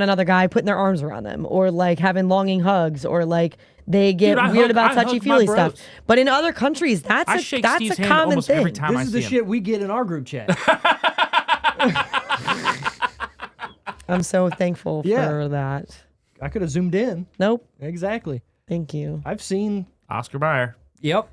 Speaker 3: another guy putting their arms around them or like having longing hugs or like they get
Speaker 4: Dude, I
Speaker 3: weird
Speaker 4: hug-
Speaker 3: about
Speaker 4: I hug
Speaker 3: touchy feely
Speaker 4: my
Speaker 3: stuff.
Speaker 4: bros.
Speaker 3: But in other countries,
Speaker 4: I
Speaker 3: that's
Speaker 4: shake
Speaker 3: a
Speaker 4: Steve's hand
Speaker 3: common
Speaker 4: almost
Speaker 3: thing.
Speaker 4: every time
Speaker 2: This
Speaker 4: I
Speaker 2: is
Speaker 4: see
Speaker 2: the
Speaker 4: him.
Speaker 2: shit we get in our group chat.
Speaker 3: I'm so thankful
Speaker 2: Yeah.
Speaker 3: for that.
Speaker 2: I could have zoomed in.
Speaker 3: Nope.
Speaker 2: Exactly.
Speaker 3: Thank you.
Speaker 2: I've seen,
Speaker 4: Oscar Mayer.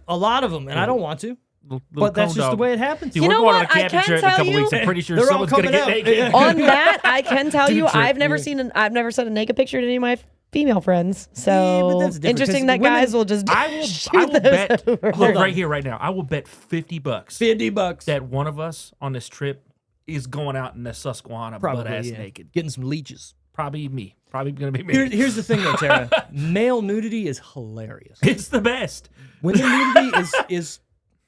Speaker 2: a lot of them, and I don't want to.
Speaker 4: Little
Speaker 2: But that's
Speaker 4: cone
Speaker 2: just the
Speaker 4: dog.
Speaker 2: way it happens.
Speaker 4: Dude,
Speaker 3: You
Speaker 4: we're
Speaker 3: know
Speaker 4: going on
Speaker 3: what?
Speaker 4: a
Speaker 3: I
Speaker 4: camping
Speaker 3: can
Speaker 4: trip in a
Speaker 3: tell
Speaker 4: couple
Speaker 3: you-
Speaker 4: weeks. I'm pretty sure
Speaker 2: They're all
Speaker 4: someone's gonna
Speaker 2: coming
Speaker 4: get
Speaker 2: out.
Speaker 4: naked.
Speaker 2: Yeah.
Speaker 3: On that, I can tell you,
Speaker 4: Dude trip.
Speaker 3: I've never seen a naked picture to any of my female friends.
Speaker 2: Yeah, but
Speaker 3: So
Speaker 2: that's different,
Speaker 3: interesting
Speaker 2: 'cause
Speaker 3: that
Speaker 2: women-
Speaker 3: guys will just
Speaker 4: I will
Speaker 3: shoot those
Speaker 4: bet.
Speaker 3: over.
Speaker 4: Look right here, right now. I will bet $50
Speaker 2: $50.
Speaker 4: that one of us on this trip is going out in the Susquehanna butt ass
Speaker 2: yeah.
Speaker 4: naked.
Speaker 2: Getting some leeches.
Speaker 4: Probably me. Probably gonna be me.
Speaker 2: Here's the thing, though, Tara. Male nudity is hilarious.
Speaker 4: It's the best.
Speaker 2: Women nudity is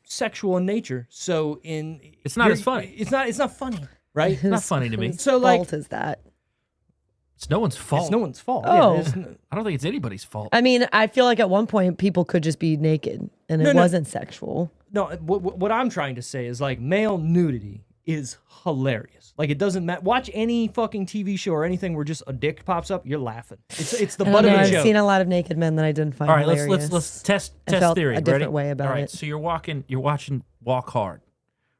Speaker 2: sexual in nature. So
Speaker 4: It's not as funny.
Speaker 2: It's not funny, right?
Speaker 3: Whose-
Speaker 4: not funny to me.
Speaker 3: whose
Speaker 2: So, like-
Speaker 3: fault is that?
Speaker 4: It's no one's fault.
Speaker 2: It's no one's fault.
Speaker 3: Oh.
Speaker 2: Yeah, it's
Speaker 4: I don't think it's anybody's fault.
Speaker 3: I mean, I feel like at one point people could just be naked and it
Speaker 2: No.
Speaker 3: wasn't sexual.
Speaker 2: no. What I'm trying to say is like male nudity is hilarious. Like it doesn't matter. Watch any fucking TV show or anything where just a dick pops up, you're laughing. It's the
Speaker 3: I don't
Speaker 2: butt
Speaker 3: know,
Speaker 2: of a
Speaker 3: I've
Speaker 2: joke.
Speaker 3: seen a lot of naked men that I didn't find
Speaker 4: All right,
Speaker 3: hilarious.
Speaker 4: let's test
Speaker 3: I felt
Speaker 4: theory.
Speaker 3: a different
Speaker 4: Ready?
Speaker 3: way about
Speaker 4: All right,
Speaker 3: it.
Speaker 4: so you're watching Walk Hard,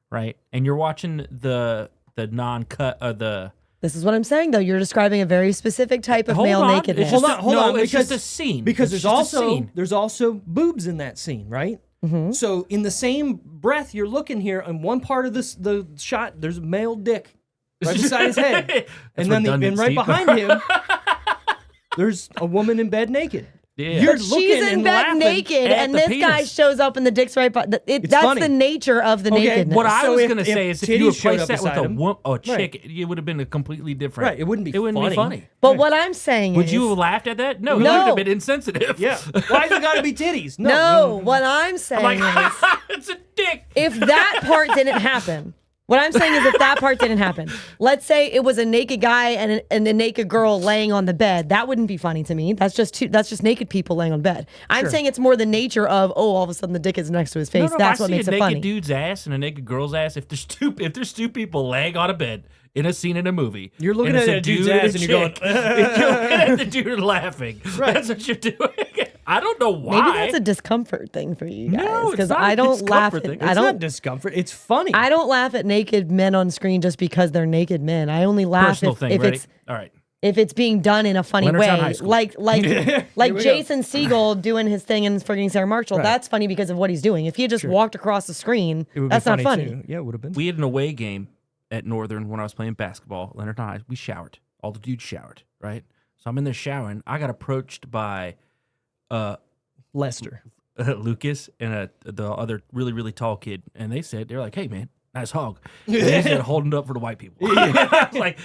Speaker 4: right? And you're watching the non-cut the.
Speaker 3: This is what I'm saying, though. You're describing a very specific type of
Speaker 4: Hold
Speaker 3: male
Speaker 4: on,
Speaker 3: nakedness.
Speaker 4: it's
Speaker 2: Hold
Speaker 4: just
Speaker 2: on, hold
Speaker 4: no,
Speaker 2: on.
Speaker 4: it's
Speaker 2: Because
Speaker 4: just a scene.
Speaker 2: Because
Speaker 4: It's
Speaker 2: there's
Speaker 4: just a scene.
Speaker 2: also boobs in that scene, right?
Speaker 3: Mm-hmm.
Speaker 2: So in the same breath, you're looking here, and one part of the shot, there's a male dick right beside his head, and then
Speaker 4: redundant,
Speaker 2: right
Speaker 4: Steve.
Speaker 2: behind him, there's a woman in bed naked.
Speaker 4: Yeah.
Speaker 2: You're
Speaker 3: But she's
Speaker 2: looking
Speaker 3: in
Speaker 2: and
Speaker 3: bed
Speaker 2: laughing
Speaker 3: naked,
Speaker 4: at
Speaker 3: and
Speaker 4: the
Speaker 3: this guy
Speaker 4: penis.
Speaker 3: shows up, and the dick's right. That's
Speaker 2: funny.
Speaker 3: the nature of the
Speaker 2: Okay,
Speaker 3: nakedness.
Speaker 4: What I
Speaker 2: So
Speaker 4: was
Speaker 2: if-
Speaker 4: gonna say
Speaker 2: if
Speaker 4: is if you
Speaker 2: titties showed
Speaker 4: replaced
Speaker 2: up
Speaker 4: that with
Speaker 2: beside him,
Speaker 4: a chick, it would have been a completely different.
Speaker 2: Right, it wouldn't be
Speaker 4: It wouldn't be
Speaker 2: funny.
Speaker 4: funny.
Speaker 3: But what I'm saying
Speaker 4: Would
Speaker 3: is,
Speaker 4: you have laughed at that? No,
Speaker 3: No.
Speaker 4: you would have been insensitive.
Speaker 2: Yeah. Why's it got to be titties?
Speaker 3: no, what I'm saying
Speaker 4: Like,
Speaker 3: is,
Speaker 4: it's a dick.
Speaker 3: if that part didn't happen, what I'm saying is if that part didn't happen, let's say it was a naked guy and a naked girl laying on the bed, that wouldn't be funny to me. That's just naked people laying on bed. I'm saying it's more the nature of all of a sudden the dick is next to his face.
Speaker 4: No,
Speaker 3: That's
Speaker 4: if I
Speaker 3: what
Speaker 4: see
Speaker 3: makes
Speaker 4: a
Speaker 3: it
Speaker 4: naked
Speaker 3: funny.
Speaker 4: dude's ass and a naked girl's ass, if there's two people laying on a bed in a scene in a movie,
Speaker 2: You're looking
Speaker 4: and it's
Speaker 2: at a dude's
Speaker 4: dude
Speaker 2: ass
Speaker 4: and
Speaker 2: and you're
Speaker 4: chick, you're looking at the dude and laughing.
Speaker 2: Right.
Speaker 4: That's what you're doing. I don't know why.
Speaker 3: Maybe that's a discomfort thing for you guys
Speaker 4: No, it's
Speaker 3: because
Speaker 4: not a
Speaker 3: I don't laugh.
Speaker 4: discomfort thing.
Speaker 3: I
Speaker 2: It's
Speaker 3: don't.
Speaker 2: not discomfort. It's funny.
Speaker 3: I don't laugh at naked men on screen just because they're naked men. I only laugh
Speaker 4: Personal
Speaker 3: if,
Speaker 4: thing.
Speaker 3: if
Speaker 4: Ready?
Speaker 3: it's
Speaker 4: All right.
Speaker 3: if it's being done in a funny
Speaker 4: Leonardtown High
Speaker 3: way,
Speaker 4: School.
Speaker 3: like
Speaker 2: Here we go.
Speaker 3: Jason Segel doing his thing in Forgetting Sarah Marshall.
Speaker 2: Right.
Speaker 3: That's funny because of what he's doing. If he had just walked across the screen,
Speaker 2: It would
Speaker 3: that's
Speaker 2: be
Speaker 3: not funny.
Speaker 2: too. Yeah, it would have been.
Speaker 4: We had an away game at Northern when I was playing basketball. Leonard High. We showered. All the dudes showered. Right. So I'm in there showering. I got approached by
Speaker 2: Lester.
Speaker 4: Lucas and the other really, really tall kid, and they're like, "Hey, man, nice hog." And they said, "Holding it up for the white people." I was like,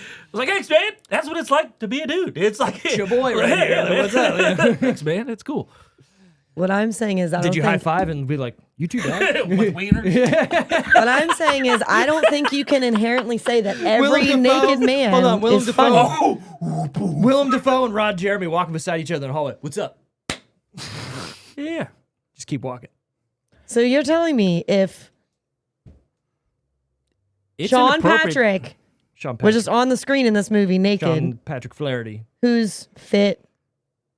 Speaker 4: "Thanks, man. That's what it's like to be a dude. It's like
Speaker 2: It's your boy right here.
Speaker 4: Yeah,
Speaker 2: What's up? Yeah.
Speaker 4: Thanks, man. It's cool."
Speaker 3: What I'm saying is, I
Speaker 2: Did
Speaker 3: don't
Speaker 2: you high
Speaker 3: think.
Speaker 2: five and be like, "You too, dad"?
Speaker 4: With wiener.
Speaker 3: What I'm saying is, I don't think you can inherently say that every
Speaker 2: Willem Dafoe-
Speaker 3: naked man
Speaker 2: Hold on, Willem
Speaker 3: is
Speaker 2: Dafoe.
Speaker 3: funny.
Speaker 2: Willem Dafoe and Rod Jeremy walking beside each other in the hallway. What's up?
Speaker 4: Yeah.
Speaker 2: Just keep walking.
Speaker 3: So you're telling me if
Speaker 4: It's
Speaker 3: Sean
Speaker 4: inappropriate-
Speaker 3: Patrick
Speaker 2: Sean
Speaker 3: was
Speaker 2: Patrick.
Speaker 3: just on the screen in this movie naked,
Speaker 2: Sean Patrick Flanery.
Speaker 3: who's fit,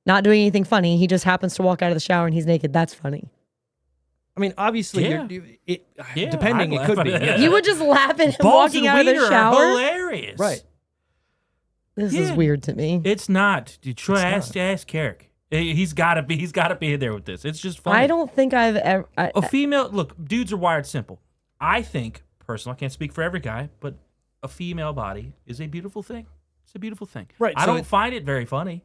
Speaker 3: not doing anything funny, he just happens to walk out of the shower and he's naked, that's funny.
Speaker 2: I mean, obviously,
Speaker 4: Yeah. Yeah,
Speaker 2: depending,
Speaker 4: I'd
Speaker 2: it could
Speaker 4: laugh
Speaker 2: be.
Speaker 4: at
Speaker 2: Yeah.
Speaker 4: that.
Speaker 3: You would just laugh at him
Speaker 4: Balls
Speaker 3: walking
Speaker 4: and
Speaker 3: out of the
Speaker 4: wiener are
Speaker 3: shower?
Speaker 4: hilarious.
Speaker 2: Right.
Speaker 3: This
Speaker 4: Yeah.
Speaker 3: is weird to me.
Speaker 4: It's not. Dude, ask Carrick. He's got to be in there with this. It's just funny.
Speaker 3: I don't think I've ever.
Speaker 4: A female, look, dudes are wired simple. I think, personally, I can't speak for every guy, but a female body is a beautiful thing. It's a beautiful thing.
Speaker 2: Right,
Speaker 4: I
Speaker 2: so
Speaker 4: don't
Speaker 2: it-
Speaker 4: find it very funny,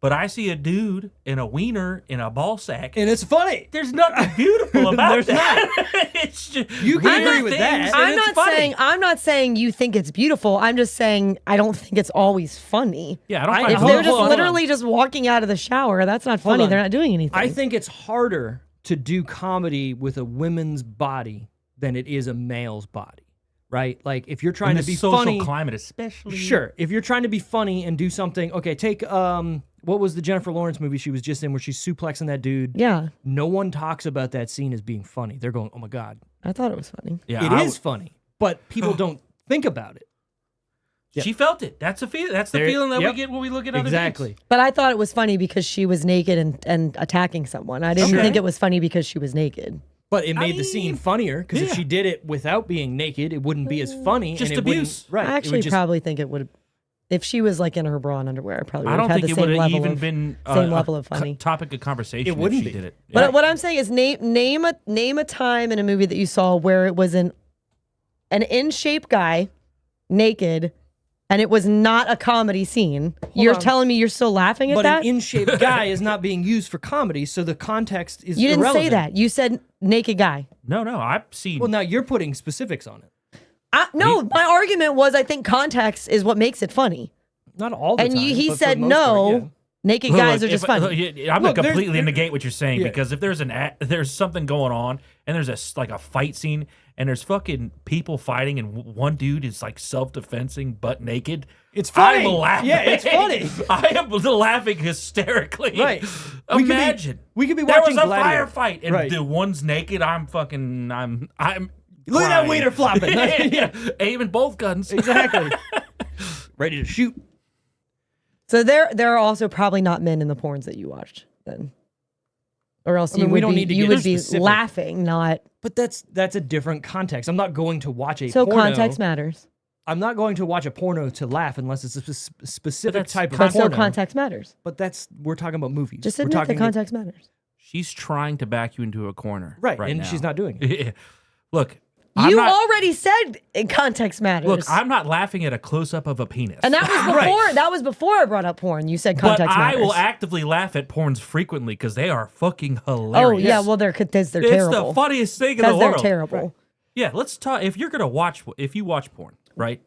Speaker 4: but I see a dude in a wiener in a ball sack.
Speaker 2: And it's funny.
Speaker 4: There's nothing beautiful about
Speaker 2: There's
Speaker 4: that. It's just
Speaker 2: You can
Speaker 4: weird
Speaker 2: agree with
Speaker 4: things
Speaker 2: that.
Speaker 4: and
Speaker 3: I'm
Speaker 4: it's
Speaker 3: not
Speaker 4: funny.
Speaker 3: saying you think it's beautiful. I'm just saying I don't think it's always funny.
Speaker 4: Yeah, I don't
Speaker 2: I-
Speaker 4: find
Speaker 3: If
Speaker 2: Hold
Speaker 3: they're
Speaker 2: on,
Speaker 3: just
Speaker 2: hold on.
Speaker 3: literally just walking out of the shower, that's not funny.
Speaker 2: on.
Speaker 3: They're not doing anything.
Speaker 2: I think it's harder to do comedy with a woman's body than it is a male's body, right? Like if you're trying
Speaker 4: In
Speaker 2: to
Speaker 4: the
Speaker 2: be
Speaker 4: social
Speaker 2: funny,
Speaker 4: climate, especially.
Speaker 2: sure. If you're trying to be funny and do something, okay, take what was the Jennifer Lawrence movie she was just in where she's suplexing that dude?
Speaker 3: Yeah,
Speaker 2: No one talks about that scene as being funny. They're going, oh my God.
Speaker 3: I thought it was funny.
Speaker 4: Yeah,
Speaker 2: It is funny, but people don't think about it.
Speaker 4: She felt it. That's a feeling. That's the
Speaker 2: There-
Speaker 4: feeling that
Speaker 2: yep.
Speaker 4: we get when we look at other
Speaker 2: Exactly.
Speaker 4: dudes.
Speaker 3: But I thought it was funny because she was naked and attacking someone. I didn't
Speaker 2: Okay.
Speaker 3: think it was funny because she was naked.
Speaker 2: But it made the scene funnier because if
Speaker 4: yeah.
Speaker 2: she did it without being naked, it wouldn't be as funny.
Speaker 4: Just
Speaker 2: and it wouldn't-
Speaker 4: abuse.
Speaker 2: Right.
Speaker 3: I
Speaker 2: it
Speaker 3: actually
Speaker 2: would just,
Speaker 3: probably think it would. If she was like in her bra and underwear, I probably
Speaker 4: I
Speaker 3: would
Speaker 4: don't
Speaker 3: have had
Speaker 4: think
Speaker 3: the
Speaker 4: it would
Speaker 3: same
Speaker 4: have
Speaker 3: level
Speaker 4: even
Speaker 3: of
Speaker 4: been
Speaker 3: same level of funny.
Speaker 4: topic of conversation.
Speaker 2: It wouldn't
Speaker 4: if she
Speaker 2: be.
Speaker 4: did it.
Speaker 3: But what I'm saying is name a time in a movie that you saw where it was an in shape guy naked and it was not a comedy scene. You're
Speaker 2: on.
Speaker 3: telling me you're still laughing at
Speaker 2: but
Speaker 3: that?
Speaker 2: an in-shape guy is not being used for comedy, so the context is
Speaker 3: You didn't
Speaker 2: irrelevant.
Speaker 3: say that. You said naked guy.
Speaker 4: No, I've seen.
Speaker 2: Well, now you're putting specifics on it.
Speaker 3: No, my argument was I think context is what makes it funny.
Speaker 2: Not all the
Speaker 3: And
Speaker 2: time.
Speaker 3: he
Speaker 2: but for
Speaker 3: said
Speaker 2: the most
Speaker 3: no.
Speaker 2: part, yeah.
Speaker 3: Naked
Speaker 4: Look,
Speaker 3: guys are just
Speaker 4: if-
Speaker 3: funny.
Speaker 4: I'm
Speaker 2: Look,
Speaker 4: gonna
Speaker 2: there's-
Speaker 4: completely
Speaker 2: there-
Speaker 4: negate what you're saying
Speaker 2: Yeah.
Speaker 4: because if there's something going on and there's a fight scene and there's fucking people fighting and one dude is like self-defensing butt naked,
Speaker 2: It's funny.
Speaker 4: I'm laughing.
Speaker 2: Yeah, it's funny.
Speaker 4: I am laughing hysterically.
Speaker 2: Right.
Speaker 4: Imagine
Speaker 2: we could be
Speaker 4: there
Speaker 2: watching
Speaker 4: was a
Speaker 2: Gladiator.
Speaker 4: firefight and
Speaker 2: Right.
Speaker 4: the one's naked. I'm
Speaker 2: Look at that
Speaker 4: crying.
Speaker 2: waiter flopping.
Speaker 4: yeah, aiming both guns.
Speaker 2: Exactly. Ready to shoot.
Speaker 3: So there are also probably not men in the porns that you watched then. Or else
Speaker 2: mean,
Speaker 3: you
Speaker 2: we
Speaker 3: would
Speaker 2: don't
Speaker 3: be,
Speaker 2: need to
Speaker 3: you
Speaker 2: get
Speaker 3: would be
Speaker 2: specific.
Speaker 3: laughing, not
Speaker 2: But that's a different context. I'm not going to watch a
Speaker 3: so
Speaker 2: porno.
Speaker 3: context matters.
Speaker 2: I'm not going to watch a porno to laugh unless it's a specific
Speaker 4: that's
Speaker 2: type of
Speaker 3: But so
Speaker 2: porno.
Speaker 3: context matters.
Speaker 2: But we're talking about movies.
Speaker 3: Just
Speaker 2: we're
Speaker 3: admit that
Speaker 2: talking
Speaker 3: context matters.
Speaker 4: She's trying to back you into a corner,
Speaker 2: right, and
Speaker 4: now.
Speaker 2: she's not doing it.
Speaker 4: Look,
Speaker 3: You
Speaker 4: I'm not,
Speaker 3: already said context matters.
Speaker 4: look. I'm not laughing at a close up of a penis.
Speaker 3: and that was before that was before I brought up porn. You said
Speaker 4: but
Speaker 3: context
Speaker 4: I
Speaker 3: matters.
Speaker 4: will actively laugh at porns frequently because they are fucking
Speaker 3: Oh
Speaker 4: hilarious.
Speaker 3: yeah, well they're
Speaker 4: it's
Speaker 3: terrible.
Speaker 4: the funniest thing in the
Speaker 3: Because they're
Speaker 4: world.
Speaker 3: terrible.
Speaker 4: Yeah, let's talk. If you watch porn, right?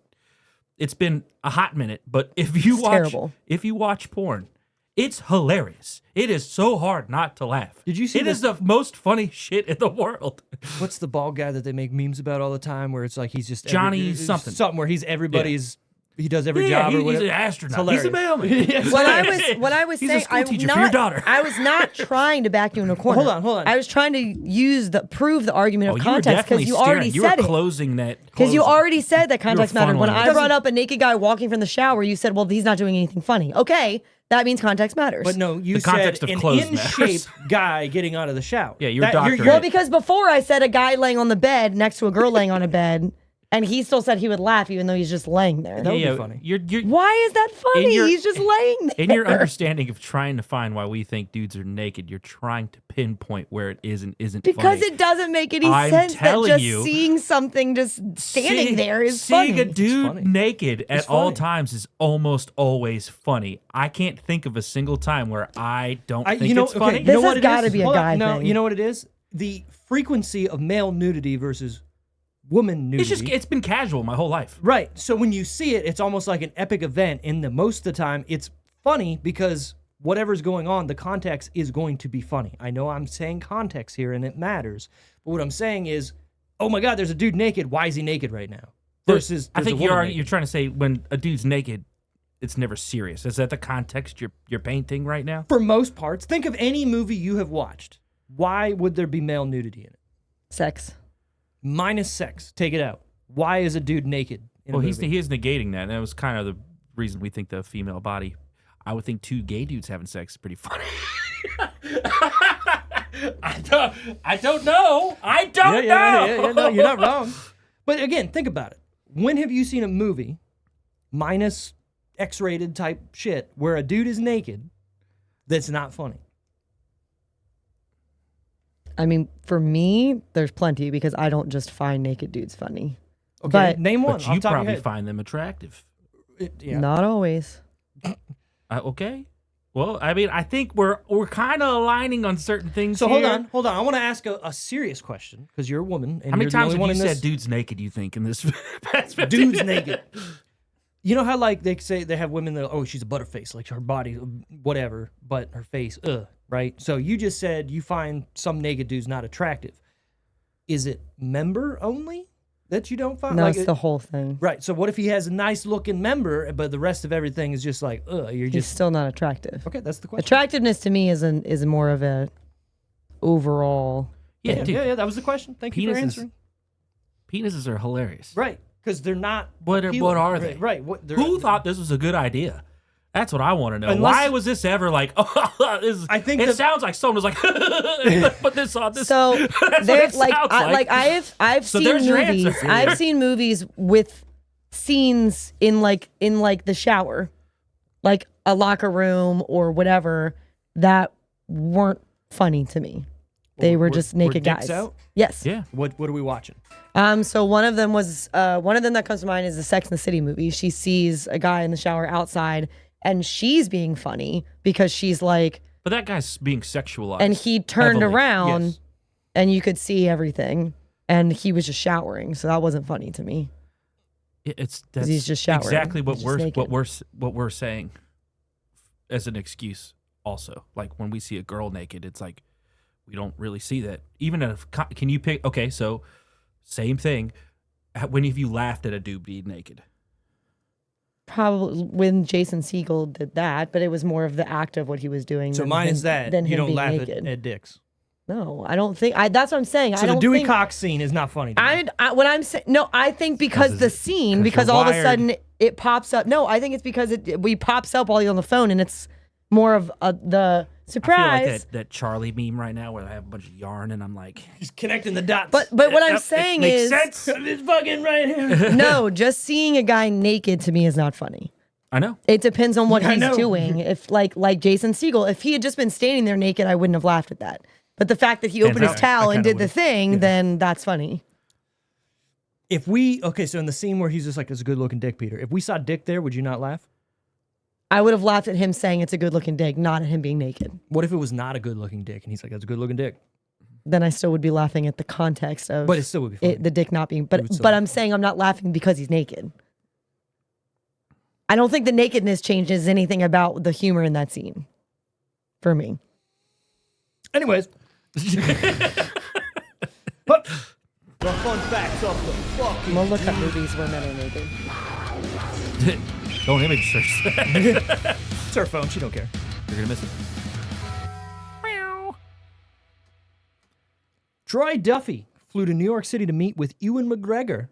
Speaker 4: It's been a hot minute, but if you
Speaker 3: terrible.
Speaker 4: watch porn, it's hilarious. It is so hard not to laugh.
Speaker 2: Did you see
Speaker 4: It is the most funny shit in the world.
Speaker 2: What's the bald guy that they make memes about all the time? Where it's like he's just
Speaker 4: Johnny
Speaker 2: it's
Speaker 4: something.
Speaker 2: something where he's everybody's he does every job or
Speaker 4: he's
Speaker 2: whatever.
Speaker 4: an astronaut.
Speaker 2: It's
Speaker 4: He's a
Speaker 2: hilarious.
Speaker 4: mailman.
Speaker 3: What I was
Speaker 4: He's
Speaker 3: saying,
Speaker 4: a school teacher for your daughter.
Speaker 3: I was not trying to back you in a corner.
Speaker 2: Hold on.
Speaker 3: I was trying to prove the argument
Speaker 4: Oh,
Speaker 3: of
Speaker 4: you were
Speaker 3: context
Speaker 4: definitely
Speaker 3: because you
Speaker 4: staring.
Speaker 3: already
Speaker 4: You
Speaker 3: said
Speaker 4: were
Speaker 3: it.
Speaker 4: closing that.
Speaker 3: Because you
Speaker 4: closing.
Speaker 3: already said that context mattered. When
Speaker 4: funneling
Speaker 3: I
Speaker 4: it.
Speaker 3: brought up a naked guy walking from the shower, you said, "Well, he's not doing anything funny." Okay, that means context matters.
Speaker 2: But no, you
Speaker 4: The context
Speaker 2: said
Speaker 4: of
Speaker 2: an
Speaker 4: clothes
Speaker 2: in-shape
Speaker 4: matters.
Speaker 2: guy getting out of the shower.
Speaker 4: Yeah, you're
Speaker 2: That-
Speaker 4: doctoring
Speaker 3: Well,
Speaker 4: it.
Speaker 3: because before I said a guy laying on the bed next to a girl laying on a bed, and he still said he would laugh even though he's just laying there.
Speaker 2: That would be funny.
Speaker 4: You're
Speaker 3: Why is that funny?
Speaker 4: your-
Speaker 3: He's just laying there.
Speaker 4: in your understanding of trying to find why we think dudes are naked, you're trying to pinpoint where it isn't
Speaker 3: Because
Speaker 4: funny.
Speaker 3: it doesn't make any
Speaker 4: I'm
Speaker 3: sense that
Speaker 4: telling
Speaker 3: just
Speaker 4: you,
Speaker 3: seeing something just standing
Speaker 4: Seeing-
Speaker 3: there is
Speaker 4: seeing
Speaker 3: funny.
Speaker 4: a dude
Speaker 2: funny.
Speaker 4: naked at all
Speaker 2: funny.
Speaker 4: times is almost always funny. I can't think of a single time where I don't think it's funny.
Speaker 3: This
Speaker 2: You know
Speaker 3: has
Speaker 2: what it
Speaker 3: gotta
Speaker 2: is?
Speaker 3: be a
Speaker 2: Hold on.
Speaker 3: guy
Speaker 2: No,
Speaker 3: thing.
Speaker 2: you know what it is? The frequency of male nudity versus woman nudity.
Speaker 4: It's been casual my whole life.
Speaker 2: Right. So when you see it, it's almost like an epic event. And most of the time, it's funny because whatever's going on, the context is going to be funny. I know I'm saying context here and it matters. But what I'm saying is, oh my God, there's a dude naked. Why is he naked right now? Versus,
Speaker 4: I
Speaker 2: there's
Speaker 4: think
Speaker 2: a woman
Speaker 4: you're trying to say when a dude's naked, it's never serious. Is that the context you're painting right now?
Speaker 2: For most parts, think of any movie you have watched. Why would there be male nudity in it?
Speaker 3: Sex.
Speaker 2: Minus sex. Take it out. Why is a dude naked in
Speaker 4: Well,
Speaker 2: a
Speaker 4: he
Speaker 2: movie?
Speaker 4: is negating that. And that was kind of the reason we think the female body. I would think two gay dudes having sex is pretty funny. I don't know. I don't know.
Speaker 2: No, you're not wrong. But again, think about it. When have you seen a movie, minus X-rated type shit, where a dude is naked that's not funny?
Speaker 3: I mean, for me, there's plenty because I don't just find naked dudes funny.
Speaker 2: Okay,
Speaker 3: But-
Speaker 2: name one.
Speaker 4: But
Speaker 2: off
Speaker 4: you
Speaker 2: the top of your
Speaker 4: probably
Speaker 2: head.
Speaker 4: find them attractive.
Speaker 2: Yeah.
Speaker 3: Not always.
Speaker 4: Okay. Well, I mean, I think we're kind of aligning on certain things.
Speaker 2: So
Speaker 4: here.
Speaker 2: hold on. I want to ask a serious question because you're a woman. And
Speaker 4: How many
Speaker 2: you're the
Speaker 4: times
Speaker 2: only
Speaker 4: have
Speaker 2: one
Speaker 4: you
Speaker 2: in
Speaker 4: said
Speaker 2: this.
Speaker 4: dudes naked? You think in this past 15
Speaker 2: Dudes
Speaker 4: minutes?
Speaker 2: naked. You know how like they say they have women that she's a butterface, like her body, whatever, but her face, right? So you just said you find some naked dudes not attractive. Is it member only? that you don't find?
Speaker 3: No,
Speaker 2: Like
Speaker 3: it's the whole thing.
Speaker 2: right. So what if he has a nice looking member, but the rest of everything is just like, you're
Speaker 3: He's
Speaker 2: just
Speaker 3: still not attractive.
Speaker 2: okay. That's the question.
Speaker 3: Attractiveness to me is more of a overall.
Speaker 4: Yeah,
Speaker 2: Yeah,
Speaker 4: dude,
Speaker 2: yeah, that was the question. Thank you for answering.
Speaker 4: Penises are hilarious.
Speaker 2: Right, because they're not.
Speaker 4: What
Speaker 2: appealing.
Speaker 4: are they?
Speaker 2: Right. What?
Speaker 4: Who thought this was a good idea? That's what I want to know.
Speaker 2: Unless-
Speaker 4: Why was this ever like? Oh, this is,
Speaker 2: I think
Speaker 4: it
Speaker 2: the-
Speaker 4: sounds like someone was like, put this on this.
Speaker 3: So
Speaker 4: That's what
Speaker 3: there,
Speaker 4: it sounds like.
Speaker 3: I've
Speaker 4: So
Speaker 3: seen
Speaker 4: there's your
Speaker 3: movies.
Speaker 4: answer.
Speaker 3: I've seen movies with scenes in like the shower, like a locker room or whatever, that weren't funny to me. They were just naked
Speaker 2: dicks
Speaker 3: guys.
Speaker 2: out?
Speaker 3: Yes.
Speaker 4: Yeah.
Speaker 2: What are we watching?
Speaker 3: So one of them that comes to mind is the Sex and the City movie. She sees a guy in the shower outside, and she's being funny because she's like,
Speaker 4: But that guy's being sexualized.
Speaker 3: and he turned
Speaker 4: heavily.
Speaker 3: around,
Speaker 2: Yes.
Speaker 3: and you could see everything, and he was just showering, so that wasn't funny to me.
Speaker 4: That's
Speaker 3: he's just showering.
Speaker 4: exactly what
Speaker 3: He's just
Speaker 4: we're
Speaker 3: naked.
Speaker 4: what we're saying as an excuse. Also, like when we see a girl naked, it's like we don't really see that. Even if can you pick? Okay, so same thing. When have you laughed at a dude being naked?
Speaker 3: Probably when Jason Segel did that, but it was more of the act of what he was doing.
Speaker 2: So
Speaker 3: than
Speaker 2: mine
Speaker 3: him,
Speaker 2: is that
Speaker 3: than
Speaker 2: you
Speaker 3: him
Speaker 2: don't
Speaker 3: being
Speaker 2: laugh
Speaker 3: naked.
Speaker 2: at dicks.
Speaker 3: No, I don't think. That's what I'm saying.
Speaker 2: So
Speaker 3: I
Speaker 2: the
Speaker 3: don't
Speaker 2: Dewey
Speaker 3: think,
Speaker 2: Cox scene is not funny. To me.
Speaker 3: when I'm saying no, I think because the scene,
Speaker 4: 'cause
Speaker 3: because
Speaker 4: you're
Speaker 3: all of a
Speaker 4: wired.
Speaker 3: sudden it pops up. No, I think it's because we pops up while you're on the phone, and it's more of the
Speaker 4: I
Speaker 3: surprise.
Speaker 4: feel like that Charlie meme right now where I have a bunch of yarn and I'm like,
Speaker 2: He's connecting the dots.
Speaker 3: But what I'm
Speaker 4: Yep, it
Speaker 3: saying
Speaker 4: makes
Speaker 3: is,
Speaker 4: sense.
Speaker 2: it's fucking right here.
Speaker 3: no, just seeing a guy naked to me is not funny.
Speaker 4: I know.
Speaker 3: It depends on what
Speaker 2: I
Speaker 3: he's
Speaker 2: know.
Speaker 3: doing. If like Jason Segel, if he had just been standing there naked, I wouldn't have laughed at that. But the fact that he opened his
Speaker 4: out.
Speaker 3: towel
Speaker 2: I
Speaker 3: and
Speaker 2: kinda
Speaker 3: did the
Speaker 2: would've.
Speaker 3: thing, then that's funny.
Speaker 2: So in the scene where he's just like, it's a good looking dick, Peter. If we saw dick there, would you not laugh?
Speaker 3: I would have laughed at him saying it's a good looking dick, not at him being naked.
Speaker 2: What if it was not a good looking dick and he's like, that's a good looking dick?
Speaker 3: Then I still would be laughing at the context of
Speaker 2: But it still would be funny.
Speaker 3: the dick not being.
Speaker 2: would
Speaker 3: But
Speaker 2: still
Speaker 3: but
Speaker 2: be
Speaker 3: I'm saying I'm not laughing because he's naked. I don't think the nakedness changes anything about the humor in that scene. For me,
Speaker 2: Anyways. But the fun facts of the fucking.
Speaker 3: I'm gonna look up movies where men are naked.
Speaker 4: Don't image search that.
Speaker 2: It's her phone. She don't care.
Speaker 4: You're gonna miss it.
Speaker 2: Troy Duffy flew to New York City to meet with Ewan McGregor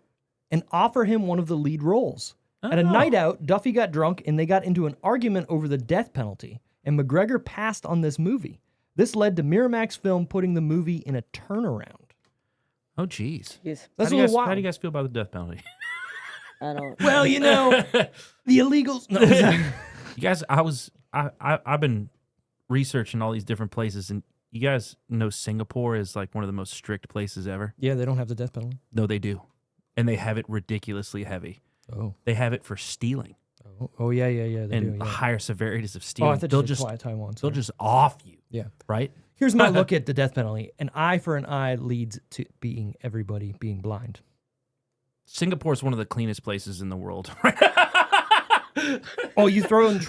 Speaker 2: and offer him one of the lead roles. At a night out, Duffy got drunk and they got into an argument over the death penalty, and McGregor passed on this movie. This led to Miramax Film putting the movie in a turnaround.
Speaker 4: Oh, jeez.
Speaker 3: Jeez.
Speaker 2: That's
Speaker 4: How
Speaker 2: a
Speaker 4: do
Speaker 2: little wild.
Speaker 4: you guys feel about the death penalty?
Speaker 3: I don't.
Speaker 2: Well, you know, the illegals. No,
Speaker 4: You guys, I've been researching all these different places, and you guys know Singapore is like one of the most strict places ever.
Speaker 2: yeah, they don't have the death penalty.
Speaker 4: No, they do, and they have it ridiculously heavy.
Speaker 2: Oh,
Speaker 4: They have it for stealing
Speaker 2: yeah. They
Speaker 4: and
Speaker 2: do. Yeah.
Speaker 4: higher severities of
Speaker 2: Oh,
Speaker 4: stealing.
Speaker 2: I thought
Speaker 4: they'll
Speaker 2: you said
Speaker 4: just
Speaker 2: Taiwan.
Speaker 4: they'll
Speaker 2: sorry.
Speaker 4: just off you,
Speaker 2: Yeah.
Speaker 4: right?
Speaker 2: Here's my look at the death penalty. An eye for an eye leads to everybody being blind.
Speaker 4: Singapore is one of the cleanest places in the world.
Speaker 2: Oh, you throw you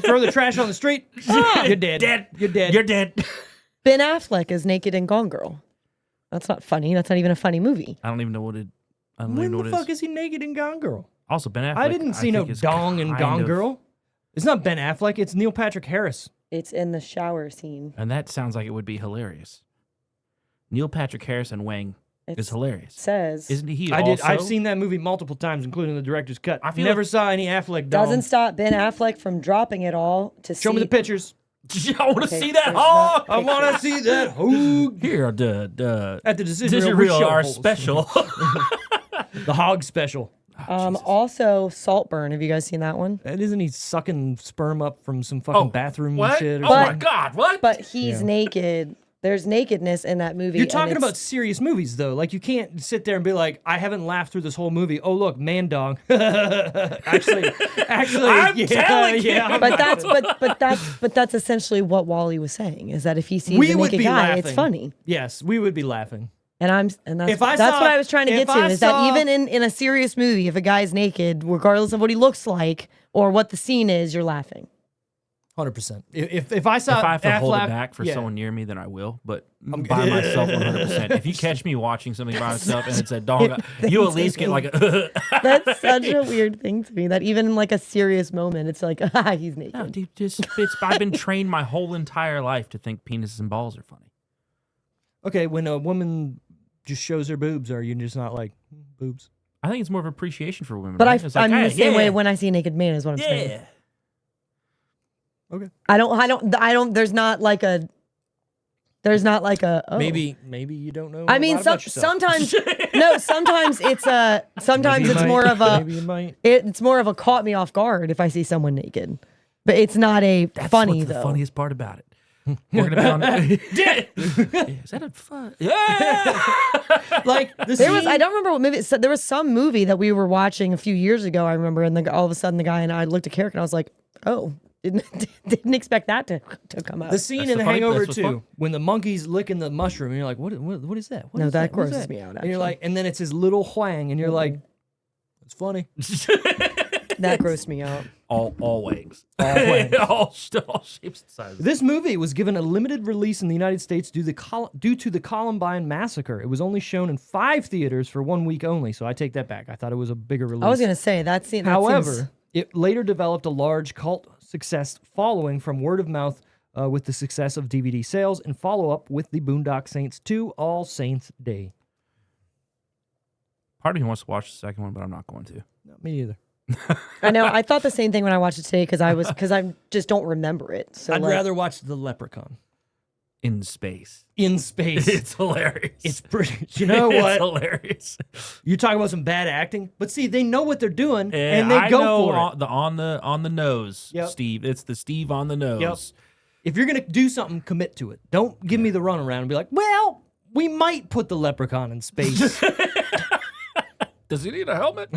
Speaker 2: throw the trash on the street, you're dead.
Speaker 4: Dead.
Speaker 2: You're dead.
Speaker 4: You're dead.
Speaker 3: Ben Affleck is naked in Gone Girl. That's not funny. That's not even a funny movie.
Speaker 4: I don't even know what it. I don't
Speaker 2: When
Speaker 4: even know
Speaker 2: the
Speaker 4: what
Speaker 2: fuck
Speaker 4: it
Speaker 2: is he naked in Gone Girl?
Speaker 4: Also, Ben Affleck.
Speaker 2: I didn't see no
Speaker 4: think is
Speaker 2: dong in
Speaker 4: kind
Speaker 2: Gone
Speaker 4: of-
Speaker 2: Girl. It's not Ben Affleck. It's Neil Patrick Harris.
Speaker 3: It's in the shower scene.
Speaker 4: And that sounds like it would be hilarious. Neil Patrick Harris and Wang is
Speaker 3: It
Speaker 4: hilarious.
Speaker 3: says
Speaker 4: Isn't he?
Speaker 2: I did.
Speaker 4: Also?
Speaker 2: I've seen that movie multiple times, including the director's cut.
Speaker 4: I
Speaker 2: I
Speaker 4: feel
Speaker 2: never
Speaker 4: like-
Speaker 2: saw any Affleck dong.
Speaker 3: doesn't stop Ben Affleck from dropping it all to
Speaker 2: Show
Speaker 3: see.
Speaker 2: me the pictures.
Speaker 4: I want to
Speaker 3: Okay,
Speaker 4: see that
Speaker 3: there's
Speaker 4: hog.
Speaker 3: not
Speaker 2: I want to see that hoog
Speaker 4: Here, the
Speaker 2: at the Decision
Speaker 4: Decision
Speaker 2: Reel
Speaker 4: Reel, our
Speaker 2: show.
Speaker 4: special.
Speaker 2: The hog special.
Speaker 3: Also, Saltburn. Have you guys seen that one?
Speaker 2: And isn't he sucking sperm up from some fucking bathroom
Speaker 4: what?
Speaker 2: shit? Or
Speaker 4: Oh my
Speaker 2: something?
Speaker 4: God! What?
Speaker 3: But he's naked. There's nakedness in that movie.
Speaker 2: You're
Speaker 3: and
Speaker 2: talking
Speaker 3: it's-
Speaker 2: about serious movies, though. Like, you can't sit there and be like, I haven't laughed through this whole movie. Oh, look, man dong. actually,
Speaker 4: I'm telling you.
Speaker 2: yeah.
Speaker 3: But that's essentially what Wally was saying. Is that if he sees
Speaker 2: We
Speaker 3: a
Speaker 2: would
Speaker 3: naked
Speaker 2: be
Speaker 3: guy,
Speaker 2: laughing.
Speaker 3: it's funny.
Speaker 2: Yes, we would be laughing.
Speaker 3: And that's
Speaker 2: If I
Speaker 3: that's
Speaker 2: saw-
Speaker 3: what I was trying to
Speaker 2: if
Speaker 3: get to.
Speaker 2: I
Speaker 3: Is
Speaker 2: saw-
Speaker 3: that even in a serious movie, if a guy's naked, regardless of what he looks like or what the scene is, you're laughing.
Speaker 2: 100%. If I saw
Speaker 4: If I have to hold it
Speaker 2: Affleck-
Speaker 4: back for
Speaker 2: yeah.
Speaker 4: someone near me, then I will. But by myself, 100%. If you catch me watching something by myself and it's a dog, you at least get like a.
Speaker 3: That's such a weird thing to me that even in like a serious moment, it's like, he's naked.
Speaker 4: No, dude, I've been trained my whole entire life to think penises and balls are funny.
Speaker 2: Okay, when a woman just shows her boobs, are you just not like boobs?
Speaker 4: I think it's more of appreciation for women.
Speaker 3: But
Speaker 4: right? It's like,
Speaker 3: I'm
Speaker 4: hey,
Speaker 3: the same
Speaker 4: yeah,
Speaker 3: way when I see a naked man is what I'm saying.
Speaker 4: Yeah.
Speaker 2: Okay.
Speaker 3: I don't, there's not like a, oh.
Speaker 2: Maybe you don't know.
Speaker 3: I
Speaker 2: a
Speaker 3: mean,
Speaker 2: lot about yourself.
Speaker 3: sometimes it's
Speaker 2: Maybe you might.
Speaker 3: more of a,
Speaker 2: Maybe you might.
Speaker 3: it's more of a caught me off guard if I see someone naked, but it's not a
Speaker 4: That's
Speaker 3: funny
Speaker 4: what's the
Speaker 3: though.
Speaker 4: funniest part about it. We're gonna be on. Yeah. Is that a fun? Yeah.
Speaker 2: Like the
Speaker 3: There was,
Speaker 2: scene-
Speaker 3: I don't remember what movie. So there was some movie that we were watching a few years ago. I remember, and all of a sudden the guy and I looked at Carrick and I was like, "Oh, didn't expect that to come up."
Speaker 2: The scene
Speaker 4: That's
Speaker 2: in
Speaker 4: the
Speaker 2: The
Speaker 4: funny-
Speaker 2: Hangover
Speaker 4: that's what's
Speaker 2: 2,
Speaker 4: fun.
Speaker 2: when the monkey's licking the mushroom, and you're like, what is that? What
Speaker 3: No,
Speaker 2: is
Speaker 3: that
Speaker 2: What is
Speaker 3: grosses me out,
Speaker 2: And you're
Speaker 3: actually.
Speaker 2: like, and then it's his little Huang, and you're like, it's funny.
Speaker 3: That grossed me out.
Speaker 4: Always.
Speaker 2: Always.
Speaker 4: all shapes and sizes.
Speaker 2: This movie was given a limited release in the United States due to the Columbine massacre. It was only shown in 5 theaters for 1 week only, so I take that back. I thought it was a bigger release.
Speaker 3: I was gonna say that scene.
Speaker 2: However, it later developed a large cult success following from word of mouth with the success of DVD sales and follow-up with the Boondock Saints 2 All Saints Day.
Speaker 4: Part of me wants to watch the second one, but I'm not going to.
Speaker 2: No, me either.
Speaker 3: I know. I thought the same thing when I watched it today because I just don't remember it. So
Speaker 2: I'd
Speaker 3: like,
Speaker 2: rather watch The Leprechaun
Speaker 4: In space.
Speaker 2: in space.
Speaker 4: It's hilarious.
Speaker 2: It's pretty. You know
Speaker 4: It's
Speaker 2: what?
Speaker 4: hilarious.
Speaker 2: You're talking about some bad acting, but see, they know what they're doing
Speaker 4: Yeah,
Speaker 2: and they
Speaker 4: I
Speaker 2: go
Speaker 4: know
Speaker 2: for it.
Speaker 4: on the nose,
Speaker 2: Yep.
Speaker 4: Steve. It's the Steve on the nose.
Speaker 2: If you're gonna do something, commit to it. Don't give me the runaround and be like, "Well, we might put the Leprechaun in space."
Speaker 4: Does he need a helmet?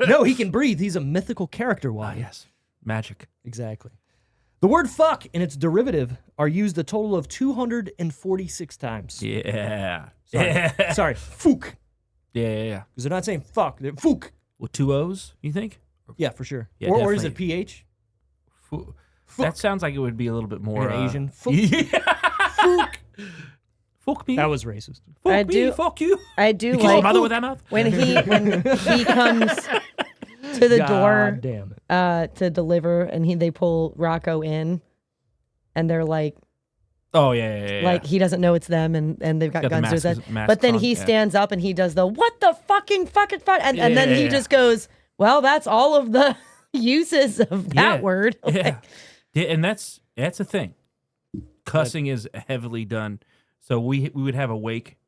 Speaker 2: No, he can breathe. He's a mythical character. Why?
Speaker 4: Yes. Magic.
Speaker 2: Exactly. The word "fuck" and its derivative are used a total of 246 times.
Speaker 4: Yeah.
Speaker 2: Sorry,
Speaker 4: Yeah.
Speaker 2: sorry, "fook,"
Speaker 4: Yeah.
Speaker 2: because they're not saying "fuck." They're "fook."
Speaker 4: With 2 O's, you think?
Speaker 2: Yeah, for sure.
Speaker 4: Yeah,
Speaker 2: or is it
Speaker 4: definitely.
Speaker 2: PH?
Speaker 4: Fu- That sounds like it would be a little bit more
Speaker 2: An Asian.
Speaker 4: Yeah. Fuck me.
Speaker 2: That was racist.
Speaker 4: Fuck
Speaker 3: I
Speaker 4: me.
Speaker 3: do-
Speaker 4: Fuck you.
Speaker 3: I do
Speaker 4: You kiss your
Speaker 3: like
Speaker 4: mother with that mouth?
Speaker 3: when he comes to the
Speaker 2: God
Speaker 3: door
Speaker 2: damn it.
Speaker 3: to deliver, and they pull Rocco in, and they're like.
Speaker 4: Oh yeah.
Speaker 3: Like he doesn't know it's them, and they've got
Speaker 4: got the
Speaker 3: guns to his
Speaker 4: masks-
Speaker 3: head.
Speaker 4: masks
Speaker 3: But then
Speaker 4: on,
Speaker 3: he
Speaker 4: yeah.
Speaker 3: stands up and he does the what the fucking fuck, and then he
Speaker 4: Yeah.
Speaker 3: just goes, "Well, that's all of the uses of that
Speaker 4: Yeah.
Speaker 3: word."
Speaker 4: Yeah. Yeah, and that's a thing. Cussing is heavily done. So we would have a wake.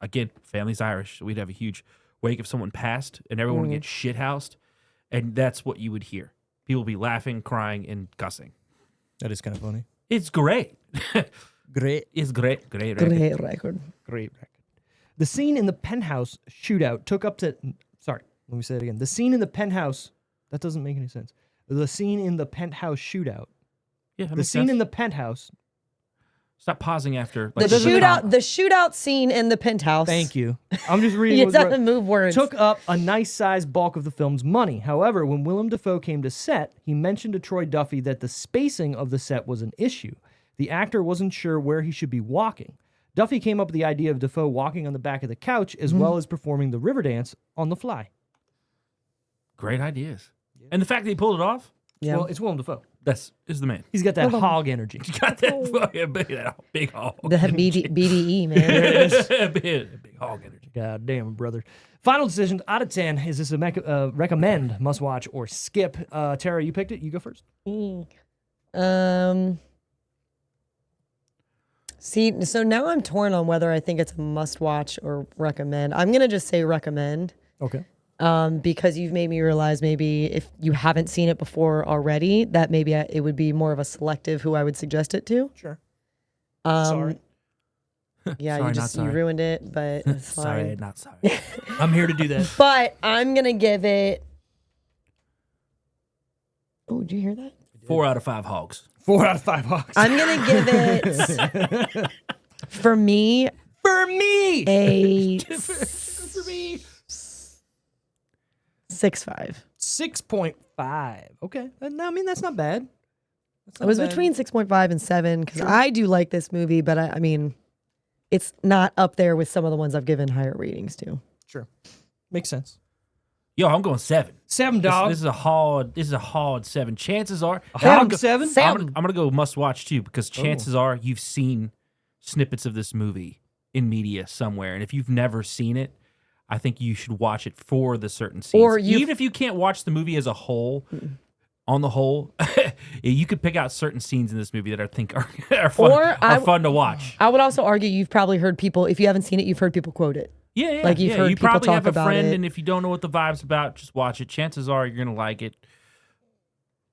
Speaker 4: Again, family's Irish. So we'd have a huge wake if someone passed, and everyone would get shithoused, and that's what you would hear. People would be laughing, crying, and cussing.
Speaker 2: That is kind of funny.
Speaker 4: It's great.
Speaker 2: Great.
Speaker 4: It's great. Great.
Speaker 3: Great record.
Speaker 2: Great record. The scene in the penthouse shootout took up to. Sorry, let me say it again. The scene in the penthouse. That doesn't make any sense. The scene in the penthouse shootout.
Speaker 4: Yeah, that
Speaker 2: The
Speaker 4: makes
Speaker 2: scene
Speaker 4: sense.
Speaker 2: in the penthouse.
Speaker 4: Stop pausing after.
Speaker 3: The shootout scene in the penthouse.
Speaker 2: Thank you. I'm just reading
Speaker 3: He
Speaker 2: what's
Speaker 3: doesn't move words.
Speaker 2: took up a nice sized bulk of the film's money. However, when Willem Dafoe came to set, he mentioned to Troy Duffy that the spacing of the set was an issue. The actor wasn't sure where he should be walking. Duffy came up with the idea of Dafoe walking on the back of the couch as well as performing the river dance on the fly.
Speaker 4: Great ideas. And the fact that he pulled it off,
Speaker 3: Yeah.
Speaker 2: Well, it's Willem Dafoe.
Speaker 4: is the man.
Speaker 2: He's got that hog energy.
Speaker 4: Got that fucking big hog.
Speaker 3: The BDE, man.
Speaker 4: big hog energy.
Speaker 2: God damn, brother. Final decision out of 10. Is this a recommend, must watch, or skip? Tara, you picked it. You go first.
Speaker 3: See, so now I'm torn on whether I think it's a must watch or recommend. I'm gonna just say recommend.
Speaker 2: Okay.
Speaker 3: Because you've made me realize maybe if you haven't seen it before already, that maybe it would be more of a selective who I would suggest it to.
Speaker 2: Sure.
Speaker 3: Sorry. Yeah,
Speaker 4: Sorry,
Speaker 3: you
Speaker 4: not sorry.
Speaker 3: ruined it, but it's
Speaker 4: Sorry,
Speaker 3: fine.
Speaker 4: not sorry.
Speaker 2: I'm here to do that.
Speaker 3: But I'm gonna give it. Oh, did you hear that?
Speaker 4: 4 out of 5 hogs.
Speaker 2: 4 out of 5 hogs.
Speaker 3: I'm gonna give it. For me,
Speaker 2: For me!
Speaker 3: a
Speaker 2: For me.
Speaker 3: 6.5.
Speaker 2: 6.5. Okay. I mean, that's not bad.
Speaker 3: It was between 6.5 and 7 because I do like this movie, but I mean, it's not up there with some of the ones I've given higher ratings to.
Speaker 2: Sure. Makes sense.
Speaker 4: Yo, I'm going 7.
Speaker 2: 7, dog.
Speaker 4: This is a hard 7. Chances are
Speaker 2: Hog 7?
Speaker 4: I'm gonna go must watch too because chances are you've seen snippets of this movie in media somewhere, and if you've never seen it, I think you should watch it for the certain scenes.
Speaker 3: Or
Speaker 4: even if you can't watch the movie as a whole, on the whole, you could pick out certain scenes in this movie that I think are fun to watch.
Speaker 3: I would also argue you've probably heard people, if you haven't seen it, you've heard people quote it.
Speaker 4: Yeah.
Speaker 3: Like you've heard
Speaker 4: you
Speaker 3: people
Speaker 4: probably
Speaker 3: talk
Speaker 4: have a
Speaker 3: about
Speaker 4: friend,
Speaker 3: it.
Speaker 4: and if you don't know what the vibe's about, just watch it. Chances are you're gonna like it.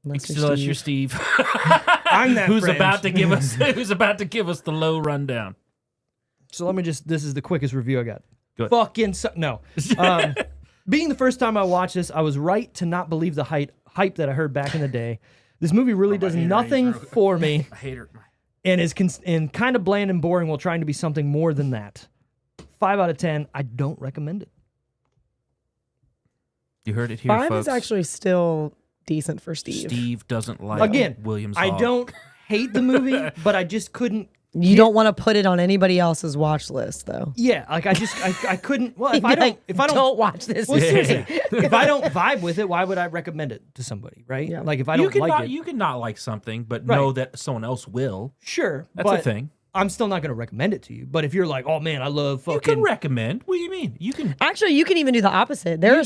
Speaker 3: Unless
Speaker 4: Unless you're Steve.
Speaker 2: I'm that
Speaker 4: who's
Speaker 2: friend.
Speaker 4: about to give us the low rundown.
Speaker 2: So let me this is the quickest review I got.
Speaker 4: Good.
Speaker 2: Fucking no. Being the first time I watched this, I was right to not believe the hype that I heard back in the day. This movie really does nothing for me
Speaker 4: I hate her.
Speaker 2: and is and kind of bland and boring while trying to be something more than that. 5 out of 10. I don't recommend it.
Speaker 4: You heard it here,
Speaker 3: 5
Speaker 4: folks.
Speaker 3: is actually still decent for Steve.
Speaker 4: Steve doesn't like
Speaker 2: Again,
Speaker 4: Williams.
Speaker 2: I don't hate the movie, but I just couldn't.
Speaker 3: You don't want to put it on anybody else's watch list, though.
Speaker 2: Yeah, like I couldn't. Well,
Speaker 3: You'd be like, don't watch this.
Speaker 2: Well, seriously, if I don't vibe with it, why would I recommend it to somebody, right?
Speaker 3: Yeah.
Speaker 2: Like if I don't like it,
Speaker 4: You can not like something, but
Speaker 2: Right.
Speaker 4: know that someone else will.
Speaker 2: sure,
Speaker 4: That's
Speaker 2: but
Speaker 4: the thing.
Speaker 2: I'm still not going to recommend it to you. But if you're like, oh man, I love
Speaker 4: You
Speaker 2: fucking.
Speaker 4: can recommend. What do you mean? You can.
Speaker 3: Actually, you can even do the opposite. There are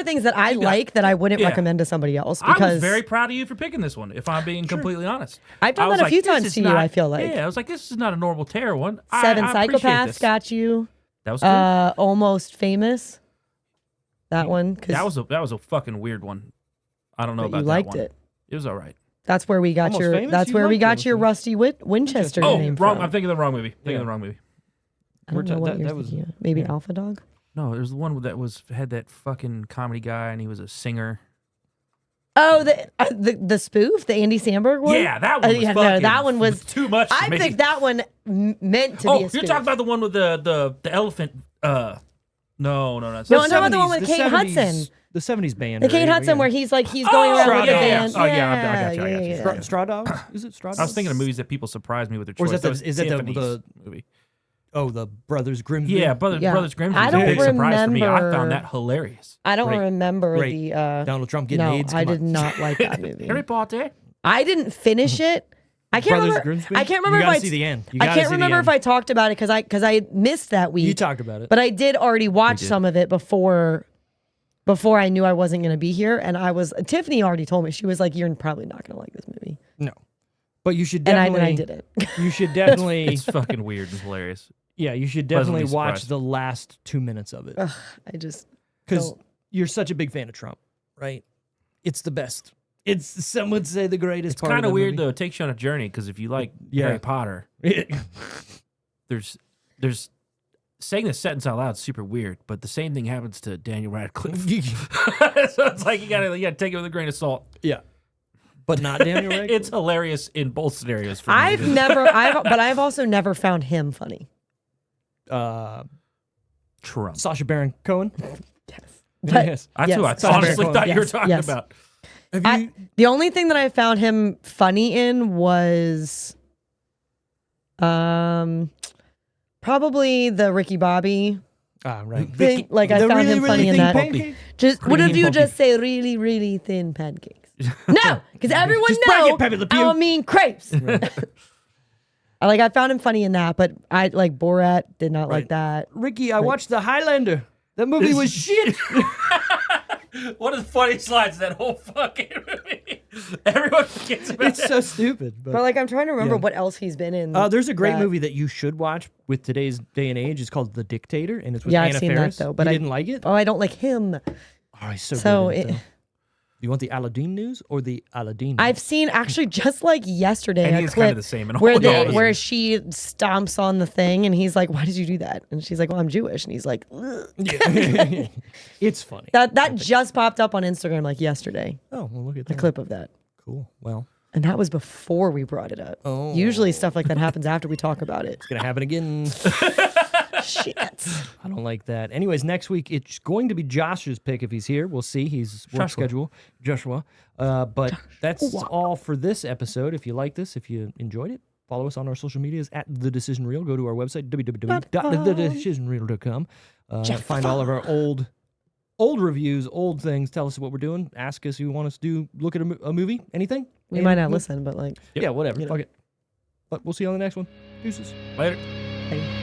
Speaker 3: things that I like that I wouldn't
Speaker 4: Yeah.
Speaker 3: recommend to somebody else
Speaker 4: I
Speaker 3: because
Speaker 4: was very proud of you for picking this one. If I'm being completely honest,
Speaker 3: I've done
Speaker 4: I was
Speaker 3: that a few
Speaker 4: this
Speaker 3: times
Speaker 4: is
Speaker 3: to you, I feel like.
Speaker 4: Yeah, I was like, this is not a normal terror one.
Speaker 3: Seven
Speaker 4: I appreciate
Speaker 3: Psychopaths
Speaker 4: this.
Speaker 3: got you.
Speaker 4: That was good.
Speaker 3: Almost Famous. That one. 'Cause
Speaker 4: that was a fucking weird one. I don't know
Speaker 3: but
Speaker 4: about
Speaker 3: you
Speaker 4: that
Speaker 3: liked
Speaker 4: one.
Speaker 3: it.
Speaker 4: It was all right.
Speaker 3: That's where we got
Speaker 2: Almost
Speaker 3: your.
Speaker 2: Famous?
Speaker 3: That's
Speaker 2: You
Speaker 3: where we
Speaker 2: liked
Speaker 3: got
Speaker 2: Almost
Speaker 3: your
Speaker 2: Famous.
Speaker 3: Rusty Winchester
Speaker 4: Oh,
Speaker 3: name
Speaker 4: wrong.
Speaker 3: from.
Speaker 4: I'm thinking of the wrong movie.
Speaker 2: Yeah.
Speaker 4: The wrong movie.
Speaker 3: I don't know what
Speaker 2: that
Speaker 3: you're
Speaker 2: was-
Speaker 3: thinking of. Maybe Alpha Dog.
Speaker 4: No, there's the one that had that fucking comedy guy, and he was a singer.
Speaker 3: Oh, the spoof, the Andy Samberg one.
Speaker 4: Yeah, that one was
Speaker 3: no,
Speaker 4: fucking
Speaker 3: that one was
Speaker 4: too much for
Speaker 3: I
Speaker 4: me.
Speaker 3: think that one meant to be a
Speaker 4: you're
Speaker 3: spoof.
Speaker 4: talking about the one with the elephant. No,
Speaker 3: No, I'm talking about the one with Kate Hudson.
Speaker 2: The 70s band.
Speaker 3: The Kate
Speaker 2: right?
Speaker 3: Hudson
Speaker 2: Yeah.
Speaker 3: where he's going around with the
Speaker 4: yeah,
Speaker 3: band.
Speaker 4: Oh, yeah, I got you.
Speaker 2: Straw Dogs? Is it Straw Dogs?
Speaker 4: I was thinking of movies that people surprised me with their
Speaker 2: Or
Speaker 4: choice.
Speaker 2: is that the
Speaker 4: Symphonies movie?
Speaker 2: Oh, the Brothers Grimm.
Speaker 4: Yeah, Brothers Grimm.
Speaker 3: I
Speaker 4: was a
Speaker 3: don't
Speaker 4: big surprise for me. I
Speaker 3: remember-
Speaker 4: found that hilarious.
Speaker 3: I don't
Speaker 2: Great.
Speaker 3: remember
Speaker 2: Great.
Speaker 3: the.
Speaker 2: Donald Trump getting
Speaker 3: No,
Speaker 2: AIDS.
Speaker 3: I
Speaker 2: Come
Speaker 3: did
Speaker 2: on.
Speaker 3: not like that movie.
Speaker 4: Harry Potter.
Speaker 3: I didn't finish it. I can't
Speaker 2: Brothers
Speaker 3: remember.
Speaker 2: Grimsby?
Speaker 3: I can't remember
Speaker 2: You
Speaker 3: if
Speaker 2: gotta
Speaker 3: I
Speaker 2: see the end. You
Speaker 3: I
Speaker 2: gotta
Speaker 3: can't
Speaker 2: see the
Speaker 3: remember
Speaker 2: end.
Speaker 3: if I talked about it because I missed that week.
Speaker 2: You talked about it.
Speaker 3: But I did already watch
Speaker 4: did.
Speaker 3: some of it before I knew I wasn't going to be here. And Tiffany already told me, she was like, you're probably not going to like this movie.
Speaker 2: No. But you should
Speaker 3: And
Speaker 2: definitely.
Speaker 3: I didn't.
Speaker 2: You should definitely.
Speaker 4: It's fucking weird and hilarious.
Speaker 2: Yeah, you should
Speaker 4: Pleasantly
Speaker 2: definitely watch
Speaker 4: surprised.
Speaker 2: the last 2 minutes of it.
Speaker 3: I just.
Speaker 2: Because
Speaker 3: don't.
Speaker 2: you're such a big fan of Trump, right? It's the best. It's, some would say, the greatest
Speaker 4: It's
Speaker 2: part of
Speaker 4: kind
Speaker 2: the
Speaker 4: of weird
Speaker 2: movie.
Speaker 4: though. It takes you on a journey because if you like
Speaker 2: Yeah.
Speaker 4: Harry Potter, there's saying this sentence out loud is super weird, but the same thing happens to Daniel Radcliffe. So it's like you gotta take it with a grain of salt.
Speaker 2: Yeah. But not Daniel Radcliffe?
Speaker 4: It's hilarious in both scenarios for me.
Speaker 3: I've also never found him funny.
Speaker 4: Trump.
Speaker 2: Sacha Baron Cohen?
Speaker 3: Yes.
Speaker 2: Yes.
Speaker 4: That's who I
Speaker 3: Yes.
Speaker 4: honestly
Speaker 2: Baron
Speaker 4: thought you were
Speaker 3: Yes,
Speaker 4: talking
Speaker 3: yes.
Speaker 4: about.
Speaker 2: Have you...
Speaker 3: The only thing that I found him funny in was probably the Ricky Bobby
Speaker 2: right.
Speaker 3: thing. Like I
Speaker 2: The
Speaker 3: found
Speaker 2: really,
Speaker 3: him funny
Speaker 2: really
Speaker 3: in
Speaker 2: thin
Speaker 3: that.
Speaker 2: pancake?
Speaker 3: Just what if
Speaker 2: Cream
Speaker 3: you
Speaker 2: pumpkin.
Speaker 3: just say really, really thin pancakes? No, because everyone
Speaker 2: Just break it,
Speaker 3: knows
Speaker 2: Pepe Le Pew.
Speaker 3: I mean crepes. I found him funny in that, but I like Borat did not like that.
Speaker 2: Ricky, I watched The Highlander. That movie was shit.
Speaker 4: One of the funniest lines of that whole fucking movie. Everyone forgets about
Speaker 2: It's so stupid.
Speaker 3: But like I'm trying to remember
Speaker 2: Yeah.
Speaker 3: what else he's been in.
Speaker 2: There's a great
Speaker 3: that-
Speaker 2: movie that you should watch with today's day and age. It's called The Dictator, and it's with
Speaker 3: Yeah, I've
Speaker 2: Anna
Speaker 3: seen that,
Speaker 2: Faris.
Speaker 3: though, but
Speaker 2: you
Speaker 3: I
Speaker 2: didn't like it?
Speaker 3: Oh, I don't like him.
Speaker 2: Oh, he's so,
Speaker 3: So
Speaker 2: good. in
Speaker 3: it-
Speaker 2: though. You want the Aladdin news or the Aladdin?
Speaker 3: I've seen actually just like yesterday
Speaker 4: And
Speaker 3: a
Speaker 4: he is
Speaker 3: clip
Speaker 4: kinda the same in all
Speaker 3: where
Speaker 4: of those.
Speaker 3: where she stomps on the thing and he's like, "Why did you do that?" And she's like, "Well, I'm Jewish." And he's like, "Ugh."
Speaker 2: Yeah. It's funny.
Speaker 3: That just popped up on Instagram like yesterday.
Speaker 2: Oh, well, look at
Speaker 3: A
Speaker 2: that.
Speaker 3: clip of that.
Speaker 2: Cool. Well,
Speaker 3: And that was before we brought it up.
Speaker 2: Oh.
Speaker 3: Usually stuff like that happens after we talk about it.
Speaker 2: it's gonna happen again.
Speaker 3: Shit.
Speaker 2: I don't like that. Anyways, next week it's going to be Josh's pick if he's here. We'll see. He's work schedule. Joshua. But that's all for this episode. If you like this, if you enjoyed it, follow us on our social medias at The Decision Reel. Go to our website, www.thedecisionreel.com. Find all of our old reviews, old things. Tell us what we're doing. Ask us who you want us to do. Look at a movie. Anything?
Speaker 3: We might not listen, but like.
Speaker 2: Yeah, whatever. Fuck it. But we'll see you on the next one. Deuces.
Speaker 4: Later.
Speaker 3: Hey.